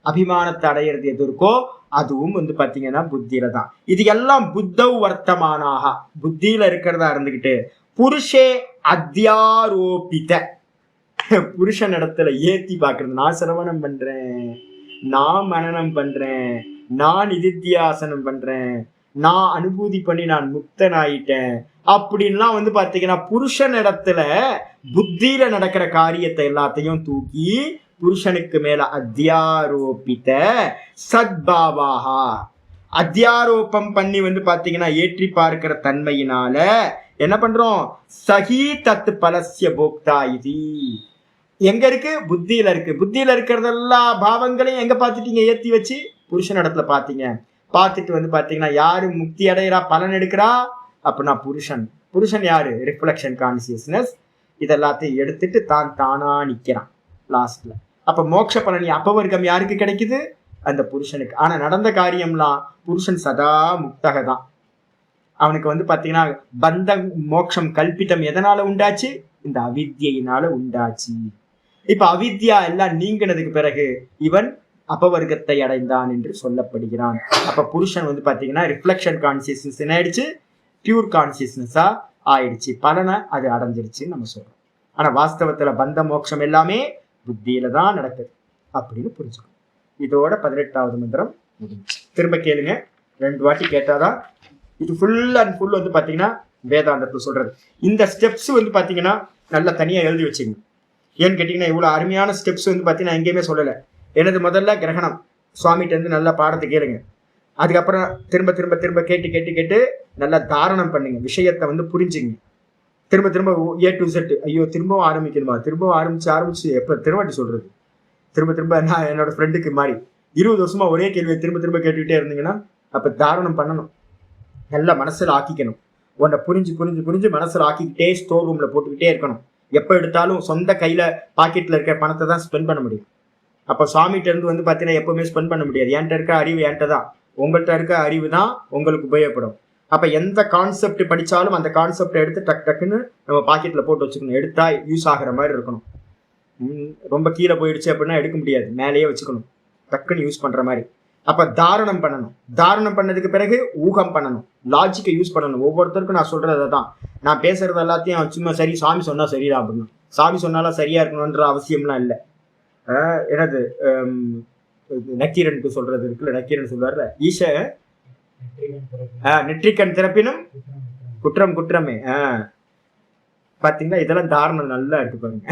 அபிமானத்தை அடையிறது எது இருக்கோ அதுவும் வந்து பாத்தீங்கன்னா புத்தியில தான். இது எல்லாம் புத்தௌ வர்த்தமானாக, புத்தியில இருக்கிறதா இருந்துகிட்டு புருஷே அத்தியாரோபித, புருஷன் இடத்துல ஏத்தி பாக்குறது. நான் சிரவணம் பண்றேன், நான் மனனம் பண்றேன், நான் நிதித்தியாசனம் பண்றேன், நான் அனுபூதி பண்ணி நான் முக்தன் ஆயிட்டேன் அப்படின்லாம் வந்து பாத்தீங்கன்னா புருஷன் இடத்துல புத்தியில நடக்கிற காரியத்தை எல்லாத்தையும் தூக்கி புருஷனுக்கு மேல அத்தியாரோபித சத்பாவாகா, அத்தியாரோபம் பண்ணி வந்து பாத்தீங்கன்னா ஏற்றி பார்க்கிற தன்மையினால என்ன பண்றோம், சகி தத் பலஸ்ய போக்தா இது எங்க இருக்கு, புத்தியில இருக்கு. புத்தியில இருக்கிறதெல்லா பாவங்களையும் எங்க பாத்துட்டீங்க, ஏத்தி வச்சு புருஷன் இடத்துல பாத்தீங்க. பார்த்துட்டு வந்து பாத்தீங்கன்னா யாரு முக்தி அடைகிறா, பலன் எடுக்கிறா அப்படின்னா புருஷன். புருஷன் யாரு, ரிஃப்ளெக்ஷன் கான்சியஸ்னஸ். இதெல்லாத்தையும் எடுத்துட்டு தான் தானா நிக்கிறான் லாஸ்ட்ல. அப்ப மோட்ச பலனி அப்பவர்க்கம் யாருக்கு கிடைக்குது, அந்த புருஷனுக்கு. ஆனா நடந்த காரியம்லாம் புருஷன் சதா முக்தக தான். அவனுக்கு வந்து பாத்தீங்கன்னா பந்த மோட்சம் கல்பித்தம் எதனால உண்டாச்சு, இந்த அவித்யினால உண்டாச்சு. இப்ப அவித்யா எல்லாம் நீங்கினதுக்கு பிறகு இவன் அபவர்க்கத்தை அடைந்தான் என்று சொல்லப்படுகிறான். அப்ப புருஷன் வந்து பாத்தீங்கன்னா ரிஃப்ளெக்ஷன் கான்சியஸ்னஸ் என்ன ஆயிடுச்சு, பியூர் கான்சியஸ்னஸா ஆயிடுச்சு, பலனை அது அடைஞ்சிருச்சுன்னு நம்ம சொல்றோம். ஆனா வாஸ்தவத்துல பந்த மோட்சம் எல்லாமே புத்தியில தான் நடக்குது அப்படின்னு புரிஞ்சுக்கணும். இதோட 18வது மந்திரம் முடிஞ்சு. திரும்ப கேளுங்க, 2 வாட்டி கேட்டாதான் இது ஃபுல் அண்ட் ஃபுல் வந்து பாத்தீங்கன்னா வேதாந்தத்துல சொல்றது. இந்த ஸ்டெப்ஸ் வந்து பாத்தீங்கன்னா நல்லா தனியா எழுதி வச்சுங்க. ஏன்னு கேட்டீங்கன்னா இவ்வளவு அருமையான ஸ்டெப்ஸ் வந்து பாத்தீங்கன்னா எங்கேயுமே சொல்லலை. எனது முதல்ல கிரகணம் சுவாமிகிட்ட இருந்து நல்லா பாடத்தை கேளுங்க. அதுக்கப்புறம் திரும்ப திரும்ப திரும்ப கேட்டு கேட்டு கேட்டு நல்லா தாரணம் பண்ணுங்க, விஷயத்தை வந்து புரிஞ்சுங்க. திரும்ப திரும்ப A to Z, ஐயோ திரும்பவும் ஆரம்பிக்கணுமா, திரும்பவும் ஆரம்பிச்சு எப்ப திருவாட்டி சொல்றது. திரும்ப திரும்ப நான் என்னோட ஃப்ரெண்டுக்கு மாதிரி 20 வருஷமா ஒரே கேள்வியை திரும்ப திரும்ப கேட்டுக்கிட்டே இருந்தீங்கன்னா அப்ப தாரணம் பண்ணணும், நல்லா மனசுல ஆக்கிக்கணும். உன்னை புரிஞ்சு புரிஞ்சு புரிஞ்சு மனசுல ஆக்கிக்கிட்டே ஸ்டோர் ரூம்ல போட்டுக்கிட்டே இருக்கணும். எப்ப எடுத்தாலும் சொந்த கையில பாக்கெட்ல இருக்க பணத்தை தான் ஸ்பெண்ட் பண்ண முடியும். அப்ப சுவாமிகிட்ட இருந்து வந்து பாத்தீங்கன்னா எப்பவுமே ஸ்பெண்ட் பண்ண முடியாது. என்கிட்ட இருக்க அறிவு என்கிட்ட தான், உங்கள்கிட்ட இருக்க அறிவு தான் உங்களுக்கு உபயோகப்படும். அப்ப எந்த கான்செப்ட் படிச்சாலும் அந்த கான்செப்டை எடுத்து டக் டக்குன்னு நம்ம பாக்கெட்ல போட்டு வச்சுக்கணும். எடுத்தா யூஸ் ஆகிற மாதிரி இருக்கணும். ரொம்ப கீழே போயிடுச்சு அப்படின்னா எடுக்க முடியாது, மேலேயே வச்சுக்கணும், டக்குன்னு யூஸ் பண்ற மாதிரி. அப்ப தாரணம் பண்ணணும். தாரணம் பண்ணதுக்கு பிறகு ஊகம் பண்ணணும், லாஜிக்கை யூஸ் பண்ணணும். ஒவ்வொருத்தருக்கும் நான் சொல்றது தான், நான் பேசுறது எல்லாத்தையும் சும்மா சரி சாமி சொன்னா சரிதான் அப்படின்னு, சாமி சொன்னாலும் சரியா இருக்கணும்ன்ற அவசியம்லாம் இல்லை. என்னது நக்கீரனுக்கு சொல்றது இருக்குல்ல, நக்கீரன் சொல்றாருல, ஈஷ நெற்றிக்கண் திறப்பினும் குற்றம் குற்றமே. பாத்தீங்களா, இதெல்லாம் தாரணம் நல்லா இருக்கு பாருங்க.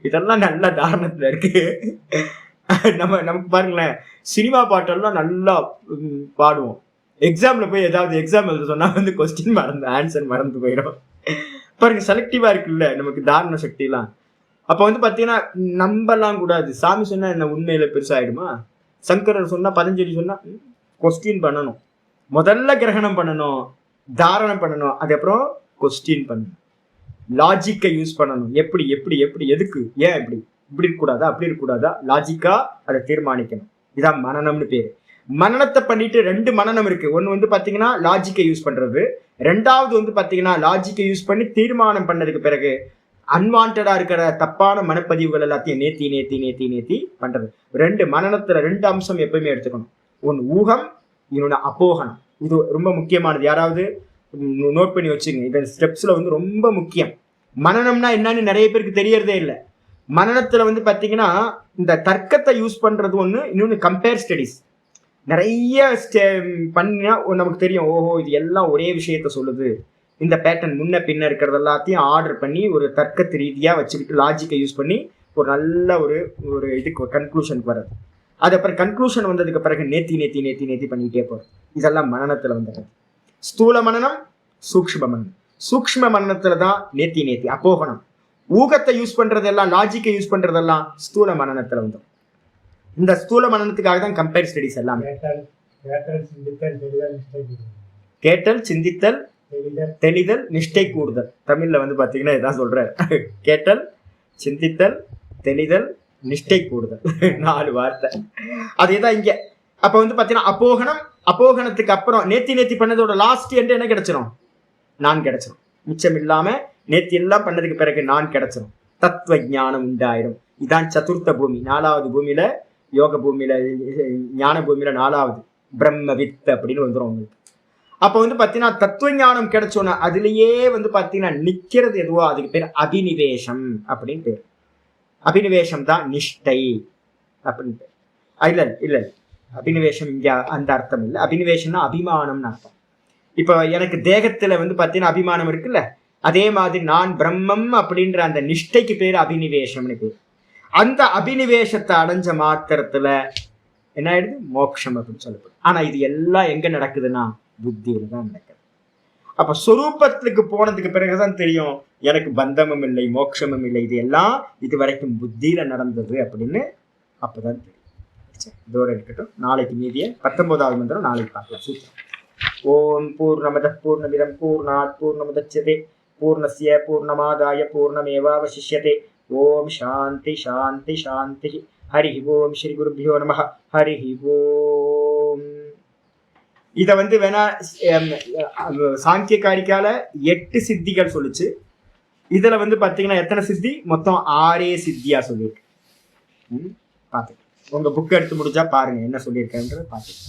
இதெல்லாம் நல்ல தாரணத்துல இருக்கு. நமக்கு பாருங்களேன், சினிமா பாட்டெல்லாம் நல்லா பாடுவோம். எக்ஸாம்ல போய் ஏதாவது எக்ஸாம் எழுத சொன்னா வந்து கொஸ்டின் மறந்து ஆன்சர் மறந்து போயிடும். பாருங்க, செலக்டிவா இருக்குல்ல நமக்கு தாரண சக்தி எல்லாம். அப்ப வந்து பாத்தீங்கன்னா நம்பலாம் கூடாது. சாமி சொன்னா என்ன உண்மையில பெருசாயிடுமா, சங்கரர் சொன்னா பதஞ்சலி சொன்னா கொஸ்டின் பண்ணணும். முதல்ல கிரகணம் பண்ணணும், தாரணம் பண்ணணும், அதுக்கப்புறம் கொஸ்டின் பண்ணணும், லாஜிக்கை யூஸ் பண்ணணும். எப்படி எப்படி எப்படி எதுக்கு ஏன் இப்படி இப்படி இருக்கக்கூடாதா அப்படி இருக்கக்கூடாதா, லாஜிக்கா அதை தீர்மானிக்கணும். இதான் மனநம்னு பேரு. மனநத்தை பண்ணிட்டு 2 மனநம் இருக்கு. ஒன்னு வந்து பாத்தீங்கன்னா லாஜிக்கை யூஸ் பண்றது, 2வது வந்து பாத்தீங்கன்னா லாஜிக்கை யூஸ் பண்ணி தீர்மானம் பண்ணதுக்கு பிறகு அன்வான்டா இருக்கிற தப்பான மனப்பதிவுகள் எல்லாத்தையும் நேத்தி நேத்தி நேத்தி நேத்தி பண்றது. 2 மனநத்துல 2 அம்சம் எப்பயுமே எடுத்துக்கணும். ஒன்னு ஊகம், இன்னொன்னு அப்போகனம். இது ரொம்ப முக்கியமானது, யாராவது நோட் பண்ணி வச்சுங்க. இந்த ஸ்டெப்ஸ்ல வந்து ரொம்ப முக்கியம். மனநம்னா என்னன்னு நிறைய பேருக்கு தெரியறதே இல்லை. மனநத்துல வந்து பாத்தீங்கன்னா இந்த தர்க்கத்தை யூஸ் பண்றது ஒண்ணு, இன்னொன்னு கம்பேர் ஸ்டடிஸ். நிறைய பண்ணினா நமக்கு தெரியும், ஓஹோ இது எல்லாம் ஒரே விஷயத்த சொல்லுது, இந்த பேட்டர்ன் முன்ன பின்ன இருக்கிறது எல்லாத்தையும் ஆர்டர் பண்ணி ஒரு தர்க்கத்து ரீதியா வச்சுக்கிட்டு லாஜிக்கை யூஸ் பண்ணி ஒரு நல்ல ஒரு இதுக்கு ஒரு கன்க்ளூஷனுக்கு வர்றது. அது அப்புறம் கன்க்ளூஷன் வந்ததுக்கு பிறகு நேத்தி நேத்தி நேத்தி நேத்தி பண்ணிக்கிட்டே போறது. இதெல்லாம் மனநத்துல வந்துடுறது. ஸ்தூல மனநம், சூக்ஷ்ம மனநம். சூக்ஷ்ம மனநத்துல தான் நேத்தி நேத்தி அப்போகனம். ஊகத்தை யூஸ் பண்றதெல்லாம், லாஜிக்கை யூஸ் பண்றதெல்லாம் ஸ்தூல மனநத்துல வந்துடும். இந்த ஸ்தூல மனநத்துக்காக தான் கம்பேர் ஸ்டடிஸ் எல்லாமே. கேட்டல், சிந்தித்தல், தெளிதல், நிஷ்டை கூடுதல். தமிழ்ல வந்து பாத்தீங்கன்னா இதான் சொல்ற, கேட்டல், சிந்தித்தல், தெளிதல், நிஷ்டை கூடுதல். 4 வார்த்தை. அதேதான் இங்க. அப்ப வந்து பாத்தீங்கன்னா அப்போகனம், அப்போகனத்துக்கு அப்புறம் நேத்தி நேத்தி பண்ணதோட லாஸ்ட் எண்ட் என்ன கிடைச்சிடும், நான் கிடைச்சிடும். மிச்சம் இல்லாம நேத்தி எல்லாம் பண்ணதுக்கு பிறகு நான் கிடைச்சிடும். தத்துவ ஞானம் உண்டாயிடும். இதான் சதுர்த்த பூமி. 4வது பூமியில, யோக பூமியில, ஞான பூமியில 4வது பிரம்ம வித் அப்படின்னு வந்துடும் உங்களுக்கு. அப்ப வந்து பாத்தீங்கன்னா தத்துவ ஞானம் கிடைச்சோன்னா அதுலயே வந்து பாத்தீங்கன்னா நிக்கிறது எதுவோ அதுக்கு பேர் அபினிவேஷம் அப்படின்னு பேர். அபினிவேஷம் தான் நிஷ்டை அப்படின்னு பேர். இல்ல இல்ல, அபினிவேஷம் இங்க அந்த அர்த்தம் இல்லை. அபினிவேஷம்னா அபிமானம்னு அர்த்தம். இப்ப எனக்கு தேகத்துல வந்து பாத்தீங்கன்னா அபிமானம் இருக்குல்ல, அதே மாதிரி நான் பிரம்மம் அப்படின்ற அந்த நிஷ்டைக்கு பேர் அபினிவேஷம்னு பேர். அந்த அபினிவேஷத்தை அடைஞ்ச மாத்திரத்துல என்ன ஆயிடுது, மோட்சம் அப்படின்னு சொல்லப்படும். ஆனா இது எல்லாம் எங்க நடக்குதுன்னா புத்தியில தான் நடக்குது. அப்ப சொரூபத்துக்கு போனதுக்கு பிறகுதான் தெரியும் எனக்கு பந்தமும் இல்லை மோட்சமும் இல்லை, இது எல்லாம் இது வரைக்கும் புத்தியில நடந்தது அப்படின்னு அப்பதான் தெரியும். இதோட இருக்கட்டும். நாளைக்கு மீதிய 19வது மந்திரம் நாளைக்கு பார்க்கலாம். சூத்திரம். ஓம் பூர்ணமத பூர்ணமிதம் பூர்ணாத் பூர்ணமுதச்யதே பூர்ணஸ்ய பூர்ணமாதாய பூர்ணமேவாவசிஷ்யதே. ஓம் சாந்தி சாந்தி சாந்தி. ஹரி ஓம் ஸ்ரீ குருபியோ நமஹ. ஹரி ஓம். இத வேணா சாங்கிய காரிக்கால 8 சித்திகள் சொல்லுச்சு. இதுல பாத்தீங்கன்னா எத்தனை சித்தி, மொத்தம் 6 சித்தியா சொல்லியிருக்கு. பாத்து உங்க புக் எடுத்து முடிஞ்சா பாருங்க என்ன சொல்லியிருக்கேன்றத பாத்துக்க.